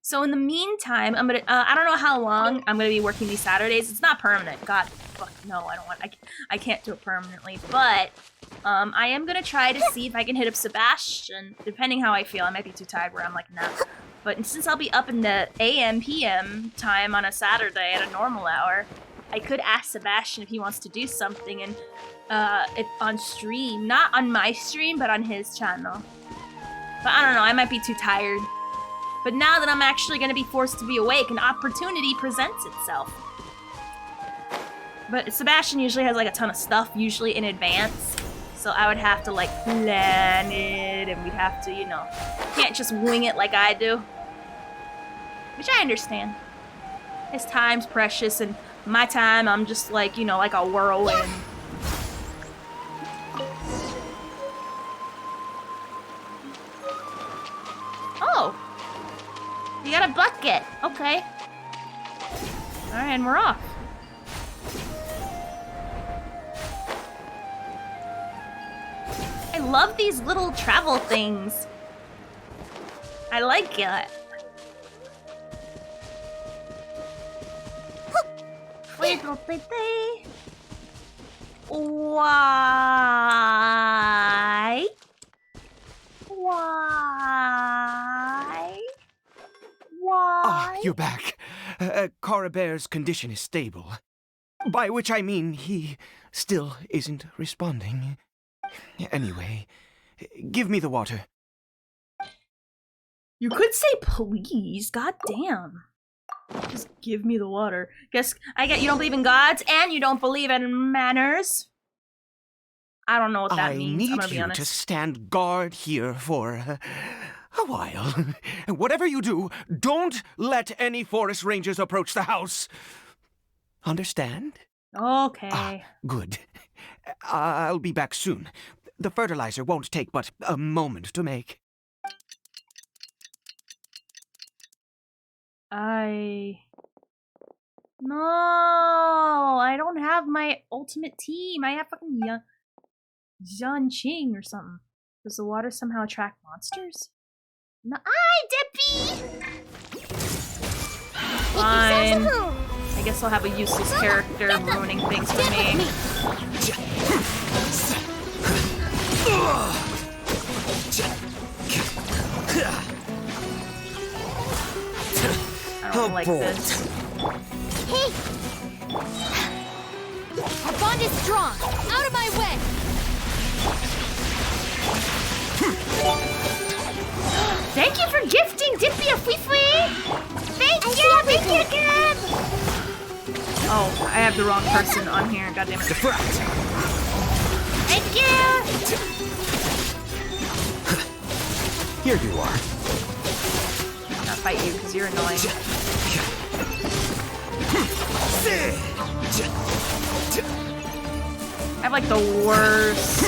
So in the meantime, I'm gonna, I don't know how long I'm gonna be working these Saturdays. It's not permanent. God, fuck, no, I can't do it permanently. But, I am gonna try to see if I can hit up Sebastian, depending how I feel. I might be too tired where I'm like, nah. But since I'll be up in the AM, PM time on a Saturday at a normal hour, I could ask Sebastian if he wants to do something and, if on stream. Not on my stream, but on his channel. But I don't know, I might be too tired. But now that I'm actually going to be forced to be awake, an opportunity presents itself. But Sebastian usually has like a ton of stuff, usually in advance. So I would have to like plan it, and we'd have to, can't just wing it like I do. Which I understand. His time's precious, and my time, I'm just like, like a whirlwind. Oh! You got a bucket. Okay. Alright, and we're off. I love these little travel things. I like it. Why? Why? Why? Ah, you're back. Coribear's condition is stable. By which I mean he still isn't responding. Anyway, give me the water. You could say please, god damn. Just give me the water. Guess I get you don't believe in gods and you don't believe in manners. I don't know what that means. I'm gonna be I need you honest. to stand guard here for a while. Whatever you do, don't let any forest rangers approach the house. Understand? Okay. Good. I'll be back soon. The fertilizer won't take but a moment to make. No, I don't have my ultimate team. I have fucking Yan Qing or something. Does the water somehow attract monsters? No, Dippy! Fine. I guess I'll have a useless character ruining things for me. I don't like this. Hey! Our bond is strong! Out of my way! Thank you for gifting Dippy a Fui-Fui! Thank you again! Oh, I have the wrong person on here, goddammit. Deflect! Thank you! Here you are. Not fight you, because you're annoying. I have like the worst.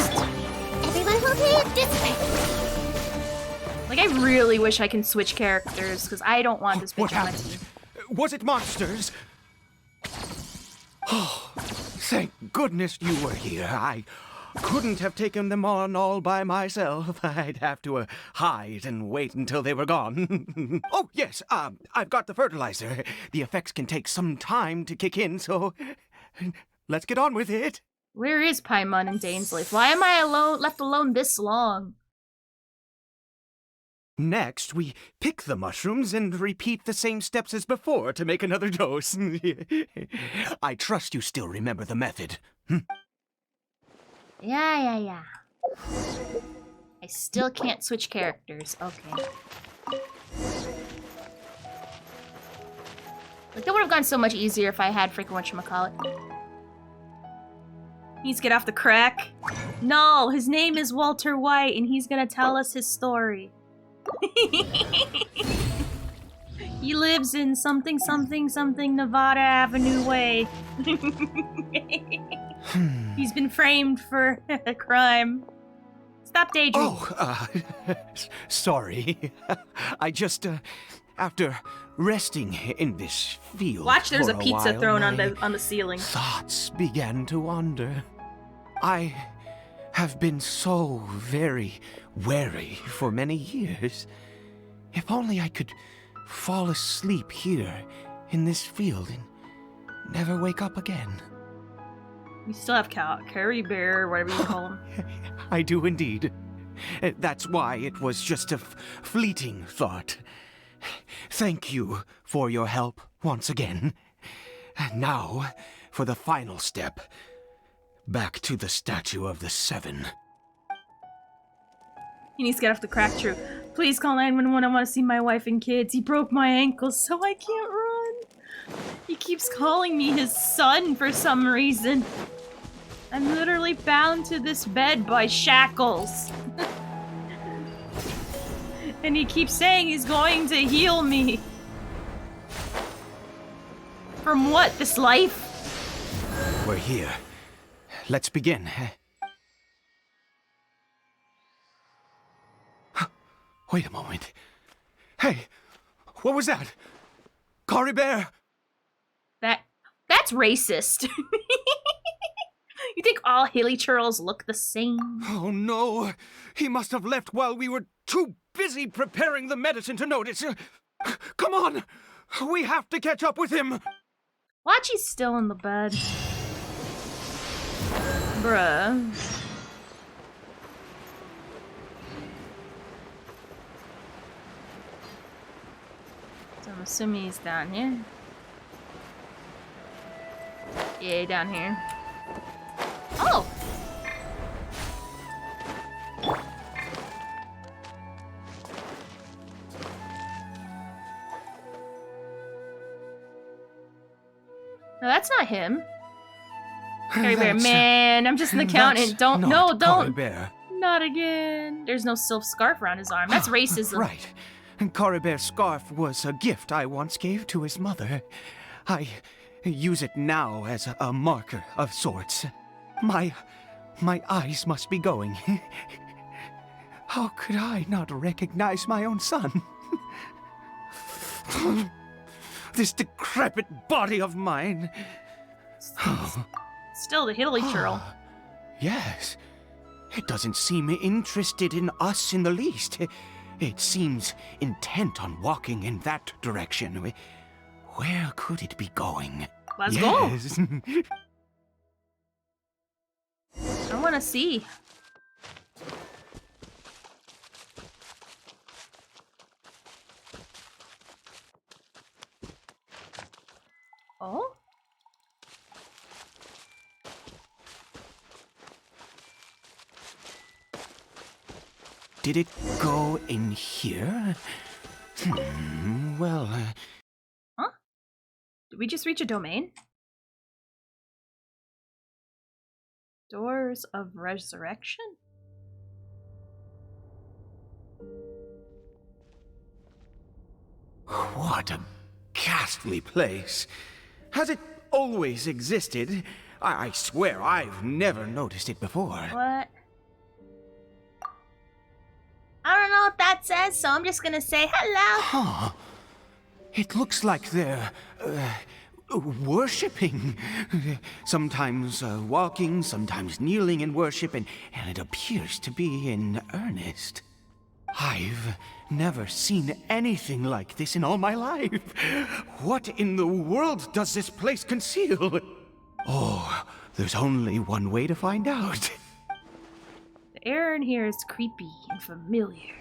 Everyone will be this way. Like, I really wish I can switch characters, because I don't want this bitch on my team. Was it monsters? Oh, thank goodness you were here. I couldn't have taken them on all by myself. I'd have to hide and wait until they were gone. Oh, yes, I've got the fertilizer. The effects can take some time to kick in, so let's get on with it. Where is Paimon and Dainsleif? Why am I left alone this long? Next, we pick the mushrooms and repeat the same steps as before to make another dose. I trust you still remember the method. Yeah. I still can't switch characters. Okay. Like, that would have gone so much easier if I had freaking whatchamacallit. He's get off the crack. No, his name is Walter White, and he's gonna tell us his story. He lives in something Nevada Avenue Way. He's been framed for a crime. Stop daydreaming. Oh, sorry. I just, after resting in this field Watch, there's for a pizza while, thrown my on the ceiling. thoughts began to wander. I have been so very wary for many years. If only I could fall asleep here in this field and never wake up again. You still have Curry Bear, whatever you call him. I do indeed. That's why it was just a fleeting thought. Thank you for your help once again. And now, for the final step. Back to the Statue of the Seven. He needs to get off the crack, true. Please call 911, I want to see my wife and kids. He broke my ankles, so I can't run. He keeps calling me his son for some reason. I'm literally bound to this bed by shackles. And he keeps saying he's going to heal me. From what, this life? We're here. Let's begin. Wait a moment. Hey, what was that? Cory Bear! That's racist. You think all hilly churls look the same? Oh no! He must have left while we were too busy preparing the medicine to notice. Come on! We have to catch up with him! Wachi's still in the bed. Bruh. So I'm assuming he's down here. Yeah, down here. Oh! No, that's not him. Carry Bear, man, I'm just an accountant. Don't, no, don't. Bear. Not again. There's no silk scarf around his arm. That's racism. Right. And Bear's scarf was a gift I once gave to his mother. I use it now as a marker of sorts. My eyes must be going. How could I not recognize my own son? This decrepit body of mine. Still the hilly churl. Yes. It doesn't seem interested in us in the least. It seems intent on walking in that direction. Where could it be going? Let's yes. go. I want to see. Oh? Did it go in here? Well, Huh? Did we just reach a domain? Doors of Resurrection? What a ghastly place. Has it always existed? I swear I've never noticed it before. What? I don't know what that says, so I'm just gonna say hello. Huh. It looks like they're, worshipping. Sometimes walking, sometimes kneeling in worship, and it appears to be in earnest. I've never seen anything like this in all my life. What in the world does this place conceal? Oh, there's only one way to find out. The air in here is creepy and familiar.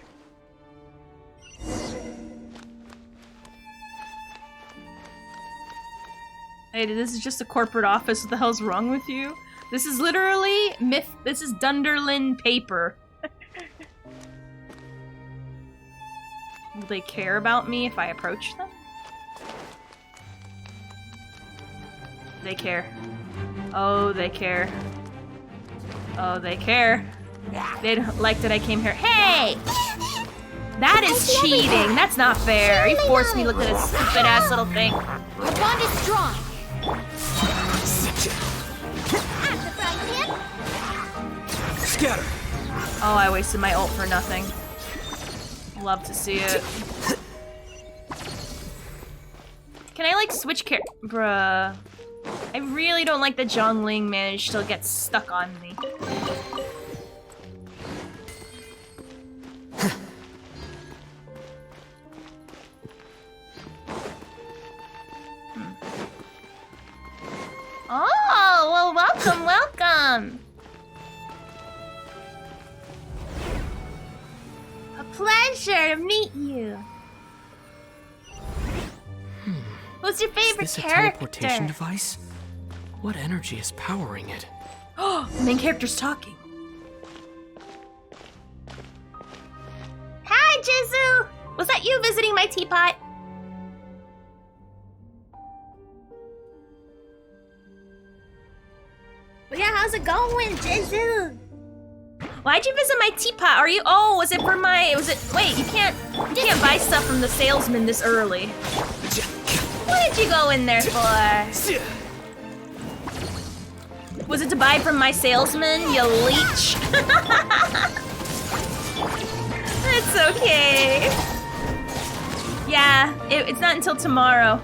Hey, this is just a corporate office. What the hell's wrong with you? This is literally this is Dunderlin paper. Will they care about me if I approach them? They care. Oh, they care. Oh, they care. They don't like that I came here. Hey! That is cheating. That's not fair. You forced me to look at this stupid ass little thing. Our bond is strong. Scatter. Oh, I wasted my ult for nothing. Love to see it. Can I like switch Bruh. I really don't like that Zhongling managed to get stuck on me. Oh, well, welcome, welcome. A pleasure to meet you. Who's your favorite Is this a character? teleportation device? What energy is powering it? Oh, the main character's talking. Hi, Jizu! Was that you visiting my teapot? Well, yeah, how's it going, Jizu? Why'd you visit my teapot? Are you? Oh, was it for my? Was it? Wait, you can't buy stuff from the salesman this early. What did you go in there for? Was it to buy from my salesman, you leech? It's okay. Yeah, it's not until tomorrow.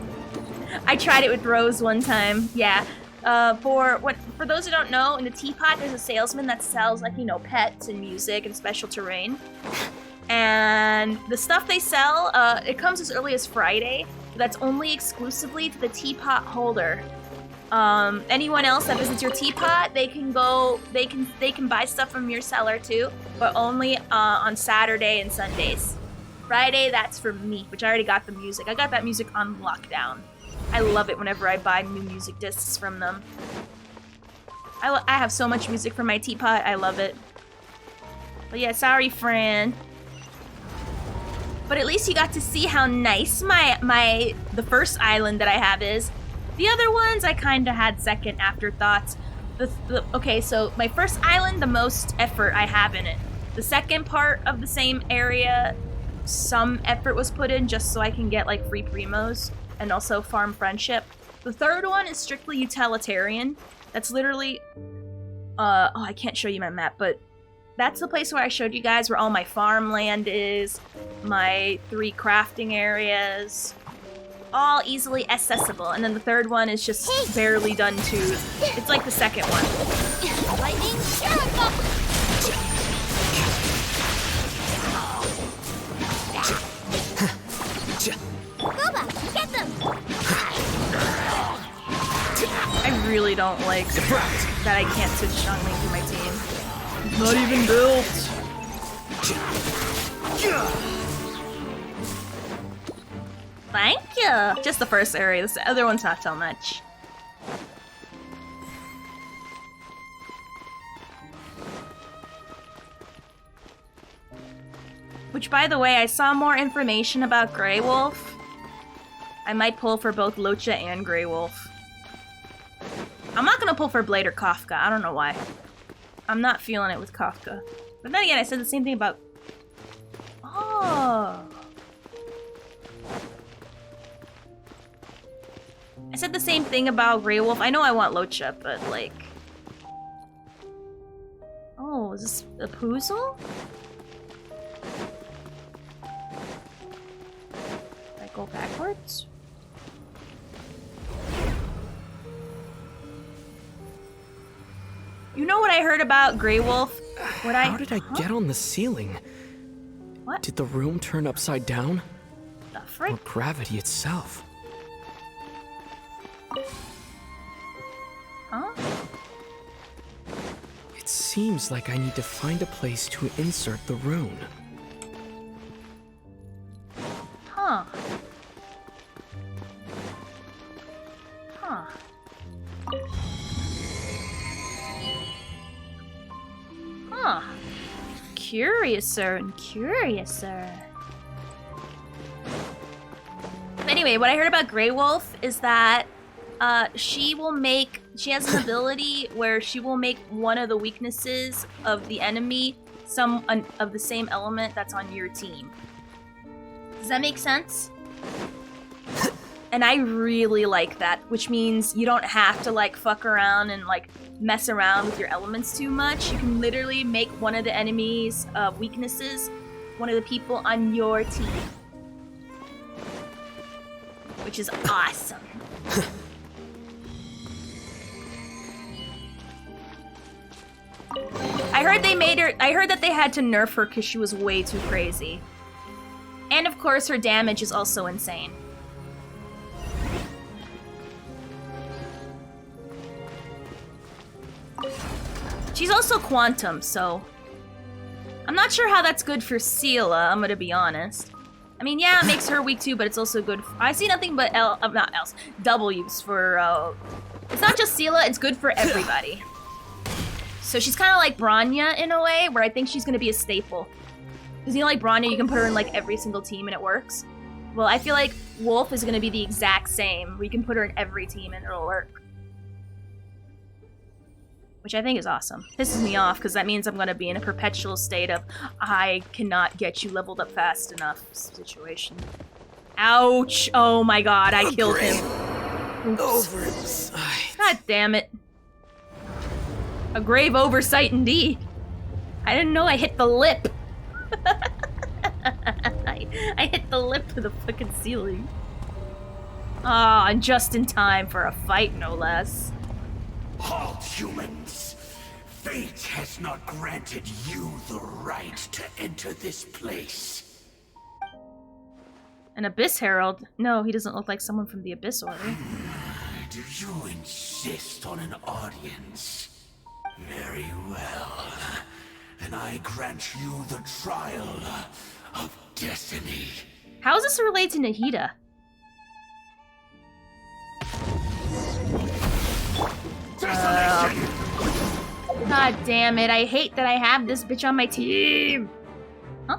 I tried it with Rose one time. Yeah, For those who don't know, in the teapot there's a salesman that sells like, you know, pets and music and special terrain. And the stuff they sell, it comes as early as Friday. That's only exclusively to the teapot holder. Anyone else that visits your teapot, they can buy stuff from your seller too, but only on Saturday and Sundays. Friday, that's for me, which I already got the music. I got that music on lockdown. I love it whenever I buy new music discs from them. I have so much music for my teapot, I love it. But yeah, sorry, Fran. But at least you got to see how nice the first island that I have is. The other ones, I kind of had second afterthoughts. Okay, so my first island, the most effort I have in it. The second part of the same area, some effort was put in just so I can get like free primos and also farm friendship. The third one is strictly utilitarian. That's literally, I can't show you my map, but that's the place where I showed you guys where all my farmland is, my 3 crafting areas, all easily accessible. And then the third one is just barely done too. It's like the second one. Lightning, Boba, get them! I really don't like that I can't switch Xiangling through my team. It's not even built. Thank you. Just the first area. The other one's not so much. Which, by the way, I saw more information about Grey Wolf. I might pull for both Locha and Grey Wolf. I'm not gonna pull for Blade or Kafka. I don't know why. I'm not feeling it with Kafka. But then again, I said the same thing about... Oh. I said the same thing about Grey Wolf. I know I want Locha, but like... Oh, is this a Poozle? Did I go backwards? You know what I heard about Grey Wolf? How did I get on the ceiling? What? Did the room turn upside down? The frick? Or gravity itself? Huh? It seems like I need to find a place to insert the rune. Huh. Huh. Huh. Curiouser and curiouser. Anyway, what I heard about Grey Wolf is that she has an ability where she will make one of the weaknesses of the enemy of the same element that's on your team. Does that make sense? And I really like that, which means you don't have to like fuck around and like mess around with your elements too much. You can literally make one of the enemy's weaknesses one of the people on your team. Which is awesome. I heard that they had to nerf her because she was way too crazy. And of course her damage is also insane. She's also quantum, so... I'm not sure how that's good for Seela, I'm gonna be honest. I mean, yeah, it makes her weak too, but it's also good I see nothing but W's for, It's not just Seela, it's good for everybody. So she's kind of like Bronya in a way, where I think she's gonna be a staple. Because you know, like Bronya, you can put her in like every single team and it works. Well, I feel like Wolf is gonna be the exact same, where you can put her in every team and it'll work. Which I think is awesome. Pisses me off, because that means I'm gonna be in a perpetual state of I cannot get you leveled up fast enough situation. Ouch! Oh my god, I killed him. Oversight. God damn it. A grave oversight indeed. I didn't know I hit the lip. I hit the lip of the fucking ceiling. Ah, and just in time for a fight, no less. Halt, humans! Fate has not granted you the right to enter this place. An Abyss Herald? No, he doesn't look like someone from the Abyss Order. Do you insist on an audience? Very well. Then I grant you the trial of destiny. How is this related to Nahida? God damn it, I hate that I have this bitch on my team. Huh?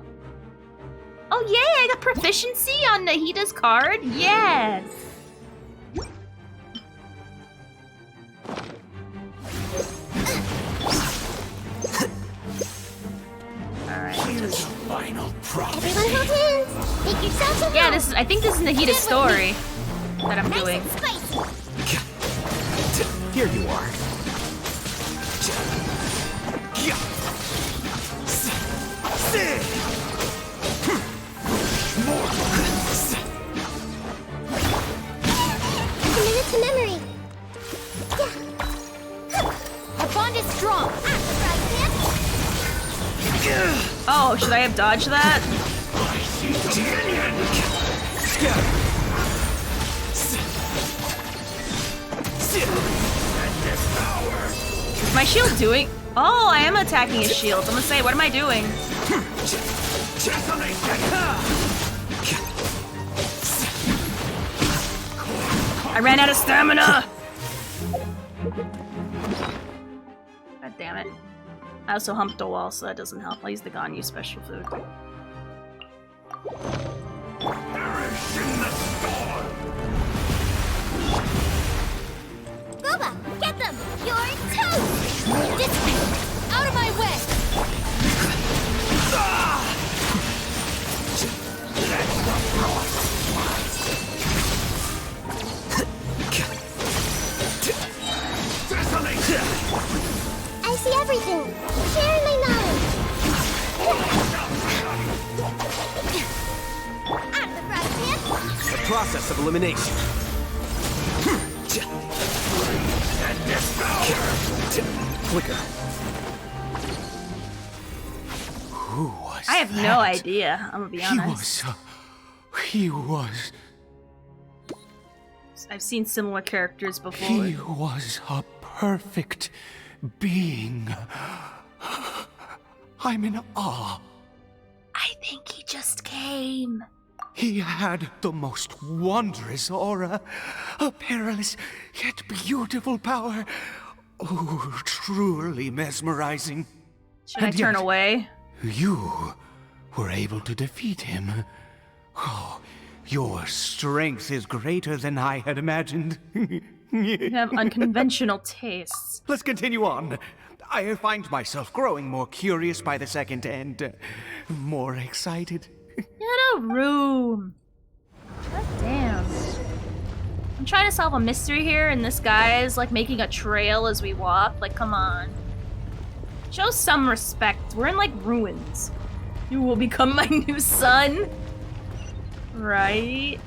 Oh yay, I got proficiency on Nahida's card? Yes! Alright. Here's a final promise. Everyone hold hands. Make yourselves at Yeah, home. this is, I think this is Nahida's story that I'm doing. Here you are. Committed to memory. Our bond is strong. Oh, should I have dodged that? Is my shield doing? Oh, I am attacking his shield. I'm gonna say, what am I doing? I ran out of stamina! God damn it. I also humped the wall, so that doesn't help. I'll use the Ganyu special food. Perish in the storm! Boba, get them! You're toast! Distance! Out of my way! I see everything. Sharing my knowledge. Out of the front, Pip. The process of elimination. Flicker. Who was I have that? no idea, I'm gonna be honest. He was. I've seen similar characters before. He was a perfect being. I'm in awe. I think he just came. He had the most wondrous aura, a perilous yet beautiful power. Oh, truly mesmerizing. Should I turn away? You were able to defeat him. Oh, your strength is greater than I had imagined. You have unconventional tastes. Let's continue on. I find myself growing more curious by the second and more excited. Get a room. God damn. I'm trying to solve a mystery here, and this guy is like making a trail as we walk. Like, come on. Show some respect. We're in like ruins. You will become my new son. Right?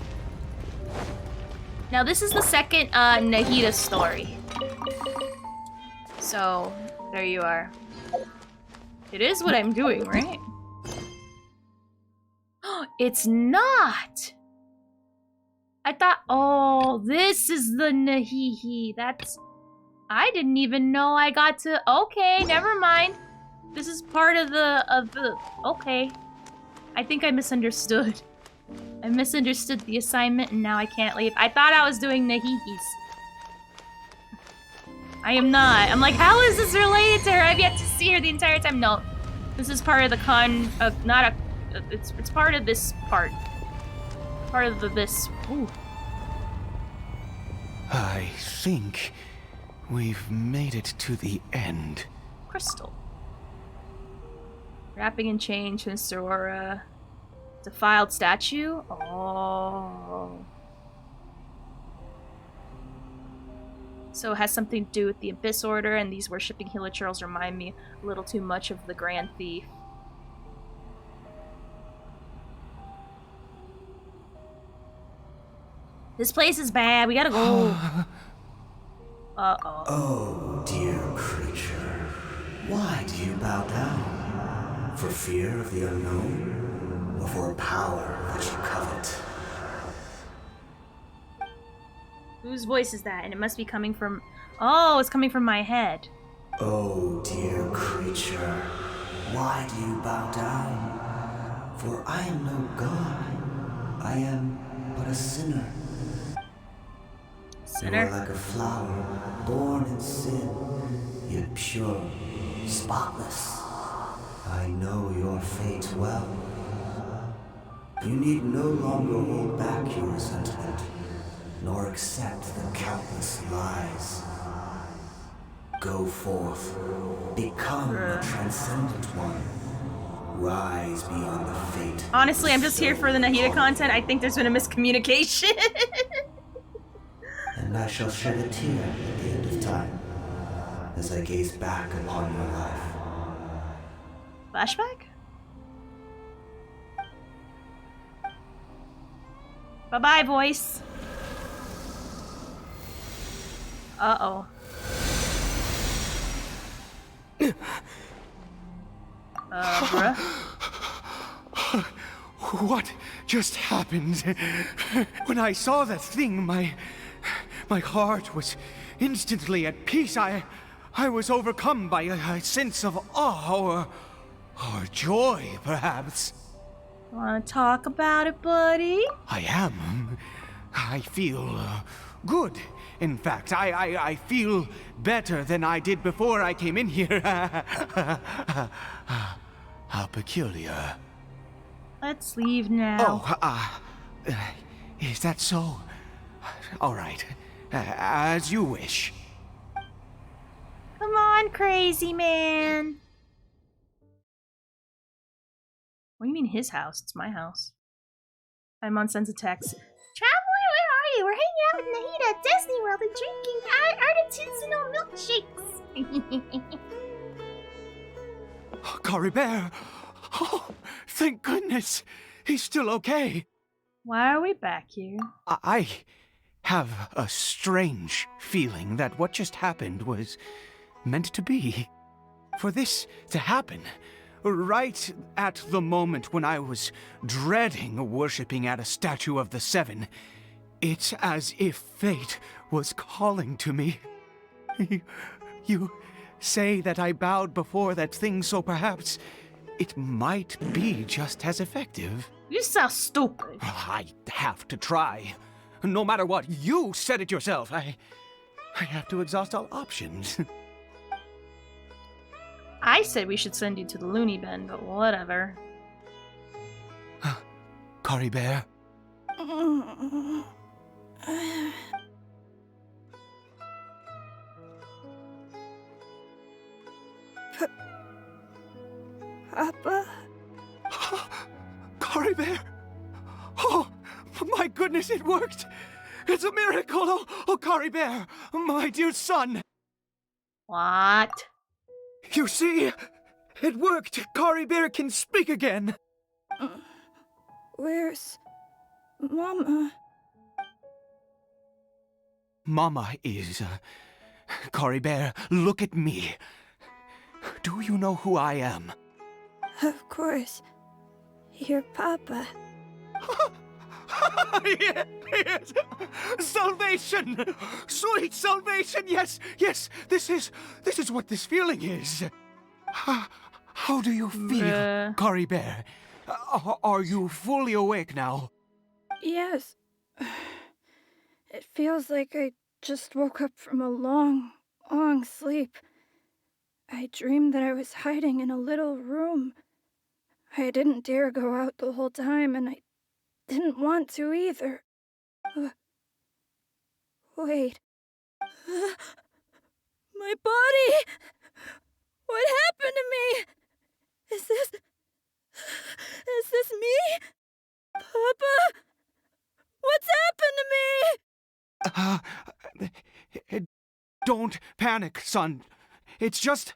Now this is the second Nahida story. So, there you are. It is what I'm doing, right? It's not! I thought, oh, this is the Nahihi. That's... I didn't even know I got to... Okay, never mind. This is part of the... Okay. I think I misunderstood. I misunderstood the assignment and now I can't leave. I thought I was doing Nahihis. I am not. I'm like, how is this related to her? I've yet to see her the entire time. No. This is part of the not a... It's part of this part. Part of this... Ooh. I think we've made it to the end. Crystal. Wrapping in chain, Mr. Aura. Defiled statue? Oh. So it has something to do with the Abyss Order, and these worshipping hilichurls remind me a little too much of the Grand Thief. This place is bad. We gotta go. Uh-oh. Oh, dear creature. Why do you bow down? For fear of the unknown? Or for a power that you covet? Whose voice is that? And it must be coming from... Oh, it's coming from my head. Oh, dear creature. Why do you bow down? For I am no god. I am but a sinner. Sinner? You are like a flower, born in sin, yet pure, spotless. I know your fate well. You need no longer hold back your resentment, nor accept the countless lies. Go forth, become a transcendent one. Rise beyond the fate. Honestly, I'm just here for the Nahida content. I think there's been a miscommunication. And I shall shed a tear at the end of time, as I gaze back upon your life. Flashback? Bye-bye, voice. Uh-oh. Bruh. What just happened? When I saw that thing, my heart was instantly at peace. I was overcome by a sense of awe or joy, perhaps. Wanna talk about it, buddy? I am. I feel good. In fact, I feel better than I did before I came in here. How peculiar. Let's leave now. Oh, is that so? All right. As you wish. Come on, crazy man. What do you mean his house? It's my house. I'm on Sense of Text. Traveler, where are you? We're hanging out with Nahida at Disney World and drinking artisanal milkshakes. Cory Bear! Oh, thank goodness! He's still okay. Why are we back here? I have a strange feeling that what just happened was meant to be. For this to happen, right at the moment when I was dreading worshipping at a statue of the Seven, it's as if fate was calling to me. You say that I bowed before that thing, so perhaps it might be just as effective. You sound stupid. I have to try. No matter what, you said it yourself. I have to exhaust all options. I said we should send you to the loony bin, but whatever. Cory Bear? Papa? Cory Bear? Oh, my goodness, it worked! It's a miracle! Oh, Cory Bear, my dear son! What? You see? It worked! Cory Bear can speak again! Where's Mama? Mama is... Cory Bear, look at me. Do you know who I am? Of course. Your Papa. Yes! Salvation! Sweet salvation! Yes, yes! This is what this feeling is. How do you feel, Cory Bear? Are you fully awake now? Yes. It feels like I just woke up from a long, long sleep. I dreamed that I was hiding in a little room. I didn't dare go out the whole time, and I didn't want to either. Wait. My body! What happened to me? Is this me? Papa? What's happened to me? Don't panic, son. It's just...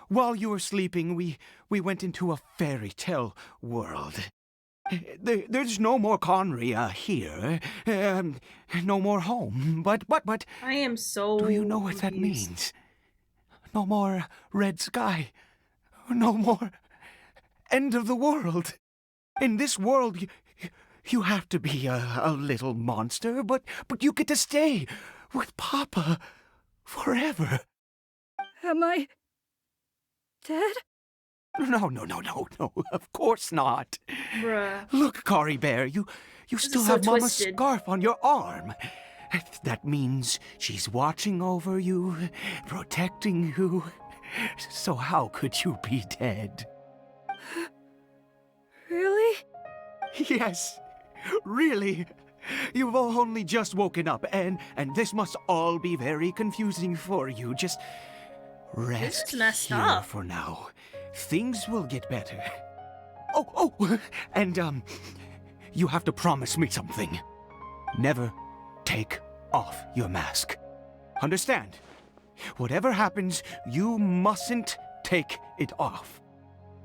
While you were sleeping, we went into a fairy tale world. There's no more Conria here. No more home. But... I am so Do you know what that means? No more red sky. No more end of the world. In this world, you have to be a little monster, but you get to stay with Papa forever. Am I dead? No, of course not. Bruh. Look, Cory Bear, you still so have Mama's twisted. scarf on your arm. That means she's watching over you, protecting you. So how could you be dead? Really? Yes, really. You've only just woken up, and this must all be very confusing for you. Just rest This is messed here up. for now. Things will get better. Oh, and you have to promise me something. Never take off your mask. Understand? Whatever happens, you mustn't take it off.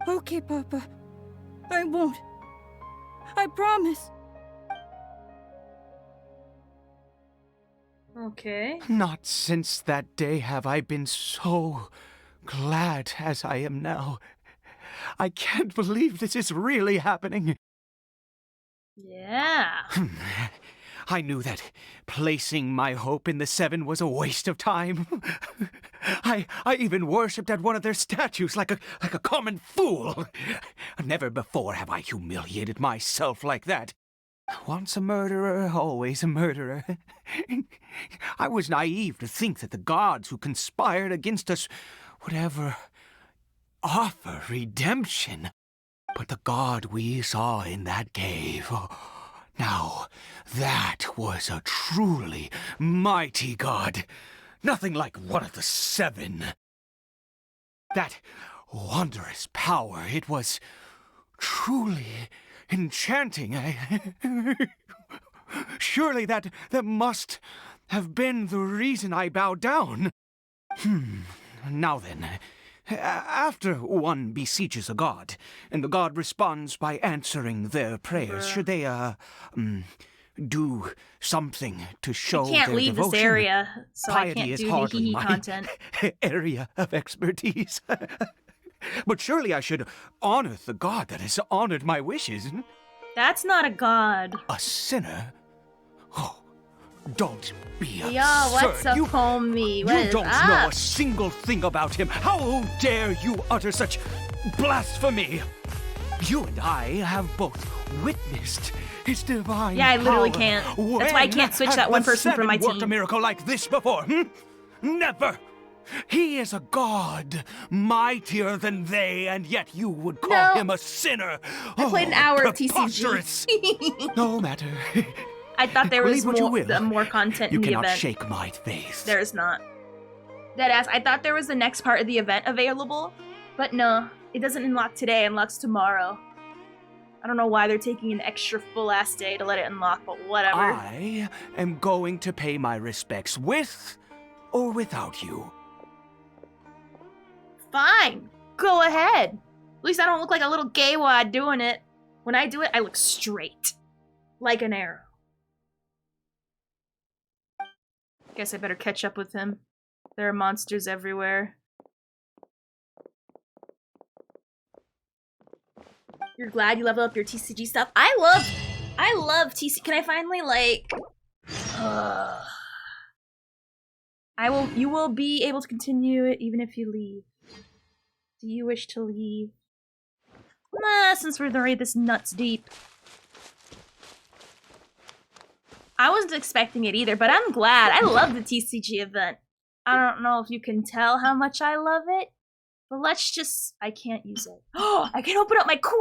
Okay, Papa. I won't. I promise. Okay. Not since that day have I been so glad as I am now. I can't believe this is really happening. Yeah. I knew that placing my hope in the Seven was a waste of time. I even worshipped at one of their statues like a common fool. Never before have I humiliated myself like that. Once a murderer, always a murderer. I was naive to think that the gods who conspired against us would ever offer redemption. But the god we saw in that cave, now that was a truly mighty god. Nothing like one of the Seven. That wondrous power, it was truly enchanting. Surely that must have been the reason I bowed down. Now then, after one besieges a god, and the god responds by answering their prayers, should they, do something to show I can't their leave devotion? this area, so I Piety can't is do hardly hee my content. area of expertise. But surely I should honor the god that has honored my wishes. That's not a god. A sinner? Oh, don't be absurd. Yo, what's up, homie? What You is don't up? know a single thing about him. How dare you utter such blasphemy? You and I have both witnessed his divine Yeah, I literally power. can't. That's why I can't switch When that one has the person from my Seven worked a team. miracle like this before? Never. He is a god, mightier than they, and yet you would call him a sinner. I played an hour of preposterous. TCG. No matter. I thought there was Believe what you will. more content You in the cannot event. shake my faith. There's not. Deadass, I thought there was the next part of the event available, but no, it doesn't unlock today, it unlocks tomorrow. I don't know why they're taking an extra full-ass day to let it unlock, but whatever. I am going to pay my respects with or without you. Fine, go ahead. At least I don't look like a little gay wad doing it. When I do it, I look straight. Like an arrow. Guess I better catch up with him. There are monsters everywhere. You're glad you level up your TCG stuff? I love TCG. Can I finally, like... you will be able to continue it even if you leave. Do you wish to leave? Since we're already this nuts deep. I wasn't expecting it either, but I'm glad. I love the TCG event. I don't know if you can tell how much I love it, but let's just... I can't use it. Oh, I can open up my quad?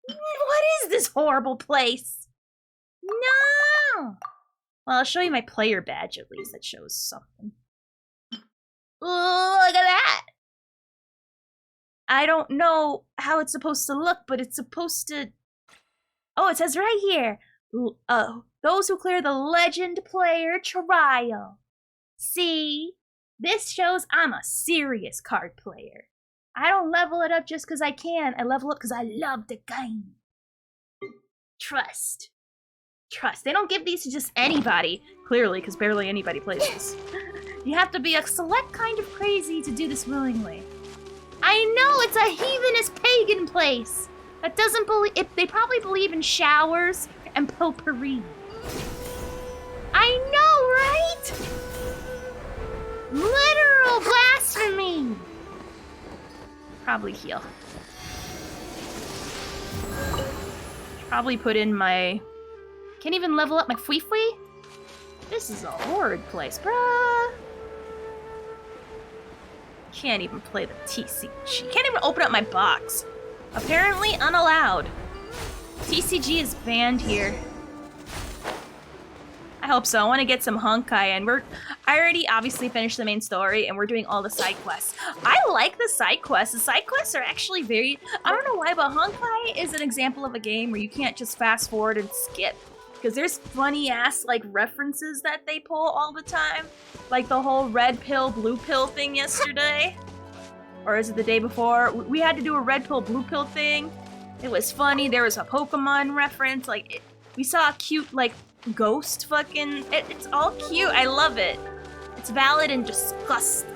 What is this horrible place? No! Well, I'll show you my player badge at least. That shows something. Look at that! I don't know how it's supposed to look, but it's supposed to... Oh, it says right here. Those who clear the legend player trial. See? This shows I'm a serious card player. I don't level it up just because I can. I level up because I love the game. Trust. Trust. They don't give these to just anybody, clearly, because barely anybody plays this. You have to be a select kind of crazy to do this willingly. I know, it's a heathenist pagan place that doesn't believe. They probably believe in showers and potpourri. I know, right? Literal blasphemy. Probably heal. Probably put in my... Can't even level up my fui-fui? This is a horrid place, bruh. Can't even play the TCG. Can't even open up my box. Apparently unallowed. TCG is banned here. I hope so. I want to get some Honkai, and I already obviously finished the main story, and we're doing all the side quests. I like the side quests. The side quests are actually very... I don't know why, but Honkai is an example of a game where you can't just fast forward and skip. Because there's funny-ass, like, references that they pull all the time. Like the whole red pill, blue pill thing yesterday. Or is it the day before? We had to do a red pill, blue pill thing. It was funny. There was a Pokemon reference. Like, we saw a cute, like, ghost fucking... It's all cute. I love it. It's valid and disgusting.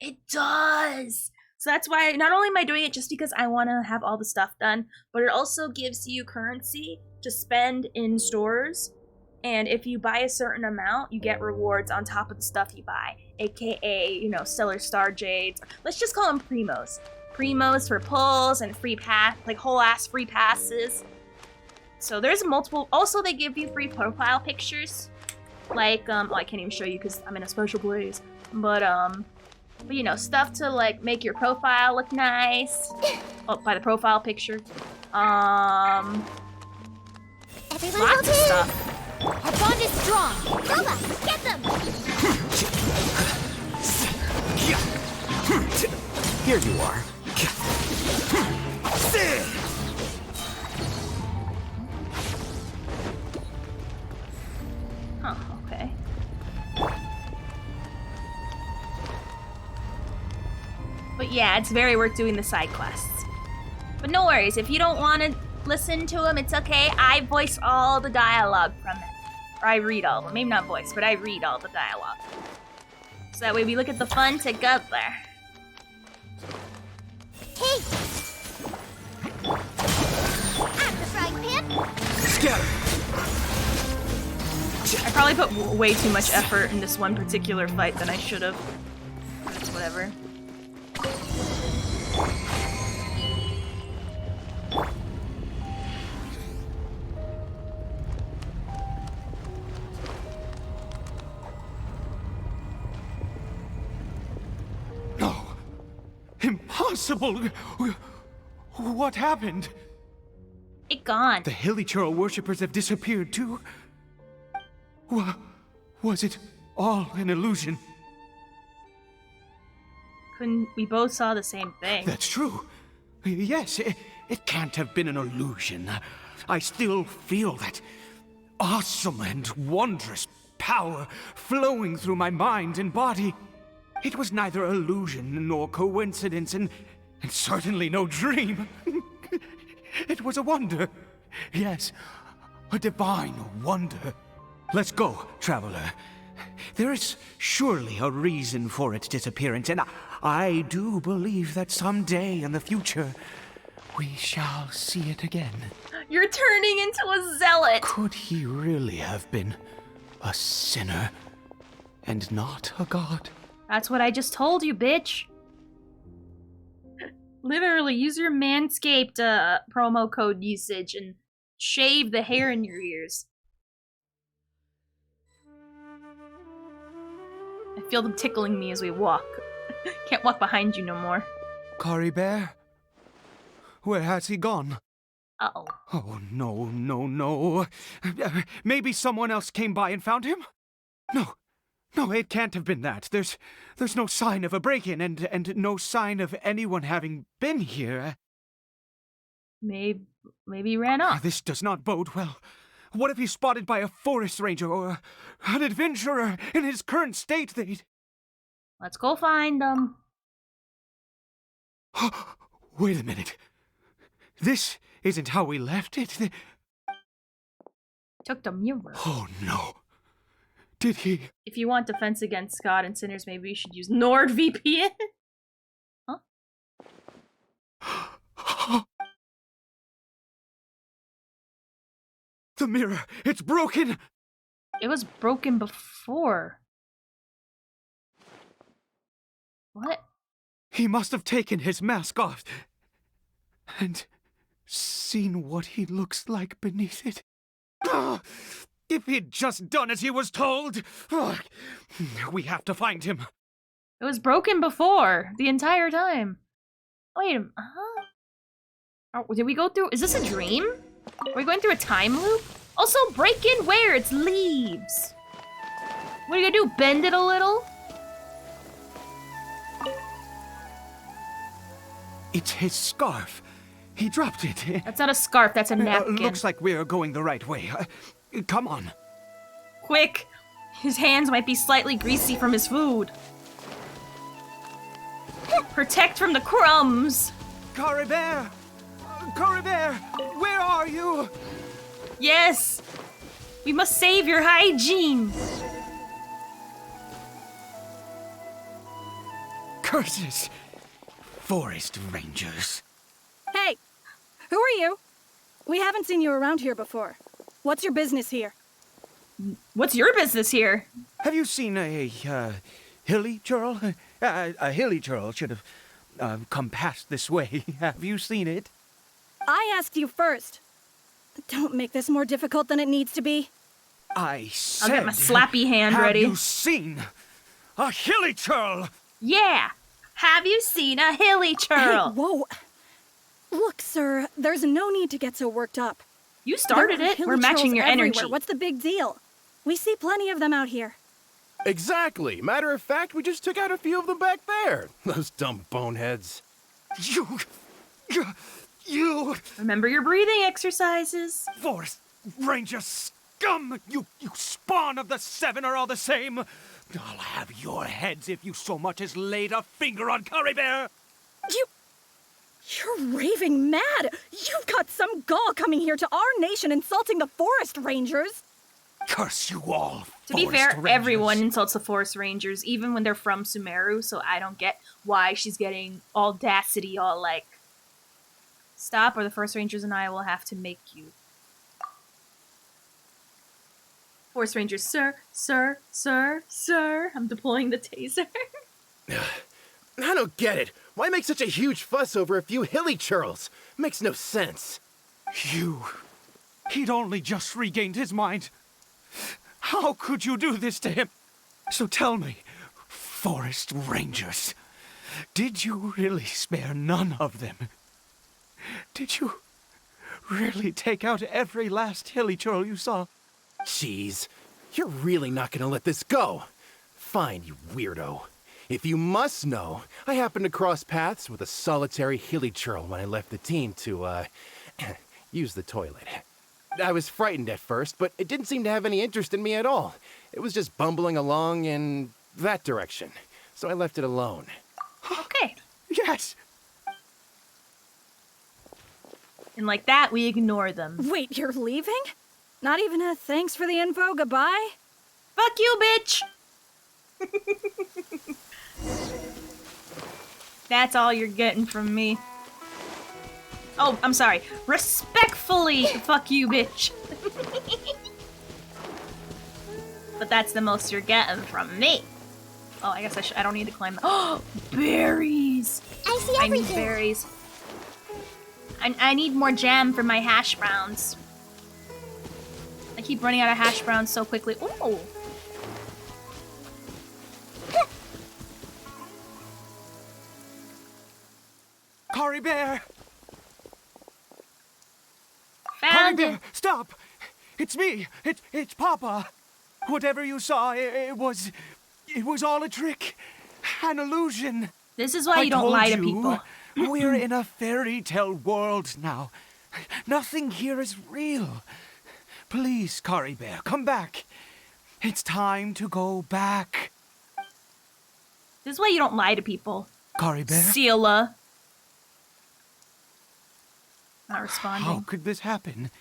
It does! So that's why, not only am I doing it just because I want to have all the stuff done, but it also gives you currency to spend in stores. And if you buy a certain amount, you get rewards on top of the stuff you buy. AKA, you know, Stellar Star Jades. Let's just call them Primos. Primos for pulls and free pass, like whole ass free passes. So there's multiple, also they give you free profile pictures. Like, oh, I can't even show you because I'm in a special place. But you know, stuff to like make your profile look nice. Oh, by the profile picture. Everyone lots of stuff. Our bond is strong. Nova, get them! Here you are. Huh, okay. But yeah, it's very worth doing the side quests. But no worries, if you don't want to listen to them, it's okay. I voice all the dialogue from it. Or I read all of them. Maybe not voice, but I read all the dialogue. So that way we look at the fun together. Hey! I'm the frying pan! Scatter! I probably put way too much effort in this one particular fight than I should have. Whatever. Impossible! What happened? It gone. The Hilichurl worshippers have disappeared too? Was it all an illusion? We both saw the same thing. That's true. Yes, it can't have been an illusion. I still feel that awesome and wondrous power flowing through my mind and body. It was neither illusion nor coincidence, and certainly no dream. It was a wonder. Yes, a divine wonder. Let's go, traveler. There is surely a reason for its disappearance, and I do believe that someday in the future, we shall see it again. You're turning into a zealot! Could he really have been a sinner and not a god? That's what I just told you, bitch. Literally, use your Manscaped promo code usage and shave the hair in your ears. I feel them tickling me as we walk. Can't walk behind you no more. Kari Bear? Where has he gone? Uh-oh. Oh, no, no, no. Maybe someone else came by and found him? No, it can't have been that. There's no sign of a break-in and no sign of anyone having been here. Maybe he ran off. This does not bode well. What if he's spotted by a forest ranger or an adventurer in his current state? Let's go find them. Wait a minute. This isn't how we left it. Took the mirror. Oh no. Did he? If you want defense against God and sinners, maybe you should use NordVPN. Huh? The mirror! It's broken! It was broken before. What? He must have taken his mask off and seen what he looks like beneath it. If he'd just done as he was told! We have to find him. It was broken before, the entire time. Wait a minute. Oh, did we go through? Is this a dream? Are we going through a time loop? Also, break in where? It's leaves. What are you gonna do? Bend it a little? It's his scarf. He dropped it. That's not a scarf, that's a napkin. Looks like we're going the right way. Come on. Quick! His hands might be slightly greasy from his food. Protect from the crumbs! Caribert! Caribert! Where are you? Yes! We must save your hygiene! Curses! Forest rangers. Hey! Who are you? We haven't seen you around here before. What's your business here? What's your business here? Have you seen a hilly churl? A hilly churl should have come past this way. Have you seen it? I asked you first. Don't make this more difficult than it needs to be. I said, I'll get my slappy hand ready. Have you seen a hilly churl? Yeah! Have you seen a hilly churl? Hey, whoa! Look, sir, there's no need to get so worked up. You started it. We're matching your energy. What's the big deal? We see plenty of them out here. Exactly. Matter of fact, we just took out a few of them back there. Those dumb boneheads. You... Remember your breathing exercises. Forest Ranger scum! You spawn of the Seven are all the same. I'll have your heads if you so much as laid a finger on Caribert. You're raving mad! You've got some gall coming here to our nation insulting the Forest Rangers! Curse you all, To be fair, everyone insults the Forest Rangers, even when they're from Sumeru, so I don't get why she's getting audacity, all like, stop or the Forest Rangers and I will have to make you. Forest Rangers, sir, sir, sir, sir. I'm deploying the taser. I don't get it. Why make such a huge fuss over a few hilly churls? Makes no sense. He'd only just regained his mind. How could you do this to him? So tell me, Forest Rangers, did you really spare none of them? Did you really take out every last hilly churl you saw? Jeez, you're really not gonna let this go. Fine, you weirdo. If you must know, I happened to cross paths with a solitary hilly churl when I left the team to, use the toilet. I was frightened at first, but it didn't seem to have any interest in me at all. It was just bumbling along in that direction, so I left it alone. Okay. Yes! And like that, we ignore them. Wait, you're leaving? Not even a thanks for the info, goodbye? Fuck you, bitch! That's all you're getting from me. Oh, I'm sorry. Respectfully, fuck you, bitch. But that's the most you're getting from me. Oh, I guess I don't need to climb. Oh, berries! I see I everything. need berries. I need more jam for my hash browns. I keep running out of hash browns so quickly. Oh! Caribert! Found it! Stop! It's me! It's Papa! Whatever you saw, it was all a trick. An illusion. This is why you don't lie to people. We're in a fairy tale world now. Nothing here is real. Please, Caribert, come back. It's time to go back. This is why you don't lie to people. Caribert? Seala. Not responding. How could this happen?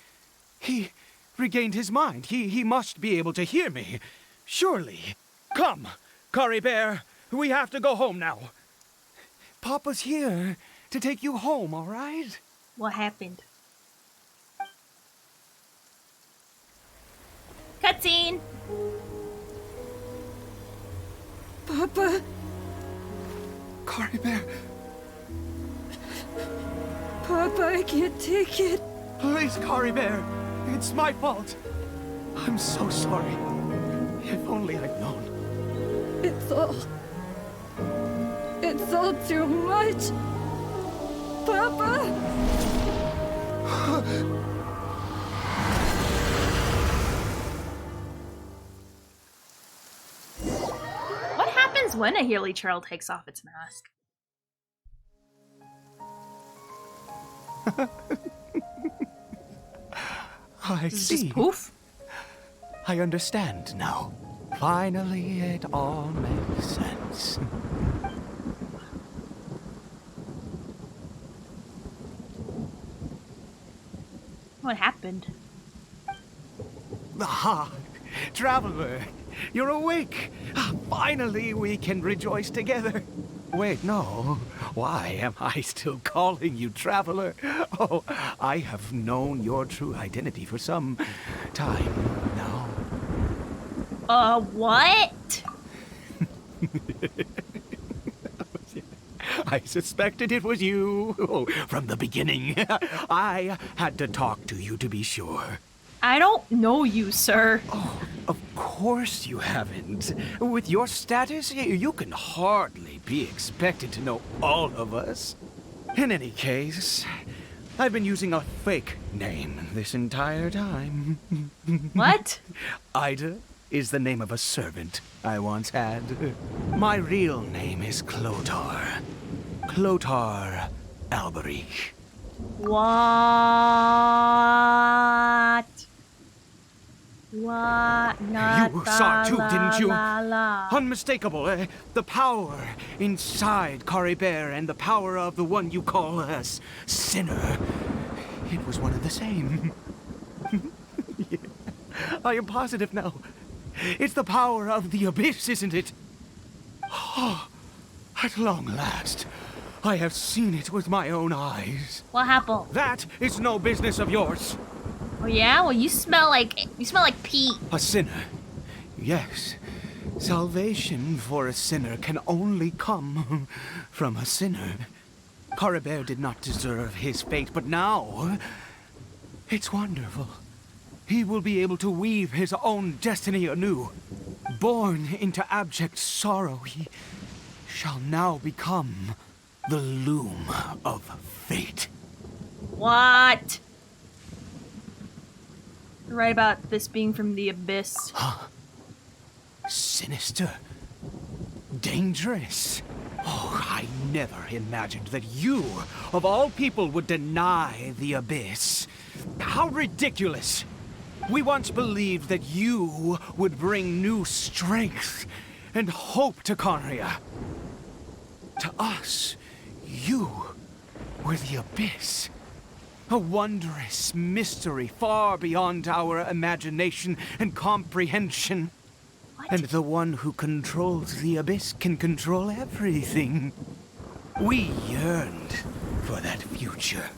He regained his mind. He must be able to hear me. Surely. Come, Caribert. We have to go home now. Papa's here to take you home, all right? What happened? Cutscene. Papa. Caribert. Papa, I can't take it. Please, Caribert. It's my fault. I'm so sorry. If only I'd known. It's all too much. Papa! What happens when a Healy Churl takes off its mask? I see. Just poof? I understand now. Finally, it all makes sense. What happened? Ah, Traveler, you're awake. Finally, we can rejoice together. Wait, no. Why am I still calling you Traveler? Oh, I have known your true identity for some time now. What? I suspected it was you. Oh, from the beginning. I had to talk to you to be sure. I don't know you, sir. Oh, of course you haven't. With your status, you can hardly be expected to know all of us. In any case, I've been using a fake name this entire time. What? Ida is the name of a servant I once had. My real name is Clotar. Clotar Alberich. What? What? You saw it too, didn't you? Unmistakable. The power inside Caribert and the power of the one you call a sinner. It was one and the same. Yeah. I am positive now. It's the power of the abyss, isn't it? Oh, at long last, I have seen it with my own eyes. What happened? That is no business of yours. Oh yeah? Well, you smell like pee. A sinner. Yes. Salvation for a sinner can only come from a sinner. Caribert did not deserve his fate, but now it's wonderful. He will be able to weave his own destiny anew. Born into abject sorrow, he shall now become the loom of fate. What? You're right about this being from the abyss. Huh? Sinister. Dangerous. Oh, I never imagined that you, of all people, would deny the abyss. How ridiculous. We once believed that you would bring new strength and hope to Conria. To us, you were the abyss. A wondrous mystery far beyond our imagination and comprehension. What? And the one who controls the abyss can control everything. We yearned for that future.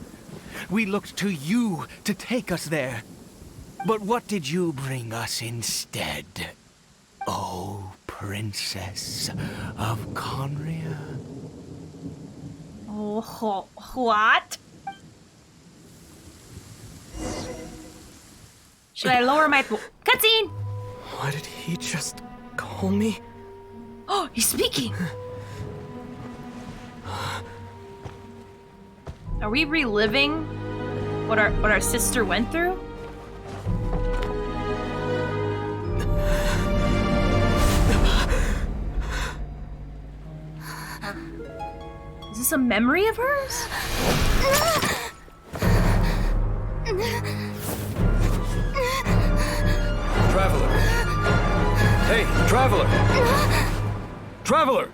We looked to you to take us there. But what did you bring us instead? Oh, Princess of Conria. Oh, what? Should I lower my cutscene? Why did he just call me? Oh, he's speaking. Are we reliving what our sister went through? Is this a memory of hers? Traveler! Hey, Traveler! Traveler!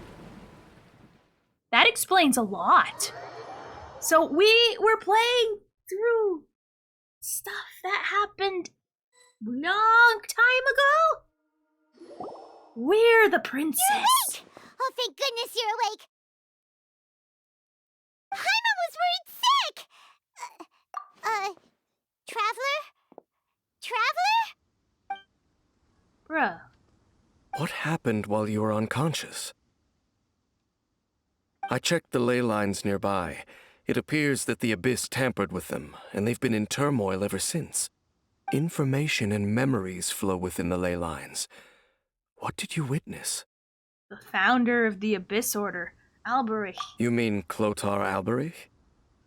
That explains a lot. So we were playing through stuff that happened long time ago? We're the princess. You're awake! Oh, thank goodness you're awake. Paimon was worried sick! Traveler? Traveler? Bruh. What happened while you were unconscious? I checked the ley lines nearby. It appears that the Abyss tampered with them, and they've been in turmoil ever since. Information and memories flow within the ley lines. What did you witness? The founder of the Abyss Order, Alberich. You mean Clothar Alberich?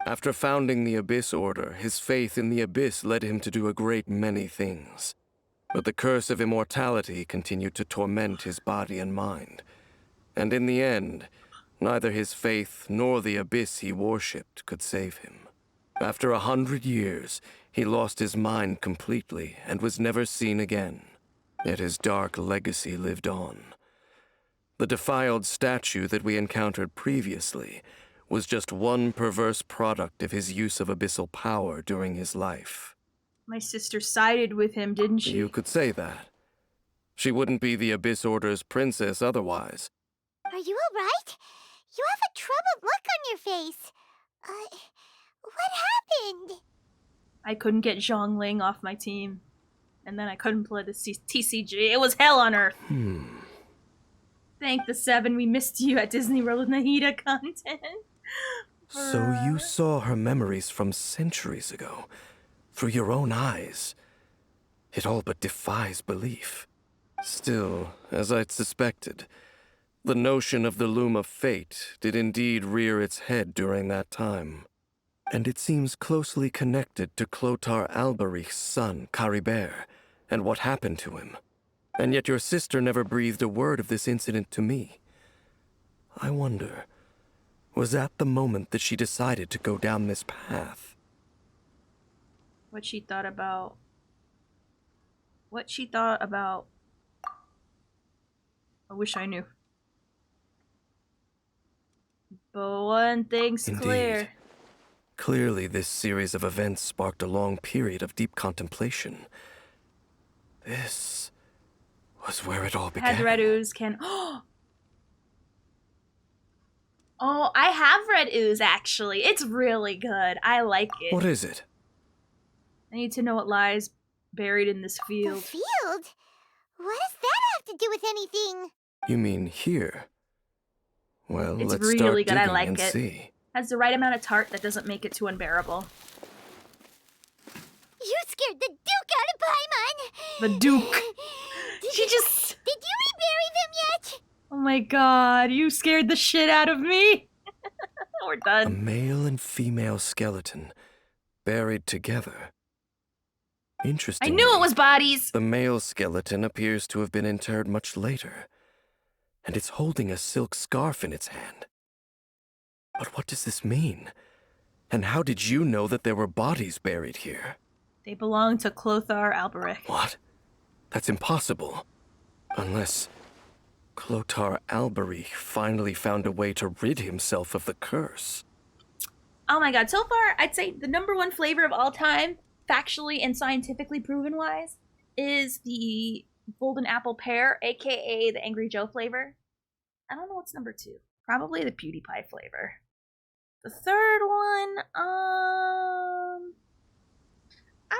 After founding the Abyss Order, his faith in the Abyss led him to do a great many things. But the curse of immortality continued to torment his body and mind. And in the end, neither his faith nor the Abyss he worshipped could save him. After 100 years, he lost his mind completely and was never seen again. Yet his dark legacy lived on. The defiled statue that we encountered previously was just one perverse product of his use of abyssal power during his life. My sister sided with him, didn't she? You could say that. She wouldn't be the Abyss Order's princess otherwise. Are you alright? You have a troubled look on your face. What happened? I couldn't get Zhongling off my team. And then I couldn't play the TCG. It was hell on earth. Thank the 7 we missed you at Disney World with Nahida content. So you saw her memories from centuries ago, through your own eyes. It all but defies belief. Still, as I'd suspected, the notion of the Loom of Fate did indeed rear its head during that time. And it seems closely connected to Clothar Alberich's son, Caribert, and what happened to him. And yet your sister never breathed a word of this incident to me. I wonder, was that the moment that she decided to go down this path? What she thought about... I wish I knew. But one thing's Indeed. clear. Clearly, this series of events sparked a long period of deep contemplation. This was where it all began. Had Red Ooze can... Oh, I have Red Ooze, actually. It's really good. I like it. What is it? I need to know what lies buried in this field. The field? What does that have to do with anything? You mean here? Well, It's let's really start good. digging I like and it. see. Has the right amount of tart that doesn't make it too unbearable. You scared the Duke out of Paimon! The Duke. Did you rebury them yet? Oh my god, you scared the shit out of me. We're A done. male and female skeleton, buried together. Interesting. I knew it was bodies. The male skeleton appears to have been interred much later, and it's holding a silk scarf in its hand. But what does this mean? And how did you know that there were bodies buried here? They belong to Clothar Alberich. What? That's impossible. Unless Clothar Alberich finally found a way to rid himself of the curse. Oh my god, so far, I'd say the #1 flavor of all time, factually and scientifically proven wise, is the Golden Apple Pear, aka the Angry Joe flavor. I don't know what's #2. Probably the PewDiePie flavor. The third one, I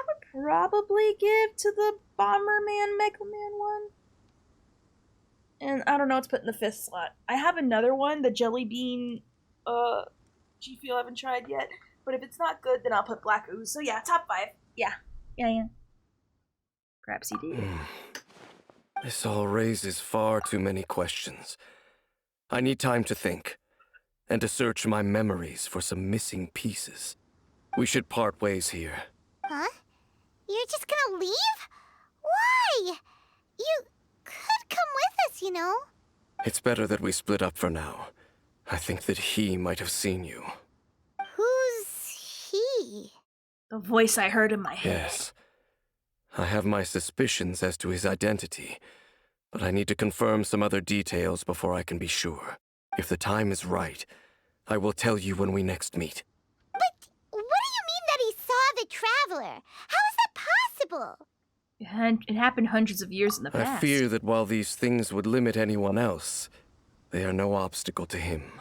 would probably give to the Bomberman Mega Man one. And I don't know what's put in the 5th slot. I have another one, the Jelly Bean, G Fuel I haven't tried yet. But if it's not good, then I'll put Black Ooze. So yeah, top 5. Yeah. Perhaps he did. This all raises far too many questions. I need time to think, and to search my memories for some missing pieces. We should part ways here. Huh? You're just gonna leave? Why? You could come with us, you know. It's better that we split up for now. I think that he might have seen you. Who's he? The voice I heard in my head. Yes. I have my suspicions as to his identity, but I need to confirm some other details before I can be sure. If the time is right, I will tell you when we next meet. But what do you mean that he saw the Traveler? How is that possible? It happened hundreds of years in the past. I fear that while these things would limit anyone else, they are no obstacle to him.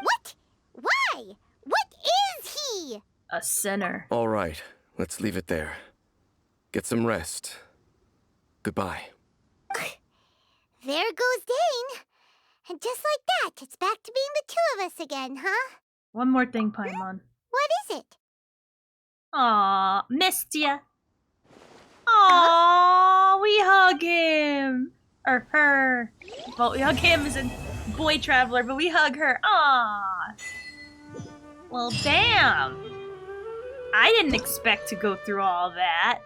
What? Why? What is he? A sinner. All right, let's leave it there. Get some rest. Goodbye. There goes Dane. And just like that, it's back to being the two of us again, huh? One more thing, Paimon. What is it? Aw, missed ya. Aw, we hug him. Or her. Well, we hug him as a boy traveler, but we hug her. Aw. Well, damn. I didn't expect to go through all that.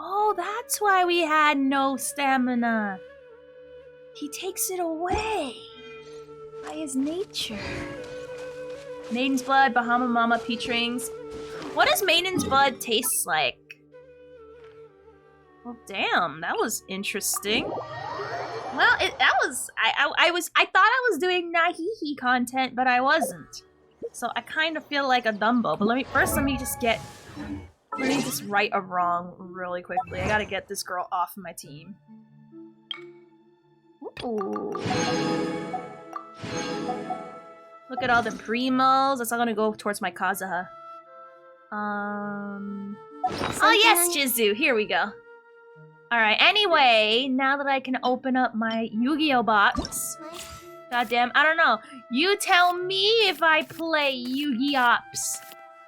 Oh, that's why we had no stamina. He takes it away by his nature. Maiden's blood, Bahama Mama, peach rings. What does Maiden's blood taste like? Well, damn, that was interesting. Well, I thought I was doing nae-naeing content, but I wasn't. So I kind of feel like a Dumbo. But let me just right a wrong really quickly. I gotta get this girl off of my team. Ooh. Look at all the primos. That's all gonna go towards my Kazuha. Oh yes, Jizu. Here we go. Alright, anyway, now that I can open up my Yu-Gi-Oh box. Goddamn, I don't know. You tell me if I play Yu-Gi-Ops.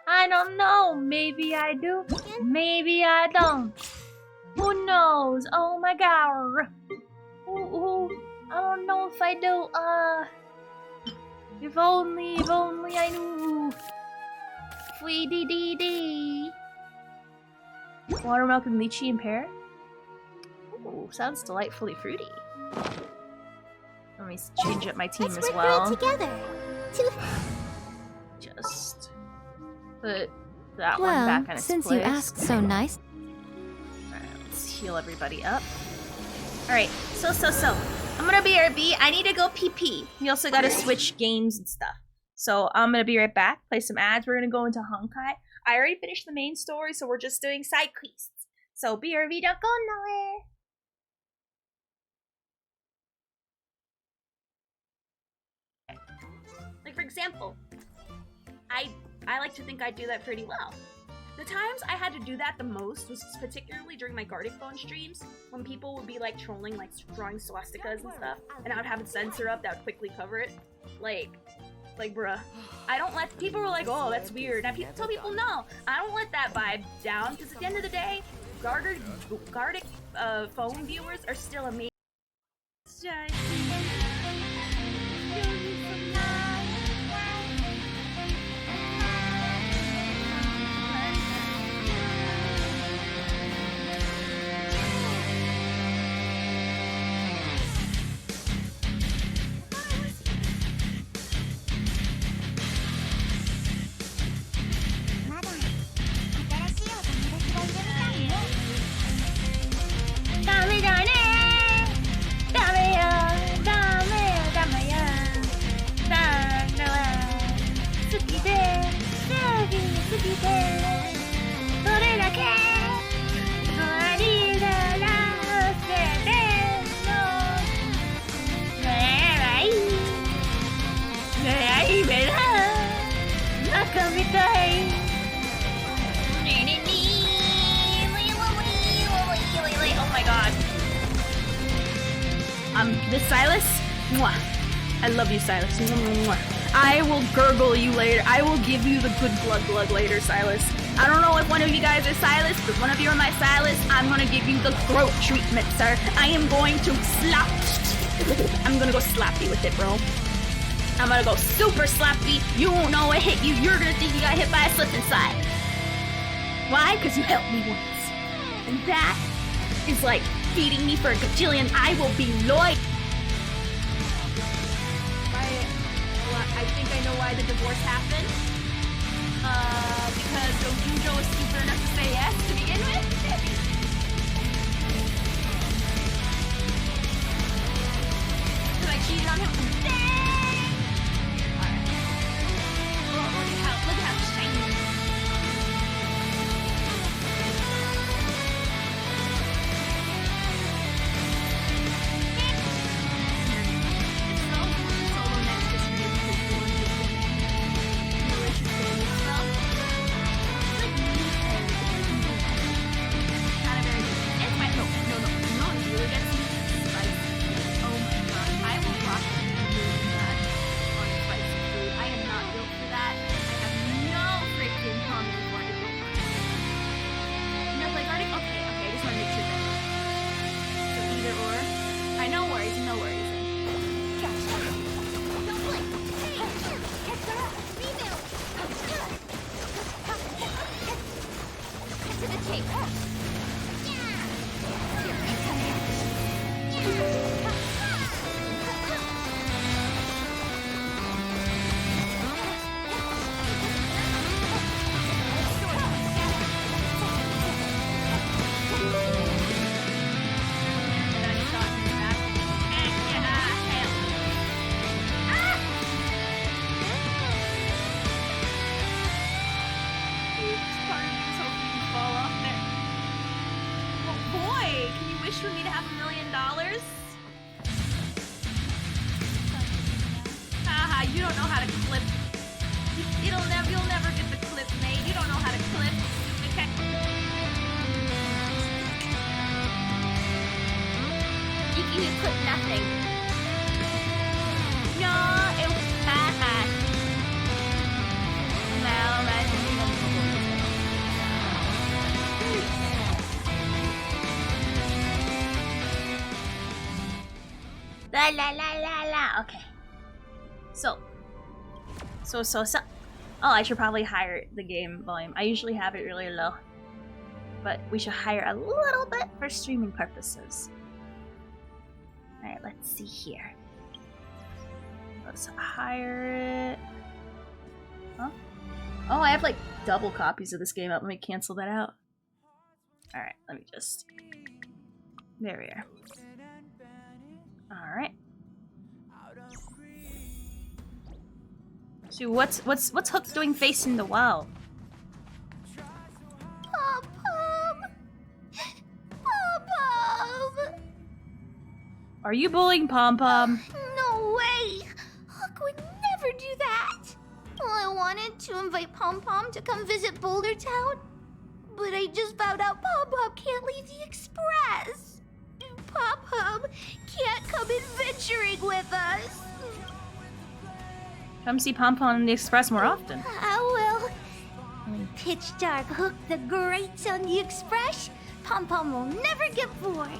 I don't know. Maybe I do. Maybe I don't. Who knows? Oh my god. I don't know if I do. If only I knew. Dee. Watermelon, lychee, and pear. Ooh, sounds delightfully fruity. Let me change up my team as well. Let's work together. Just put that one back on its place. Since you asked so nice. Alright, let's heal everybody up. Alright, so. I'm gonna BRB. I need to go PP. We also gotta switch games and stuff. So I'm gonna be right back, play some ads. We're gonna go into Honkai. I already finished the main story, so we're just doing side quests. So BRB, don't go nowhere. Like, for example, I like to think I do that pretty well. The times I had to do that the most was particularly during my Gartic Phone streams, when people would be like trolling, like drawing swastikas and stuff, and I would have a censor up that would quickly cover it. Like bruh. I don't let, people were like, oh, that's weird. And I tell people, no, I don't let that vibe down, because at the end of the day, Gartic phone viewers are still amazing. Oh my god. This Silas? Mwah. I love you, Silas. Mwah. I will gurgle you later. I will give you the good glug later, Silas. I don't know if one of you guys are Silas, but one of you are my Silas. I'm gonna give you the throat treatment, sir. I am going to slap. I'm gonna go slappy with it, bro. I'm gonna go super slappy. You won't know what hit you. You're gonna think you got hit by a slip and slide. Why? Because you helped me once. And that is like feeding me for a gajillion. I will be loyal. I think I know why the divorce happened. Because jojo was stupid enough to say yes to begin with. Because I cheated on wish for me to have $1 million? Haha, you don't know how to clip. You'll never get the clip made. You don't know how to clip. Okay. You clip nothing. No, it was haha. La la la la la. Okay. So. Oh, I should probably higher the game volume. I usually have it really low. But we should higher a little bit for streaming purposes. Alright, let's see here. Let's hire it. Huh? Oh, I have like double copies of this game up. Let me cancel that out. Alright, let me just... There we are. Alright. So what's Hook doing facing the wall? Pom-pom! Pom-pom! Are you bullying Pom-Pom? No way! Hook would never do that! Well, I wanted to invite Pom-Pom to come visit Boulder Town, but I just found out Pom-Pom can't leave the Express. Pom-Pom can't come adventuring with us. Come see Pom-Pom in the Express more often. I will. When pitch dark Hook the grates on the Express, Pom-Pom will never get bored.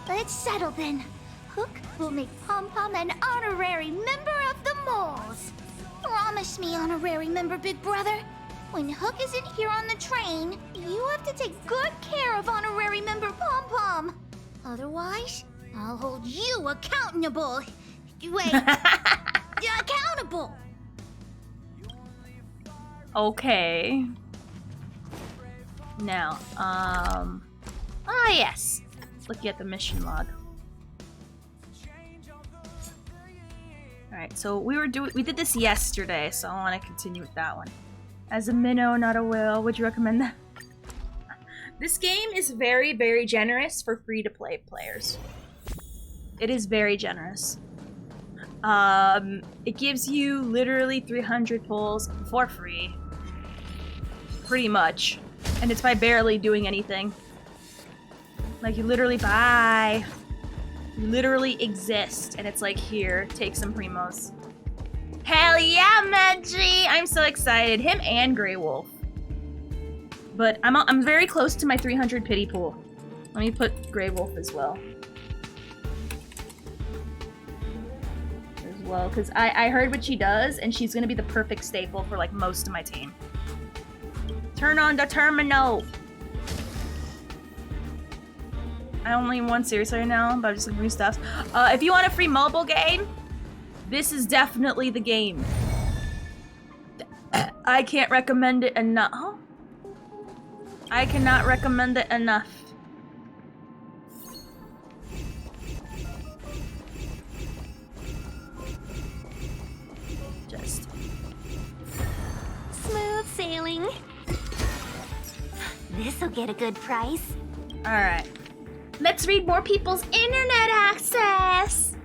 Let's settle then. Hook will make Pom-Pom an honorary member of the Moles. Promise me, honorary member, big brother. When Hook isn't here on the train, you have to take good care of honorary member Pom-Pom. Otherwise, I'll hold you accountable. Wait, accountable. Okay. Now, yes. Looking at the mission log. Alright, so we did this yesterday, so I want to continue with that one. As a minnow, not a whale, would you recommend that? This game is very, very generous for free-to-play players. It is very generous. It gives you literally 300 pulls for free. Pretty much. And it's by barely doing anything. Like, you literally buy... You literally exist, and it's like, here, take some primos. Hell yeah, Medji! I'm so excited. Him and Grey Wolf. But I'm very close to my 300 pity pool. Let me put Grey Wolf as well. Because I heard what she does, and she's gonna be the perfect staple for like most of my team. Turn on the terminal! I only want series right now, but I'm just looking for new stuff. If you want a free mobile game, this is definitely the game. I can't recommend it enough. Huh? I cannot recommend it enough. Just smooth sailing. This'll get a good price. Alright. Let's read more people's internet access!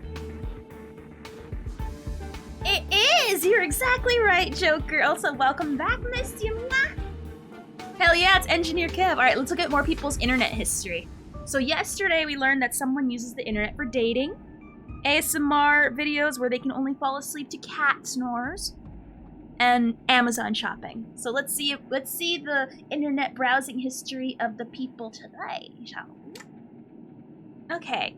It is! You're exactly right, Joker. Also, welcome back, Miss Yumna. Hell yeah, it's Engineer Kev. Alright, let's look at more people's internet history. So yesterday we learned that someone uses the internet for dating, ASMR videos where they can only fall asleep to cat snores, and Amazon shopping. So let's see the internet browsing history of the people today, shall we? Okay.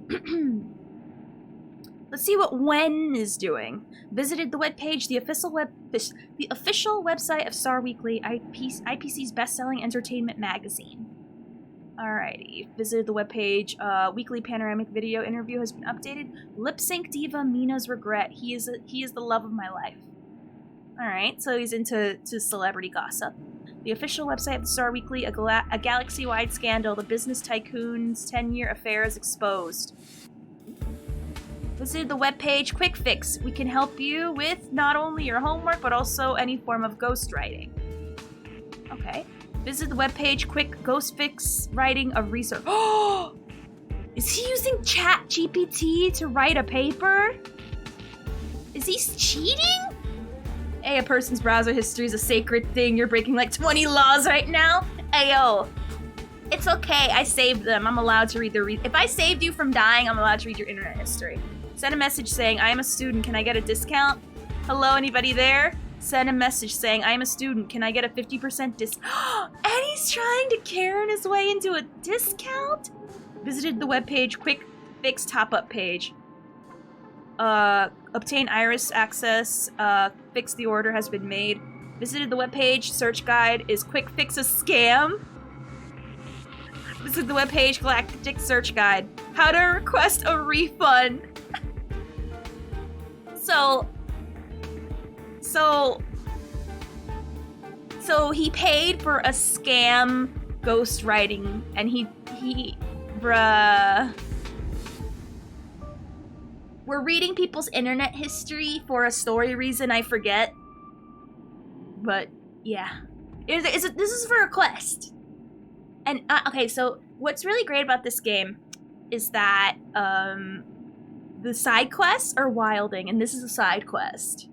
Let's see what Wen is doing. Visited the webpage, the official website of Star Weekly, IPC's best-selling entertainment magazine. Alrighty. Visited the webpage. Weekly panoramic video interview has been updated. Lip sync diva Mina's regret. He is the love of my life. Alright, so he's into celebrity gossip. The official website of the Star Weekly, a galaxy-wide scandal. The business tycoon's 10-year affair is exposed. Visited the webpage Quick Fix. We can help you with not only your homework, but also any form of ghostwriting. Okay. Visit the webpage Quick Ghost Fix Writing of Research. Oh! Is he using ChatGPT to write a paper? Is he cheating? Hey, a person's browser history is a sacred thing. You're breaking like 20 laws right now. Ayo. It's okay, I saved them. I'm allowed to read their if I saved you from dying, I'm allowed to read your internet history. Send a message saying, I am a student, can I get a discount? Hello, anybody there? Send a message saying, I am a student, can I get a 50% discount? And he's trying to Karen his way into a discount? Visited the webpage, quick fix top-up page. Obtain iris access, fix the order has been made. Visited the webpage, search guide, is quick fix a scam? Visit the webpage, galactic search guide. How to request a refund. So he paid for a scam ghostwriting, and he bruh. We're reading people's internet history for a story reason, I forget. But, yeah. This is for a quest. And, okay, so what's really great about this game is that, the side quests are wilding, and this is a side quest.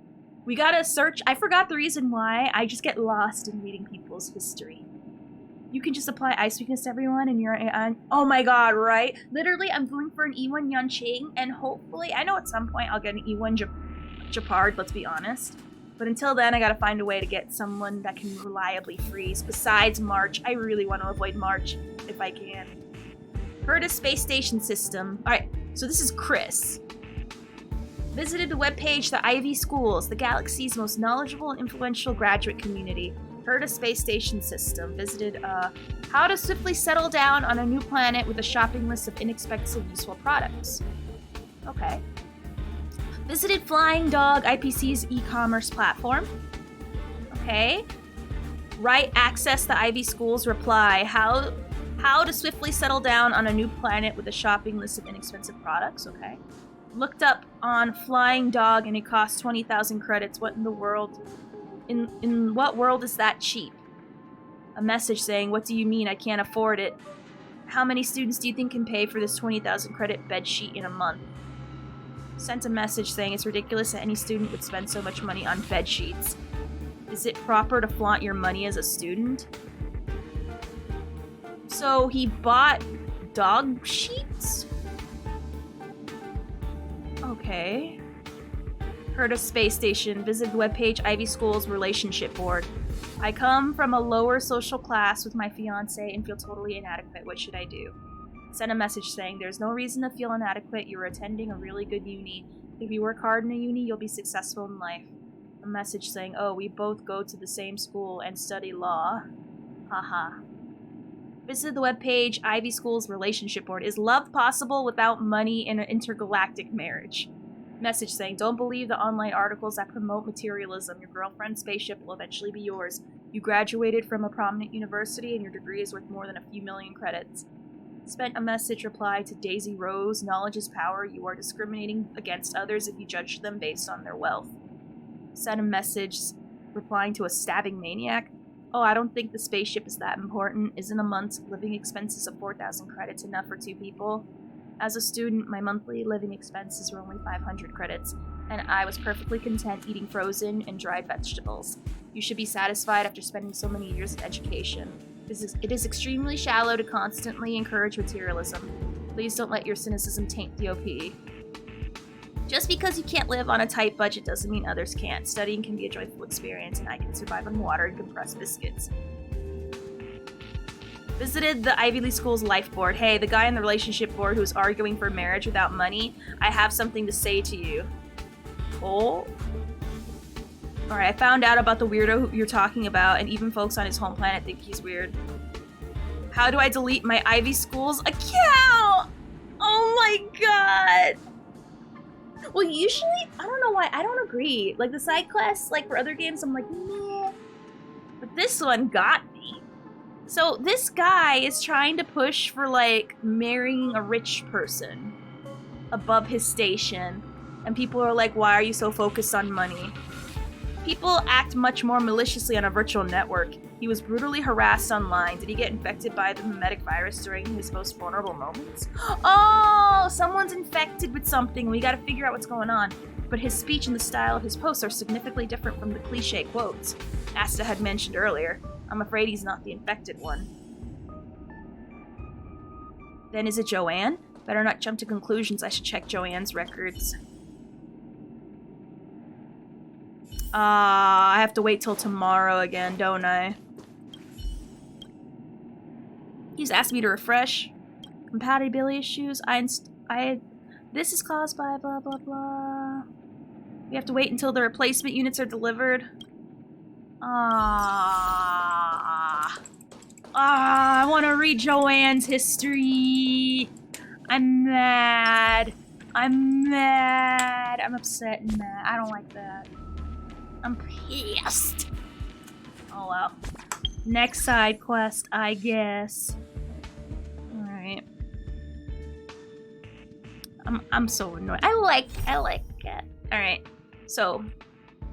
We gotta search. I forgot the reason why. I just get lost in reading people's history. You can just apply ice weakness to everyone, and you're on. Oh my god, right? Literally, I'm going for an E1 Yanqing, and hopefully, I know at some point I'll get an E1 Japard, let's be honest. But until then, I gotta find a way to get someone that can reliably freeze. Besides March, I really want to avoid March if I can. Heard a space station system. Alright, so this is Chris. Visited the webpage, the Ivy Schools, the galaxy's most knowledgeable and influential graduate community. Heard a space station system. Visited, how to swiftly settle down on a new planet with a shopping list of inexpensive, useful products. Okay. Visited Flying Dog, IPC's e-commerce platform. Okay. Right, access the Ivy Schools reply. How to swiftly settle down on a new planet with a shopping list of inexpensive products. Okay. Looked up on Flying Dog and it costs 20,000 credits. What in the world? In what world is that cheap? A message saying, what do you mean I can't afford it? How many students do you think can pay for this 20,000 credit bedsheet in a month? Sent a message saying it's ridiculous that any student would spend so much money on bedsheets. Is it proper to flaunt your money as a student? So he bought dog sheets? Okay. Heard of space station. Visit the webpage Ivy School's relationship board. I come from a lower social class with my fiance and feel totally inadequate. What should I do? Send a message saying there's no reason to feel inadequate. You're attending a really good uni. If you work hard in a uni, you'll be successful in life. A message saying, oh, we both go to the same school and study law. Haha. Visit the webpage Ivy School's relationship board. Is love possible without money in an intergalactic marriage? Message saying, don't believe the online articles that promote materialism. Your girlfriend's spaceship will eventually be yours. You graduated from a prominent university and your degree is worth more than a few million credits. Spent a message reply to Daisy Rose. Knowledge is power. You are discriminating against others if you judge them based on their wealth. Sent a message replying to a stabbing maniac. Oh, I don't think the spaceship is that important. Isn't a month's living expenses of 4,000 credits enough for 2 people? As a student, my monthly living expenses were only 500 credits, and I was perfectly content eating frozen and dried vegetables. You should be satisfied after spending so many years in education. It is extremely shallow to constantly encourage materialism. Please don't let your cynicism taint the OP. Just because you can't live on a tight budget doesn't mean others can't. Studying can be a joyful experience, and I can survive on water and compressed biscuits. Visited the Ivy League School's life board. Hey, the guy in the relationship board who's arguing for marriage without money, I have something to say to you. Oh? Alright, I found out about the weirdo who you're talking about, and even folks on his home planet think he's weird. How do I delete my Ivy School's account? Oh my god! Well, usually, I don't know why, I don't agree. Like, the side quests, like, for other games, I'm like, meh. But this one got me. So, this guy is trying to push for, like, marrying a rich person above his station. And people are like, why are you so focused on money? People act much more maliciously on a virtual network. He was brutally harassed online. Did he get infected by the mimetic virus during his most vulnerable moments? Oh, someone's infected with something. We gotta figure out what's going on. But his speech and the style of his posts are significantly different from the cliche quotes Asta had mentioned earlier. I'm afraid he's not the infected one. Then is it Joanne? Better not jump to conclusions. I should check Joanne's records. I have to wait till tomorrow again, don't I? He's asked me to refresh. Compatibility issues. This is caused by blah blah blah. We have to wait until the replacement units are delivered. I want to read Joanne's history. I'm mad. I'm upset and mad. I don't like that. I'm pissed. Oh well. Next side quest, I guess. Alright. I'm so annoyed. I like it. Alright. So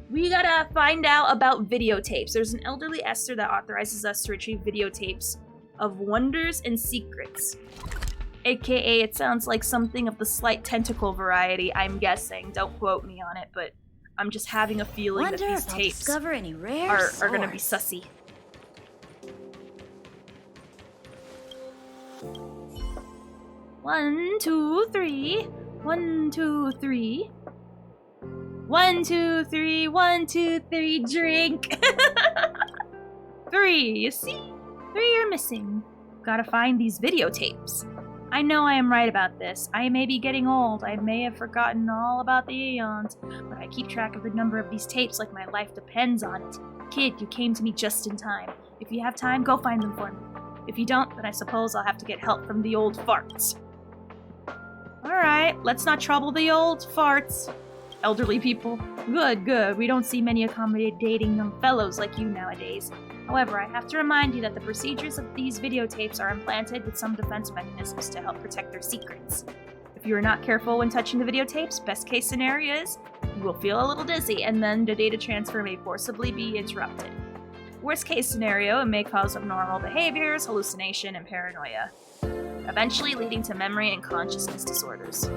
we gotta find out about videotapes. There's an elderly Esther that authorizes us to retrieve videotapes of wonders and secrets. AKA, it sounds like something of the slight tentacle variety, I'm guessing. Don't quote me on it, but I'm just having a feeling that these tapes discover any rare are gonna be sussy. One, two, three. 1, 2, 3. 1, 2, 3. 1, 2, 3. Drink. 3. You see? 3 are missing. Gotta find these videotapes. I know I am right about this. I may be getting old. I may have forgotten all about the eons, but I keep track of the number of these tapes like my life depends on it. Kid, you came to me just in time. If you have time, go find them for me. If you don't, then I suppose I'll have to get help from the old farts. Alright, let's not trouble the old farts. Elderly people. Good. We don't see many accommodating young fellows like you nowadays. However, I have to remind you that the procedures of these videotapes are implanted with some defense mechanisms to help protect their secrets. If you are not careful when touching the videotapes, best case scenario is you will feel a little dizzy and then the data transfer may forcibly be interrupted. Worst case scenario, it may cause abnormal behaviors, hallucination, and paranoia, eventually leading to memory and consciousness disorders.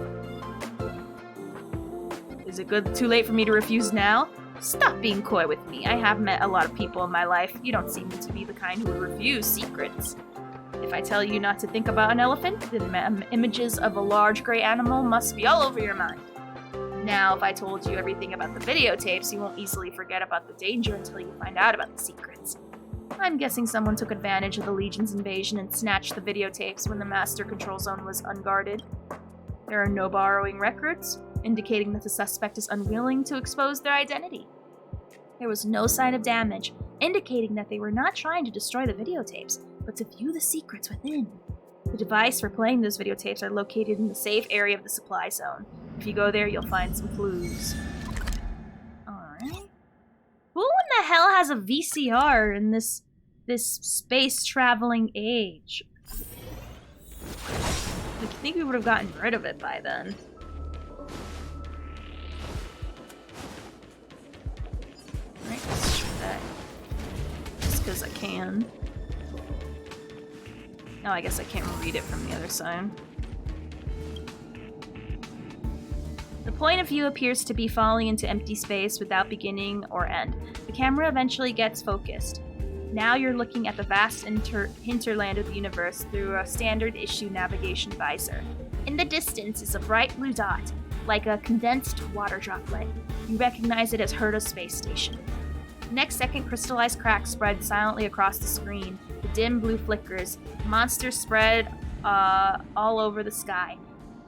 Is it too late for me to refuse now? Stop being coy with me. I have met a lot of people in my life. You don't seem to be the kind who would refuse secrets. If I tell you not to think about an elephant, then images of a large gray animal must be all over your mind. Now, if I told you everything about the videotapes, you won't easily forget about the danger until you find out about the secrets. I'm guessing someone took advantage of the Legion's invasion and snatched the videotapes when the Master Control Zone was unguarded. There are no borrowing records, indicating that the suspect is unwilling to expose their identity. There was no sign of damage, indicating that they were not trying to destroy the videotapes, but to view the secrets within. The device for playing those videotapes are located in the safe area of the supply zone. If you go there, you'll find some clues. Alright. Who in the hell has a VCR in this space-traveling age? I think we would have gotten rid of it by then. Alright, let's try that. Just because I can. No, I guess I can't read it from the other side. The point of view appears to be falling into empty space without beginning or end. The camera eventually gets focused. Now you're looking at the vast hinterland of the universe through a standard issue navigation visor. In the distance is a bright blue dot, like a condensed water droplet. You recognize it as Herta Space Station. The next second, crystallized cracks spread silently across the screen. The dim blue flickers. Monsters spread all over the sky,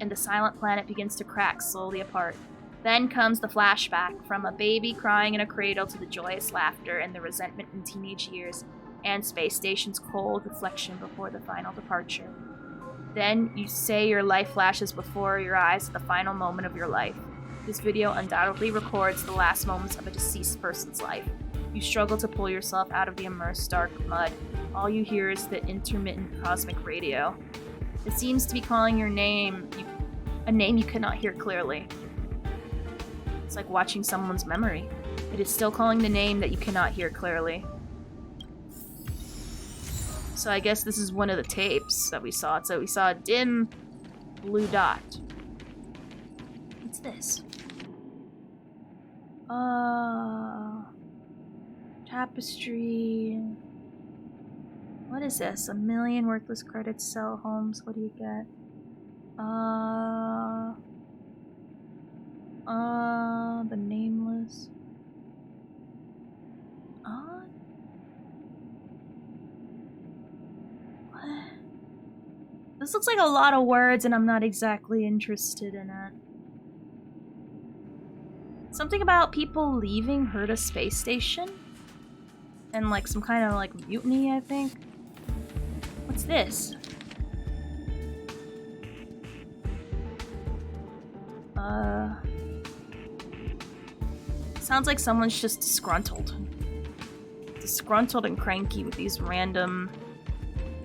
and the silent planet begins to crack slowly apart. Then comes the flashback, from a baby crying in a cradle to the joyous laughter and the resentment in teenage years, and Space Station's cold reflection before the final departure. Then you say your life flashes before your eyes at the final moment of your life. This video undoubtedly records the last moments of a deceased person's life. You struggle to pull yourself out of the immersed dark mud. All you hear is the intermittent cosmic radio. It seems to be calling your name, a name you cannot hear clearly. It's like watching someone's memory. It is still calling the name that you cannot hear clearly. So I guess this is one of the tapes that we saw. So we saw a dim blue dot. What's this? Tapestry. What is this? 1 million worthless credits, sell homes. What do you get? The nameless. What? This looks like a lot of words and I'm not exactly interested in it. Something about people leaving Herta space station? And like some kind of like mutiny, I think. What's this? Sounds like someone's just disgruntled. Disgruntled and cranky with these random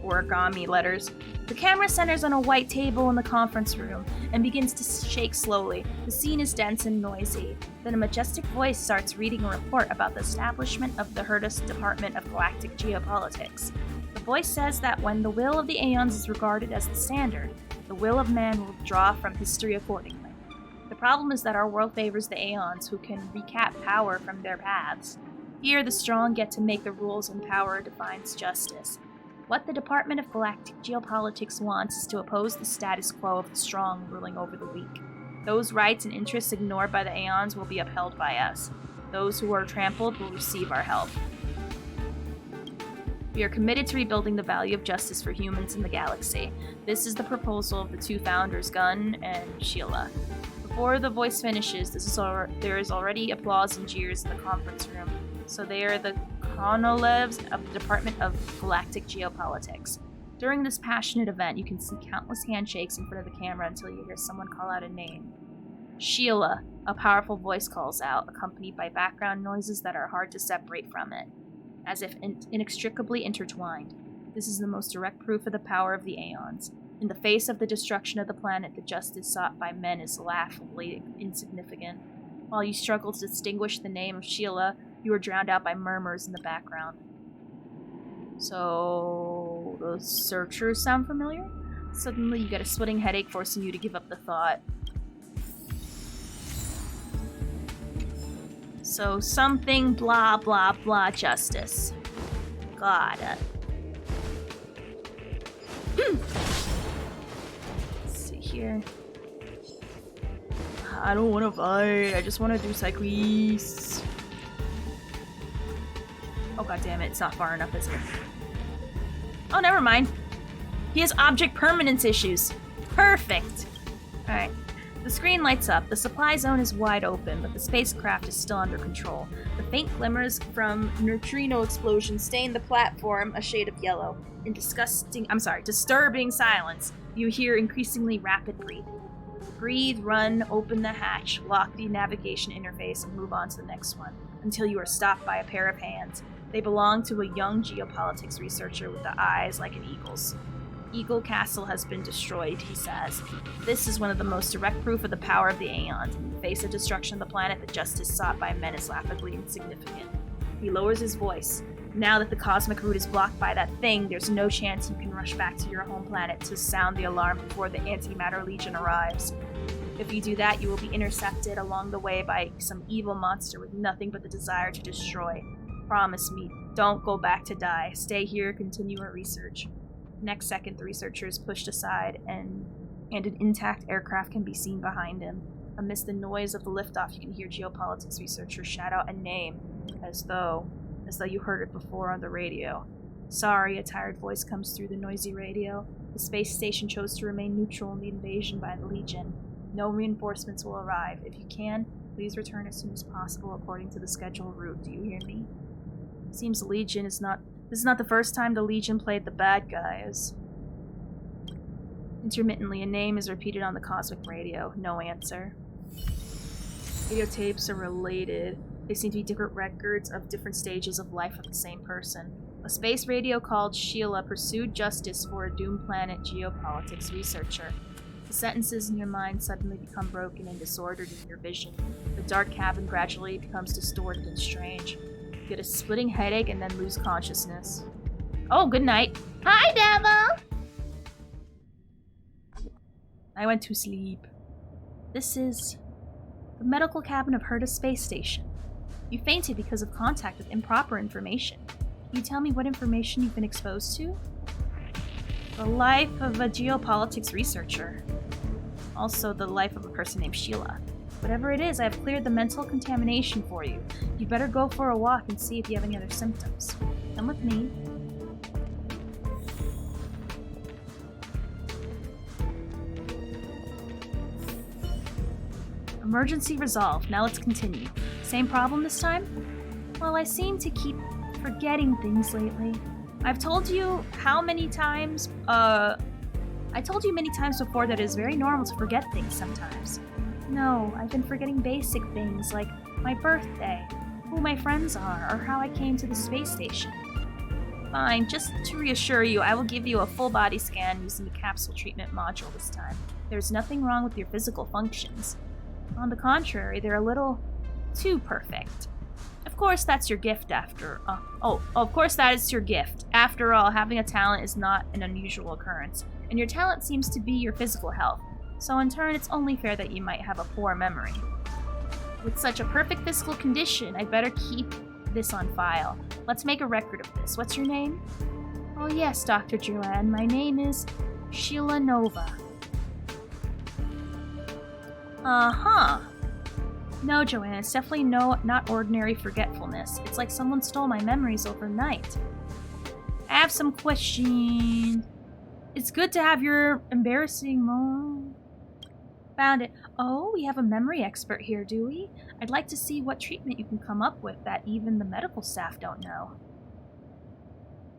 origami letters. The camera centers on a white table in the conference room and begins to shake slowly. The scene is dense and noisy. Then a majestic voice starts reading a report about the establishment of the Hertus Department of Galactic Geopolitics. The voice says that when the will of the Aeons is regarded as the standard, the will of man will draw from history accordingly. The problem is that our world favors the Aeons, who can recap power from their paths. Here, the strong get to make the rules and power defines justice. What the Department of Galactic Geopolitics wants is to oppose the status quo of the strong ruling over the weak. Those rights and interests ignored by the Aeons will be upheld by us. Those who are trampled will receive our help. We are committed to rebuilding the value of justice for humans in the galaxy. This is the proposal of the two founders, Gun and Sheila. Before the voice finishes, there is already applause and jeers in the conference room. So they are the Konolevs of the Department of Galactic Geopolitics. During this passionate event, you can see countless handshakes in front of the camera until you hear someone call out a name. Sheila, a powerful voice calls out, accompanied by background noises that are hard to separate from it, as if inextricably intertwined. This is the most direct proof of the power of the Aeons. In the face of the destruction of the planet, the justice sought by men is laughably insignificant. While you struggle to distinguish the name of Sheila, you are drowned out by murmurs in the background. So, those searchers sound familiar? Suddenly you get a splitting headache forcing you to give up the thought. So, something blah blah blah justice. Got it. Let's see here. I don't want to fight. I just want to do side quests. Oh god damn it, it's not far enough, is it? Oh, never mind. He has object permanence issues. Perfect. Alright. The screen lights up. The supply zone is wide open, but the spacecraft is still under control. The faint glimmers from neutrino explosions stain the platform a shade of yellow. In disturbing silence, you hear increasingly rapid breathing. Breathe, run, open the hatch, lock the navigation interface, and move on to the next one, until you are stopped by a pair of hands. They belong to a young geopolitics researcher with the eyes like an eagle's. Eagle Castle has been destroyed, he says. This is one of the most direct proof of the power of the Aeons. In the face of destruction of the planet, the justice sought by men is laughably insignificant. He lowers his voice. Now that the cosmic route is blocked by that thing, there's no chance you can rush back to your home planet to sound the alarm before the Antimatter Legion arrives. If you do that, you will be intercepted along the way by some evil monster with nothing but the desire to destroy. Promise me, don't go back to die. Stay here, continue our research. Next second, the researcher is pushed aside, and an intact aircraft can be seen behind him. Amidst the noise of the liftoff, you can hear geopolitics researcher shout out a name, as though you heard it before on the radio. Sorry, a tired voice comes through the noisy radio. The space station chose to remain neutral in the invasion by the Legion. No reinforcements will arrive. If you can, please return as soon as possible according to the scheduled route. Do you hear me? Seems the Legion is not... This is not the first time the Legion played the bad guys. Intermittently, a name is repeated on the cosmic radio. No answer. Videotapes are related. They seem to be different records of different stages of life of the same person. A space radio called Sheila pursued justice for a doomed planet geopolitics researcher. The sentences in your mind suddenly become broken and disordered in your vision. The dark cabin gradually becomes distorted and strange. You get a splitting headache and then lose consciousness. Oh, good night. Hi, Devil! I went to sleep. This is the medical cabin of Herta Space Station. You fainted because of contact with improper information. Can you tell me what information you've been exposed to? The life of a geopolitics researcher. Also the life of a person named Sheila. Whatever it is, I have cleared the mental contamination for you. You better go for a walk and see if you have any other symptoms. Come with me. Emergency resolved. Now let's continue. Same problem this time? Well, I seem to keep forgetting things lately. I've told you how many times, I told you many times before that it is very normal to forget things sometimes. No, I've been forgetting basic things like my birthday, who my friends are, or how I came to the space station. Fine, just to reassure you, I will give you a full body scan using the capsule treatment module this time. There's nothing wrong with your physical functions. On the contrary, they're a little too perfect. Of course, that's your gift of course that is your gift. After all, having a talent is not an unusual occurrence, and your talent seems to be your physical health. So in turn, it's only fair that you might have a poor memory. With such a perfect physical condition, I'd better keep this on file. Let's make a record of this. What's your name? Oh yes, Dr. Joanne, my name is Sheila Nova. Uh-huh. No, Joanne, it's definitely not ordinary forgetfulness. It's like someone stole my memories overnight. I have some questions. It's good to have your embarrassing moment. Found it. Oh, we have a memory expert here, do we? I'd like to see what treatment you can come up with that even the medical staff don't know.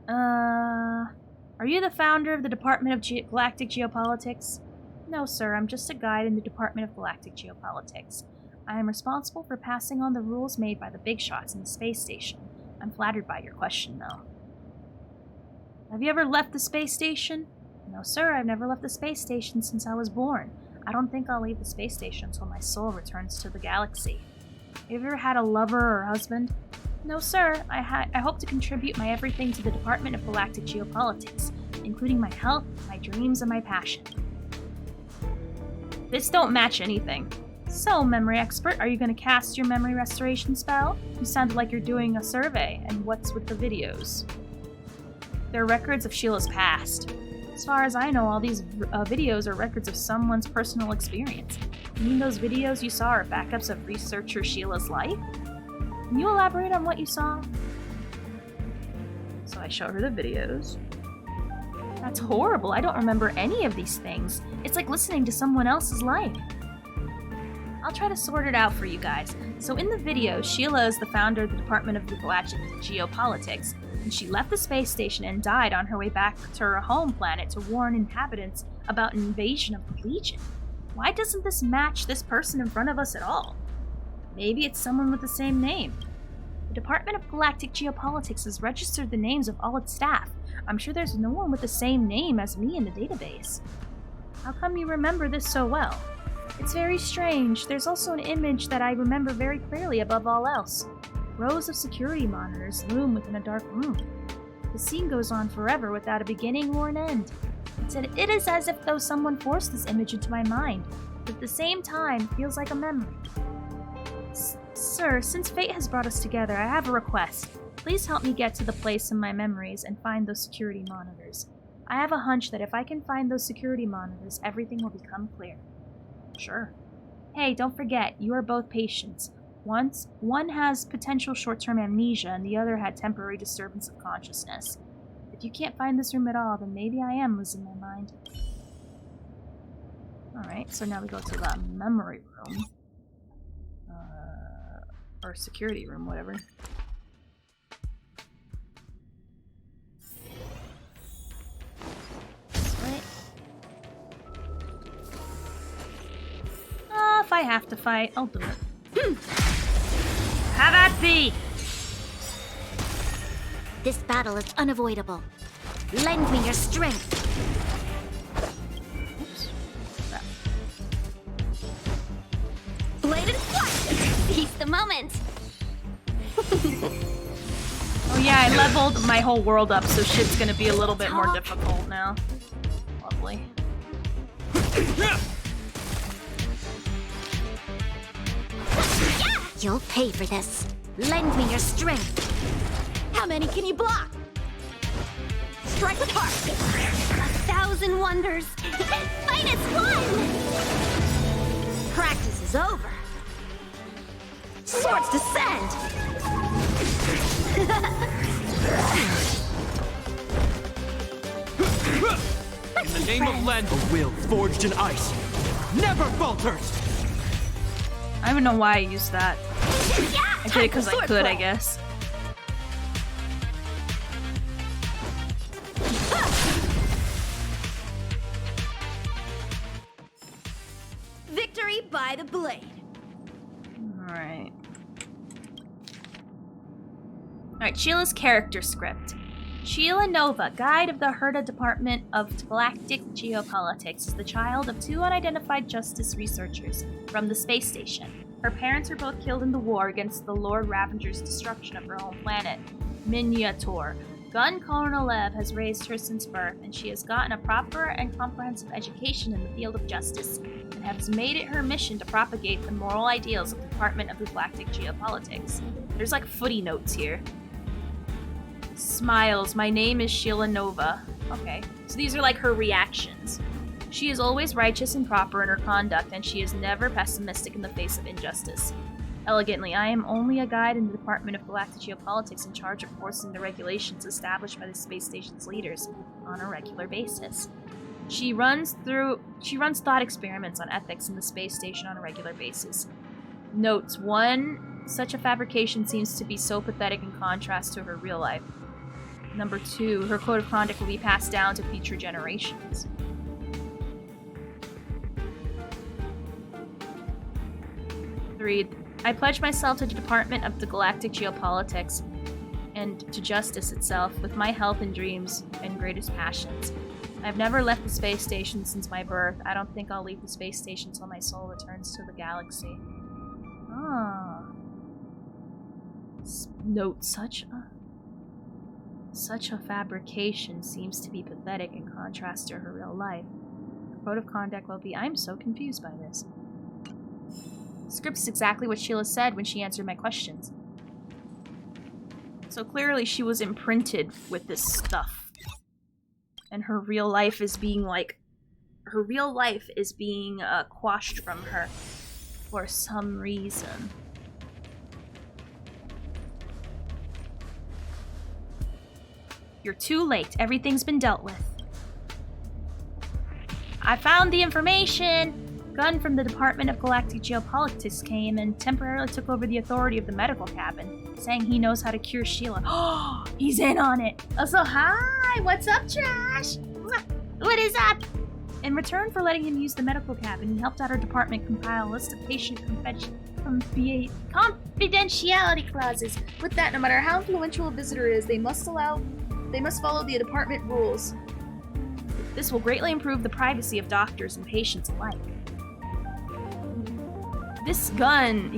Are you the founder of the Department of Galactic Geopolitics? No, sir, I'm just a guide in the Department of Galactic Geopolitics. I am responsible for passing on the rules made by the big shots in the space station. I'm flattered by your question, though. Have you ever left the space station? No, sir, I've never left the space station since I was born. I don't think I'll leave the space station until my soul returns to the galaxy. Have you ever had a lover or husband? No, sir, I hope to contribute my everything to the Department of Galactic Geopolitics, including my health, my dreams, and my passion. This don't match anything. So, memory expert, are you going to cast your memory restoration spell? You sounded like you're doing a survey, and what's with the videos? They're records of Sheila's past. As far as I know, all these videos are records of someone's personal experience. You mean those videos you saw are backups of researcher Sheila's life? Can you elaborate on what you saw? So I show her the videos. That's horrible. I don't remember any of these things. It's like listening to someone else's life. I'll try to sort it out for you guys. So in the video, Sheila is the founder of the Department of Galactic Geopolitics, and she left the space station and died on her way back to her home planet to warn inhabitants about an invasion of the Legion. Why doesn't this match this person in front of us at all? Maybe it's someone with the same name. The Department of Galactic Geopolitics has registered the names of all its staff. I'm sure there's no one with the same name as me in the database. How come you remember this so well? It's very strange. There's also an image that I remember very clearly above all else. Rows of security monitors loom within a dark room. The scene goes on forever without a beginning or an end. It is as if though someone forced this image into my mind, but at the same time feels like a memory. Sir, since fate has brought us together, I have a request. Please help me get to the place in my memories and find those security monitors. I have a hunch that if I can find those security monitors, everything will become clear. Sure. Hey, don't forget, you are both patients. One has potential short-term amnesia and the other had temporary disturbance of consciousness. If you can't find this room at all, then maybe I am losing my mind. Alright, so now we go to the memory room. Or security room, whatever. Right. If I have to fight, I'll do it. Have at thee! This battle is unavoidable. Lend me your strength. Oops. Bladed flash! Seize the moment! Oh yeah, I leveled my whole world up, so shit's gonna be a little bit more difficult now. Lovely. You'll pay for this. Lend me your strength. How many can you block? Strike with heart. 1,000 wonders. Minus 1! Practice is over. Swords descend. In the name of Len, a will forged in ice never falters. I don't even know why I used that. I did it because I could, I guess. Victory by the blade. Alright. Alright, Sheila's character script. Sheila Nova, guide of the Herda Department of Galactic Geopolitics, is the child of two unidentified justice researchers from the space station. Her parents were both killed in the war against the Lord Ravenger's destruction of her home planet, Miniatur. Gun Kornalev has raised her since birth, and she has gotten a proper and comprehensive education in the field of justice, and has made it her mission to propagate the moral ideals of the Department of Galactic Geopolitics. There's like footy notes here. Smiles. My name is Sheila Nova. Okay, so these are like her reactions. She is always righteous and proper in her conduct, and she is never pessimistic in the face of injustice. Elegantly, I am only a guide in the Department of Galactic Geopolitics in charge of enforcing the regulations established by the space station's leaders on a regular basis. She runs thought experiments on ethics in the space station on a regular basis. Notes: 1, such a fabrication seems to be so pathetic in contrast to her real life. Number 2, her code of conduct will be passed down to future generations. I pledge myself to the Department of the Galactic Geopolitics and to justice itself with my health and dreams and greatest passions. I've never left the space station since my birth. I don't think I'll leave the space station till my soul returns to the galaxy. Ah. Note: such a fabrication seems to be pathetic in contrast to her real life. Her code of conduct will be... I'm so confused by this. The script is exactly what Sheila said when she answered my questions. So clearly she was imprinted with this stuff. And her real life is being quashed from her for some reason. You're too late. Everything's been dealt with. I found the information! Gun from the Department of Galactic Geopolitics came and temporarily took over the authority of the medical cabin, saying he knows how to cure Sheila. Oh, he's in on it! Also, hi! What's up, Trash? What is up? In return for letting him use the medical cabin, he helped out our department compile a list of patient confidentiality clauses. With that, no matter how influential a visitor is, they must follow the department rules. This will greatly improve the privacy of doctors and patients alike. This gun,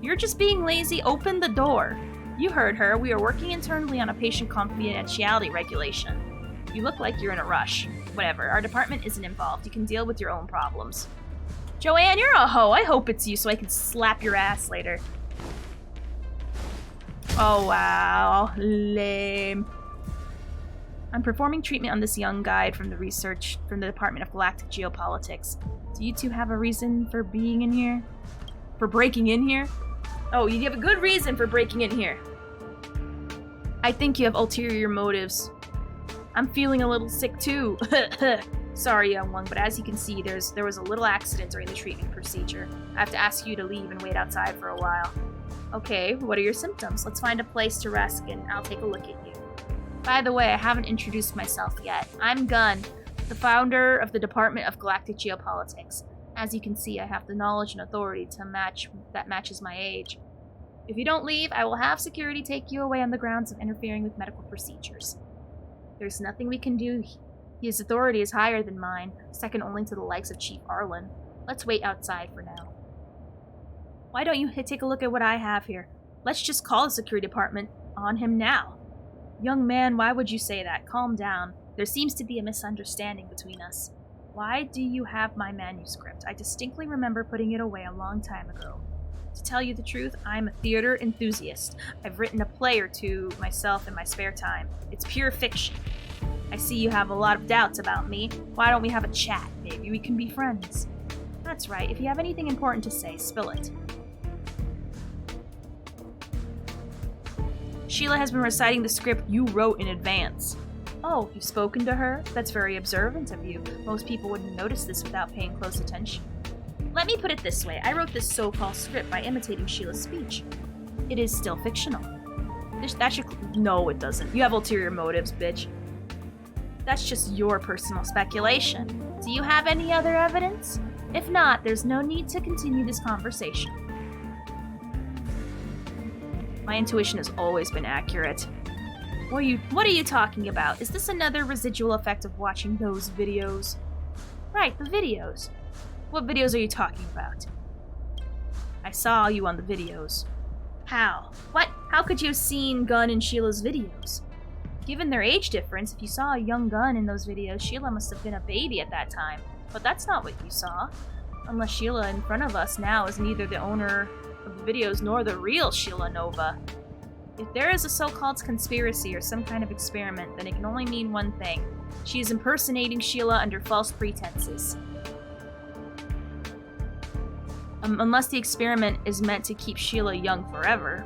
You're just being lazy. Open the door. You heard her. We are working internally on a patient confidentiality regulation. You look like you're in a rush. Whatever. Our department isn't involved. You can deal with your own problems. Joanne, you're a hoe. I hope it's you so I can slap your ass later. Oh, wow. Lame. I'm performing treatment on this young guide from the Department of Galactic Geopolitics. Do you two have a reason for being in here? For breaking in here? Oh, you have a good reason for breaking in here. I think you have ulterior motives. I'm feeling a little sick too. Sorry, young one, but as you can see, there was a little accident during the treatment procedure. I have to ask you to leave and wait outside for a while. Okay, what are your symptoms? Let's find a place to rest and I'll take a look at you. By the way, I haven't introduced myself yet. I'm Gun, the founder of the Department of Galactic Geopolitics. As you can see, I have the knowledge and authority that matches my age. If you don't leave, I will have security take you away on the grounds of interfering with medical procedures. There's nothing we can do. His authority is higher than mine, second only to the likes of Chief Arlen. Let's wait outside for now. Why don't you take a look at what I have here? Let's just call the security department. on him now. Young man, why would you say that? Calm down. There seems to be a misunderstanding between us. Why do you have my manuscript? I distinctly remember putting it away a long time ago. To tell you the truth, I'm a theater enthusiast. I've written a play or two myself in my spare time. It's pure fiction. I see you have a lot of doubts about me. Why don't we have a chat? Maybe we can be friends. That's right. If you have anything important to say, spill it. Sheila has been reciting the script you wrote in advance. Oh, you've spoken to her? That's very observant of you. Most people wouldn't notice this without paying close attention. Let me put it this way. I wrote this so-called script by imitating Sheila's speech. It is still fictional. No, it doesn't. You have ulterior motives, bitch. That's just your personal speculation. Do you have any other evidence? If not, there's no need to continue this conversation. My intuition has always been accurate. What are you talking about? Is this another residual effect of watching those videos? Right, the videos. What videos are you talking about? I saw you on the videos. How? What? How could you have seen Gun in Sheila's videos? Given their age difference, if you saw a young Gun in those videos, Sheila must have been a baby at that time. But that's not what you saw. Unless Sheila in front of us now is neither the owner of the videos nor the real Sheila Nova. If there is a so-called conspiracy or some kind of experiment, then it can only mean one thing. She is impersonating Sheila under false pretenses. Unless the experiment is meant to keep Sheila young forever.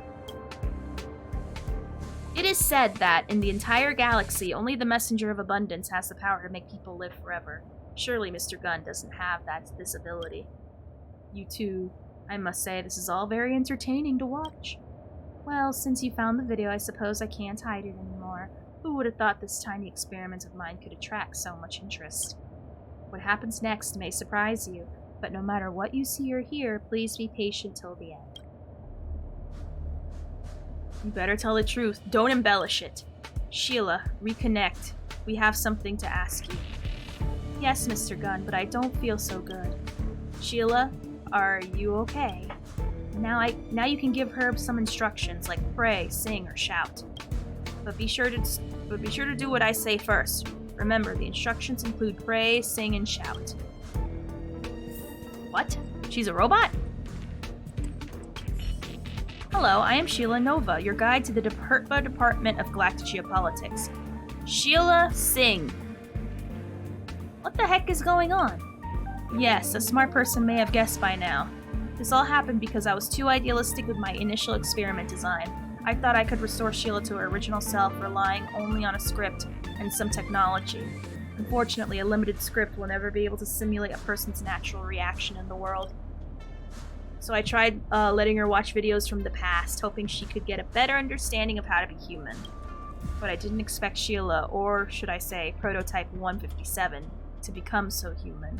It is said that in the entire galaxy, only the Messenger of Abundance has the power to make people live forever. Surely Mr. Gunn doesn't have this ability. You two, I must say, this is all very entertaining to watch. Well, since you found the video, I suppose I can't hide it anymore. Who would have thought this tiny experiment of mine could attract so much interest? What happens next may surprise you, but no matter what you see or hear, please be patient till the end. You better tell the truth. Don't embellish it. Sheila, reconnect. We have something to ask you. Yes, Mr. Gunn, but I don't feel so good. Sheila, are you okay? Now you can give her some instructions, like pray, sing, or shout. But be sure to do what I say first. Remember, the instructions include pray, sing, and shout. What? She's a robot? Hello, I am Sheila Nova, your guide to the Department of Galactic Geopolitics. Sheila, sing. What the heck is going on? Yes, a smart person may have guessed by now. This all happened because I was too idealistic with my initial experiment design. I thought I could restore Sheila to her original self, relying only on a script and some technology. Unfortunately, a limited script will never be able to simulate a person's natural reaction in the world. So I tried letting her watch videos from the past, hoping she could get a better understanding of how to be human. But I didn't expect Sheila, or should I say, Prototype 157, to become so human.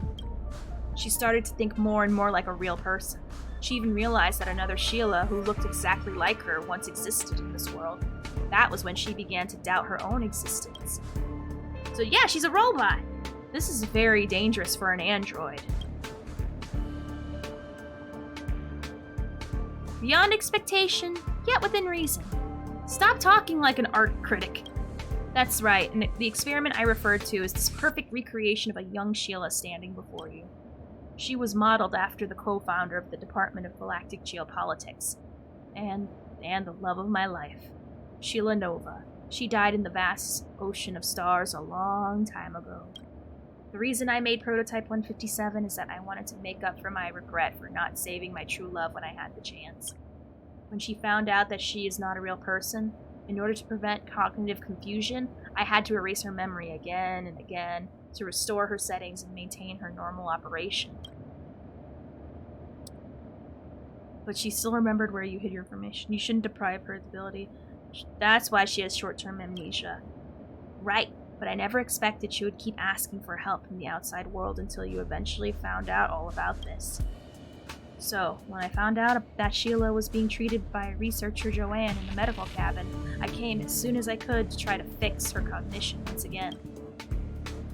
She started to think more and more like a real person. She even realized that another Sheila who looked exactly like her once existed in this world. That was when she began to doubt her own existence. So yeah, she's a robot! This is very dangerous for an android. Beyond expectation, yet within reason. Stop talking like an art critic. That's right, and the experiment I referred to is this perfect recreation of a young Sheila standing before you. She was modeled after the co-founder of the Department of Galactic Geopolitics. And the love of my life, Sheila Nova. She died in the vast ocean of stars a long time ago. The reason I made Prototype 157 is that I wanted to make up for my regret for not saving my true love when I had the chance. When she found out that she is not a real person, in order to prevent cognitive confusion, I had to erase her memory again and again to restore her settings and maintain her normal operation. But she still remembered where you hid your information. You shouldn't deprive her of the ability. That's why she has short-term amnesia. Right, but I never expected she would keep asking for help from the outside world until you eventually found out all about this. So, when I found out that Sheila was being treated by researcher Joanne in the medical cabin, I came as soon as I could to try to fix her cognition once again.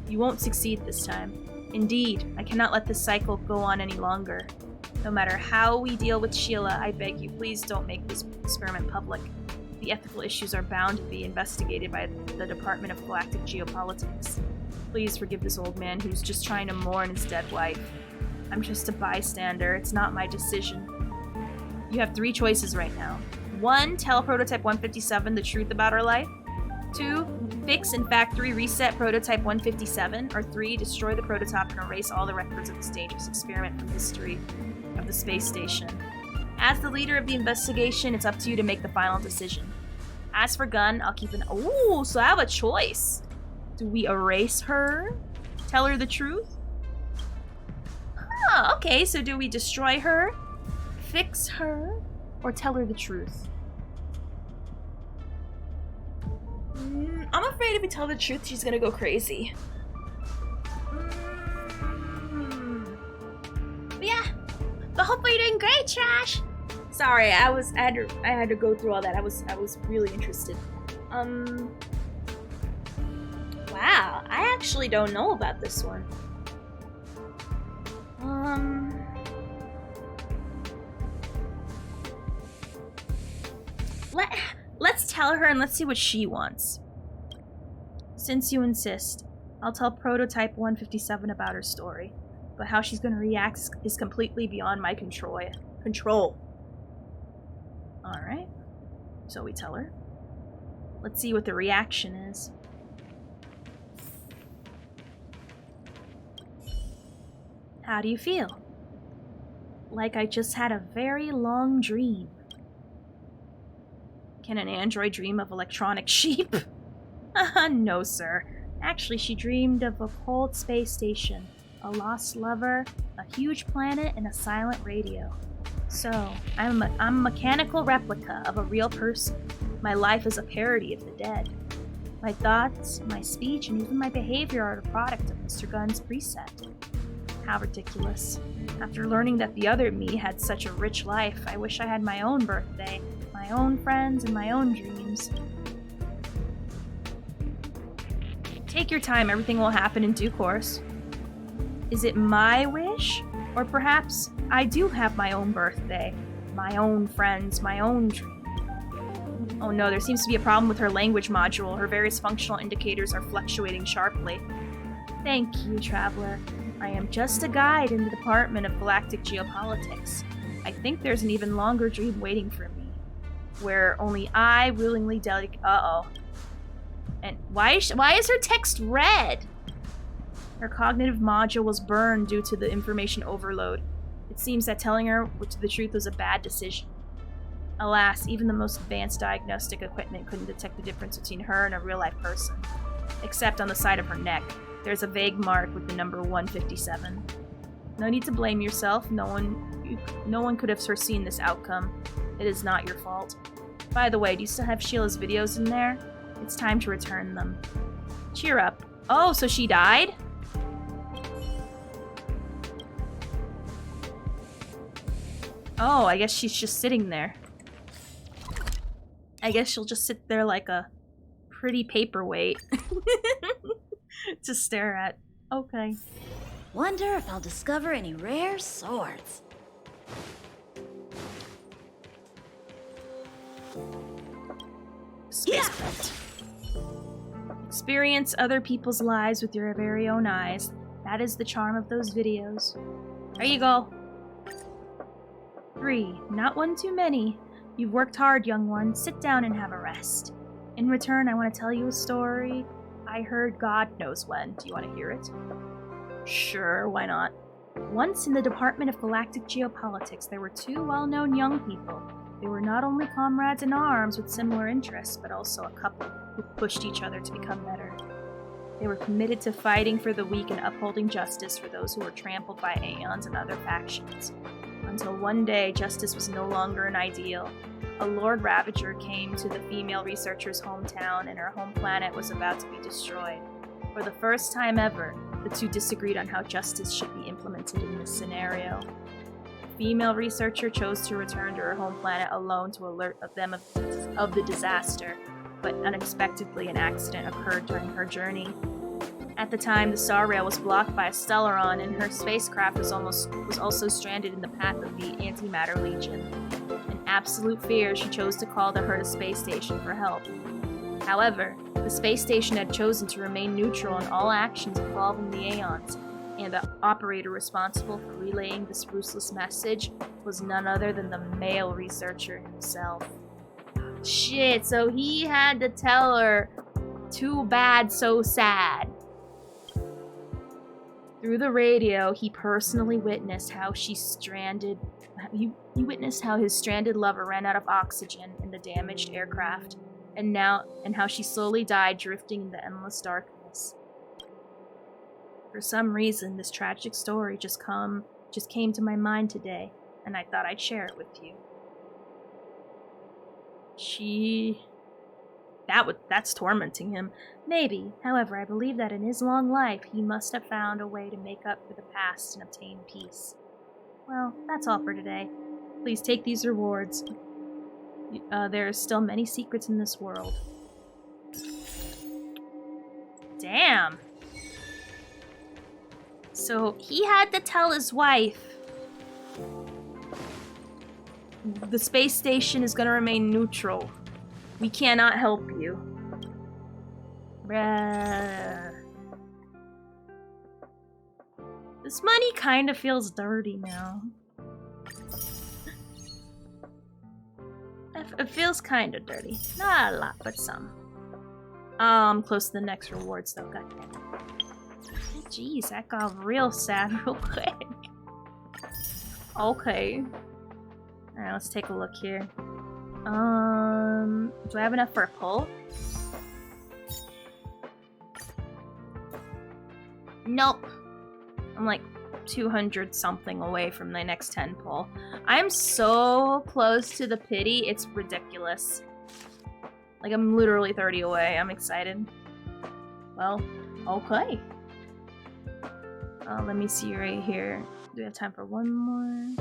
You won't succeed this time. Indeed, I cannot let this cycle go on any longer. No matter how we deal with Sheila, I beg you, please don't make this experiment public. The ethical issues are bound to be investigated by the Department of Galactic Geopolitics. Please forgive this old man who's just trying to mourn his dead wife. I'm just a bystander. It's not my decision. You have 3 choices right now. 1, tell Prototype 157 the truth about her life. 2, fix and factory reset Prototype 157. Or 3, destroy the prototype and erase all the records of this dangerous experiment from history of the space station. As the leader of the investigation, it's up to you to make the final decision. As for Gun, I'll keep an... Ooh, so I have a choice. Do we erase her? Tell her the truth? Huh, okay, so do we destroy her? Fix her? Or tell her the truth? I'm afraid if we tell the truth, she's gonna go crazy. But yeah. But hopefully you're doing great, Trash! Sorry, I had to go through all that. I was really interested. Wow, I actually don't know about this one. Let's tell her and let's see what she wants. Since you insist, I'll tell Prototype 157 about her story, but how she's gonna react is completely beyond my control. Alright, so we tell her. Let's see what the reaction is. How do you feel? Like I just had a very long dream. Can an android dream of electronic sheep? No, sir. Actually, she dreamed of a cold space station, a lost lover, a huge planet, and a silent radio. So, I'm a mechanical replica of a real person. My life is a parody of the dead. My thoughts, my speech, and even my behavior are the product of Mr. Gunn's preset. How ridiculous. After learning that the other me had such a rich life, I wish I had my own birthday, my own friends, and my own dreams. Take your time, everything will happen in due course. Is it my wish? Or perhaps I do have my own birthday, my own friends, my own dream. Oh no, there seems to be a problem with her language module. Her various functional indicators are fluctuating sharply. Thank you, Traveler. I am just a guide in the Department of Galactic Geopolitics. I think there's an even longer dream waiting for me, where only I willingly delegate. Uh-oh. And why is her text red? Her cognitive module was burned due to the information overload. It seems that telling her the truth was a bad decision. Alas, even the most advanced diagnostic equipment couldn't detect the difference between her and a real-life person. Except on the side of her neck, there's a vague mark with the number 157. No need to blame yourself. No one could have foreseen this outcome. It is not your fault. By the way, do you still have Sheila's videos in there? It's time to return them. Cheer up. Oh, so she died? Oh, I guess she's just sitting there. I guess she'll just sit there like a pretty paperweight to stare at. Okay. Wonder if I'll discover any rare swords. Spaceport. Experience other people's lives with your very own eyes. That is the charm of those videos. There you go. 3. Not one too many. You've worked hard, young one. Sit down and have a rest. In return, I want to tell you a story I heard God knows when. Do you want to hear it? Sure, why not? Once in the Department of Galactic Geopolitics, there were 2 well-known young people. They were not only comrades in arms with similar interests, but also a couple who pushed each other to become better. They were committed to fighting for the weak and upholding justice for those who were trampled by Aeons and other factions. Until one day, justice was no longer an ideal. A Lord Ravager came to the female researcher's hometown, and her home planet was about to be destroyed. For the first time ever, the 2 disagreed on how justice should be implemented in this scenario. The female researcher chose to return to her home planet alone to alert them of the disaster, but unexpectedly an accident occurred during her journey. At the time, the star rail was blocked by a Stellaron, and her spacecraft was also stranded in the path of the Antimatter Legion. In absolute fear, she chose to call the Herta space station for help. However, the space station had chosen to remain neutral in all actions involving the Aeons, and the operator responsible for relaying this ruthless message was none other than the male researcher himself. Shit, so he had to tell her, too bad, so sad. Through the radio, he personally witnessed how he witnessed how his stranded lover ran out of oxygen in the damaged aircraft, and how she slowly died drifting in the endless darkness. For some reason, this tragic story just came to my mind today, and I thought I'd share it with you. That's tormenting him. Maybe. However, I believe that in his long life, he must have found a way to make up for the past and obtain peace. Well, that's all for today. Please take these rewards. There are still many secrets in this world. Damn. So, he had to tell his wife the space station is gonna remain neutral. We cannot help you. Bruh. This money kind of feels dirty now. It feels kind of dirty. Not a lot, but some. I'm close to the next rewards though, goddammit. Jeez, that got real sad real quick. Okay. Alright, let's take a look here. Do I have enough for a pull? Nope. I'm like 200 something away from my next 10 pull. I'm so close to the pity, it's ridiculous. Like, I'm literally 30 away. I'm excited. Well, okay. Let me see right here. Do we have time for one more?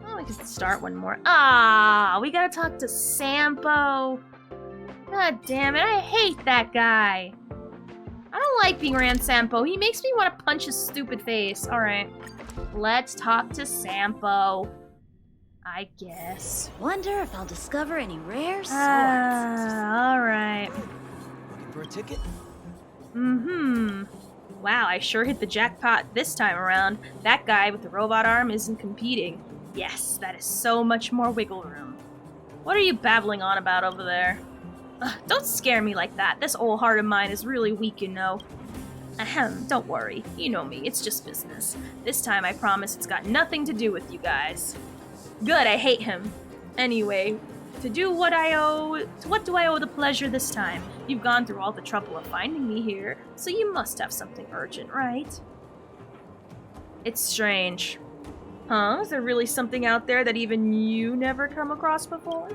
Oh, we can start one more. Ah, we gotta talk to Sampo. God damn it, I hate that guy. I don't like being around Sampo. He makes me want to punch his stupid face. Alright. Let's talk to Sampo. I guess. Wonder if I'll discover any rare swords. Alright. Looking for a ticket? Mm-hmm. Wow, I sure hit the jackpot this time around. That guy with the robot arm isn't competing. Yes, that is so much more wiggle room. What are you babbling on about over there? Ugh, don't scare me like that. This old heart of mine is really weak, you know. Ahem, don't worry. You know me, it's just business. This time I promise it's got nothing to do with you guys. Good, I hate him. Anyway, to what do I owe the pleasure this time? You've gone through all the trouble of finding me here, so you must have something urgent, right? It's strange. Huh? Is there really something out there that even you never come across before?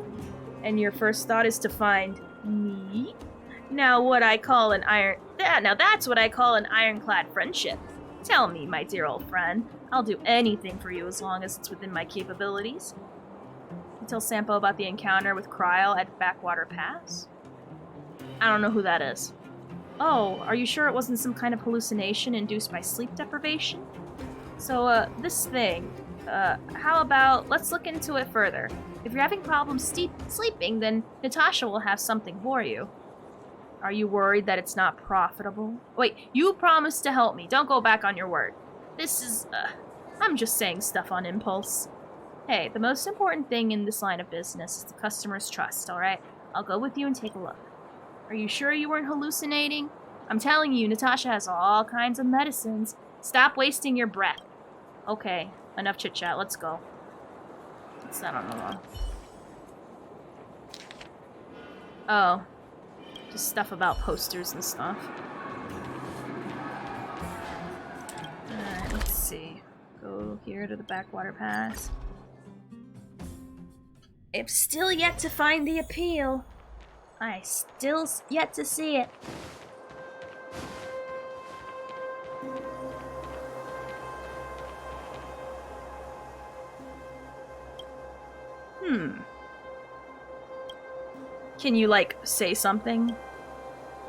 And your first thought is to find me? Now that's what I call an ironclad friendship. Tell me, my dear old friend. I'll do anything for you as long as it's within my capabilities. You tell Sampo about the encounter with Kryl at Backwater Pass? I don't know who that is. Oh, are you sure it wasn't some kind of hallucination induced by sleep deprivation? So, this thing, how about let's look into it further. If you're having problems sleeping, then Natasha will have something for you. Are you worried that it's not profitable? Wait, you promised to help me. Don't go back on your word. This is, I'm just saying stuff on impulse. Hey, the most important thing in this line of business is the customer's trust, alright? I'll go with you and take a look. Are you sure you weren't hallucinating? I'm telling you, Natasha has all kinds of medicines. Stop wasting your breath. Okay, enough chit-chat, let's go. What's that on the wall? Oh. Just stuff about posters and stuff. Alright, let's see. Go here to the Backwater Pass. I've still yet to find the appeal. I still yet to see it. Can you, like, say something?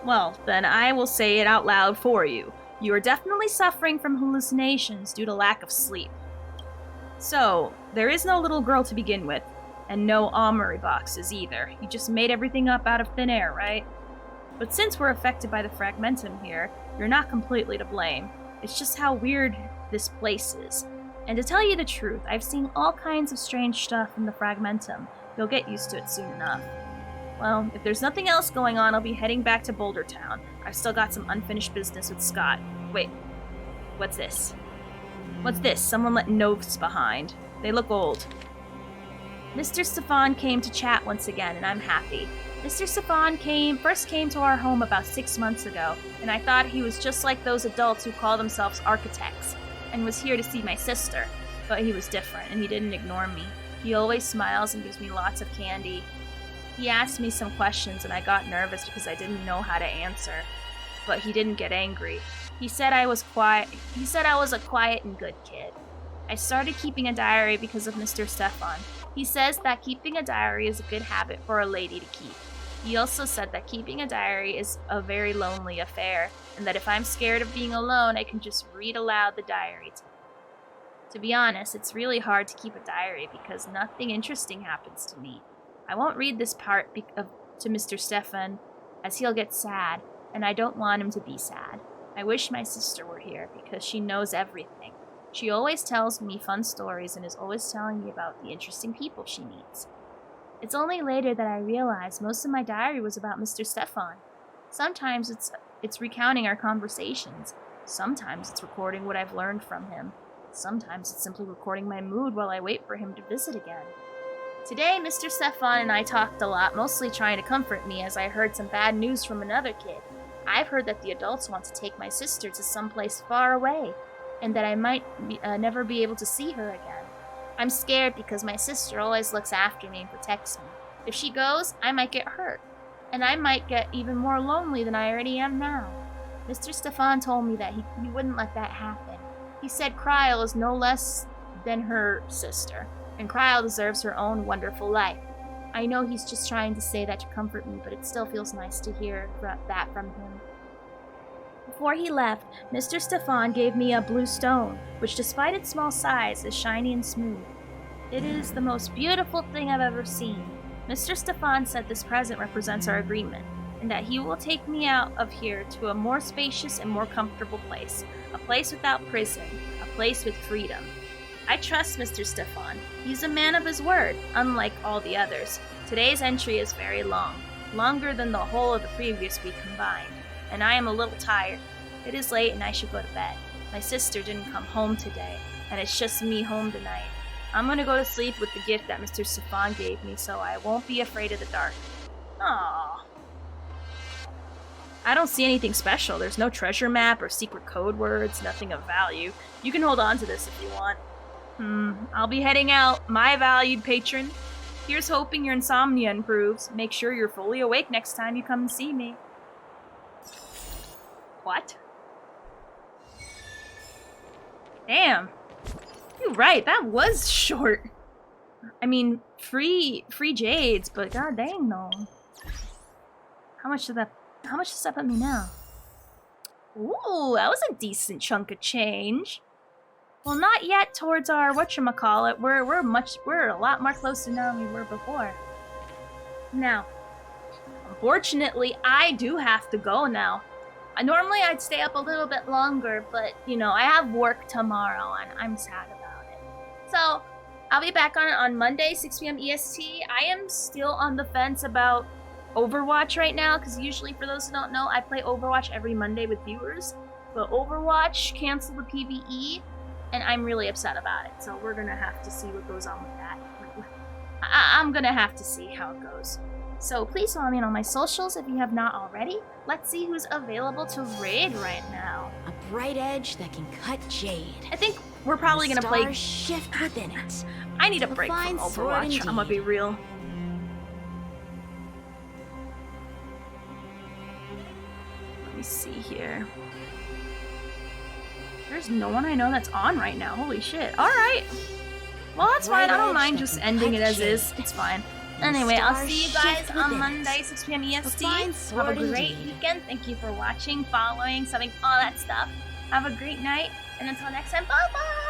Well, then I will say it out loud for you. You are definitely suffering from hallucinations due to lack of sleep. So, there is no little girl to begin with, and no armory boxes either. You just made everything up out of thin air, right? But since we're affected by the fragmentum here, you're not completely to blame. It's just how weird this place is. And to tell you the truth, I've seen all kinds of strange stuff in the fragmentum. You'll get used to it soon enough. Well, if there's nothing else going on, I'll be heading back to Boulder Town. I've still got some unfinished business with Scott. Wait, what's this? What's this? Someone let notes behind. They look old. Mr. Stefan came to chat once again, and I'm happy. Mr. Stefan first came to our home about 6 months ago, and I thought he was just like those adults who call themselves architects, and was here to see my sister. But he was different, and he didn't ignore me. He always smiles and gives me lots of candy. He asked me some questions, and I got nervous because I didn't know how to answer. But he didn't get angry. He said I was quiet. He said I was a quiet and good kid. I started keeping a diary because of Mr. Stefan. He says that keeping a diary is a good habit for a lady to keep. He also said that keeping a diary is a very lonely affair, and that if I'm scared of being alone, I can just read aloud the diary to me. To be honest, it's really hard to keep a diary because nothing interesting happens to me. I won't read this part to Mr. Stefan, as he'll get sad, and I don't want him to be sad. I wish my sister were here because she knows everything. She always tells me fun stories and is always telling me about the interesting people she meets. It's only later that I realized most of my diary was about Mr. Stefan. Sometimes it's recounting our conversations. Sometimes it's recording what I've learned from him. Sometimes it's simply recording my mood while I wait for him to visit again. Today, Mr. Stefan and I talked a lot, mostly trying to comfort me as I heard some bad news from another kid. I've heard that the adults want to take my sister to someplace far away, and that I might never be able to see her again. I'm scared because my sister always looks after me and protects me. If she goes, I might get hurt, and I might get even more lonely than I already am now. Mr. Stefan told me that he wouldn't let that happen. He said Kryl is no less than her sister, and Kryl deserves her own wonderful life. I know he's just trying to say that to comfort me, but it still feels nice to hear that from him. Before he left, Mr. Stefan gave me a blue stone, which despite its small size is shiny and smooth. It is the most beautiful thing I've ever seen. Mr. Stefan said this present represents our agreement, and that he will take me out of here to a more spacious and more comfortable place, a place without prison, a place with freedom. I trust Mr. Stefan. He's a man of his word, unlike all the others. Today's entry is very long, longer than the whole of the previous week combined, and I am a little tired. It is late and I should go to bed. My sister didn't come home today, and it's just me home tonight. I'm gonna go to sleep with the gift that Mr. Stefan gave me so I won't be afraid of the dark. Aww. I don't see anything special. There's no treasure map or secret code words, nothing of value. You can hold on to this if you want. I'll be heading out, my valued patron. Here's hoping your insomnia improves. Make sure you're fully awake next time you come and see me. What? Damn. You're right, that was short. I mean, free jades, but god dang though. How much does that put me now? Ooh, that was a decent chunk of change. Well, not yet towards our whatchamacallit. We're a lot more closer now than we were before. Now, unfortunately, I do have to go now. Normally I'd stay up a little bit longer, but you know, I have work tomorrow and I'm sad about it. So, I'll be back on Monday, 6 p.m. EST. I am still on the fence about Overwatch right now, because usually, for those who don't know, I play Overwatch every Monday with viewers. But Overwatch canceled the PvE, and I'm really upset about it. So we're gonna have to see what goes on with that. I'm gonna have to see how it goes. So please follow me on all my socials if you have not already. Let's see who's available to raid right now. A bright edge that can cut jade. I think we're probably gonna play. Shift within it. I need a break from Overwatch. I'm gonna be real. Let me see here. There's no one I know that's on right now. Holy shit. All right. Well, that's fine. I don't mind just ending it as is. It's fine. Anyway, I'll see you guys on Monday, 6 p.m. EST. Have a great weekend. Thank you for watching, following, subbing, all that stuff. Have a great night. And until next time, bye-bye!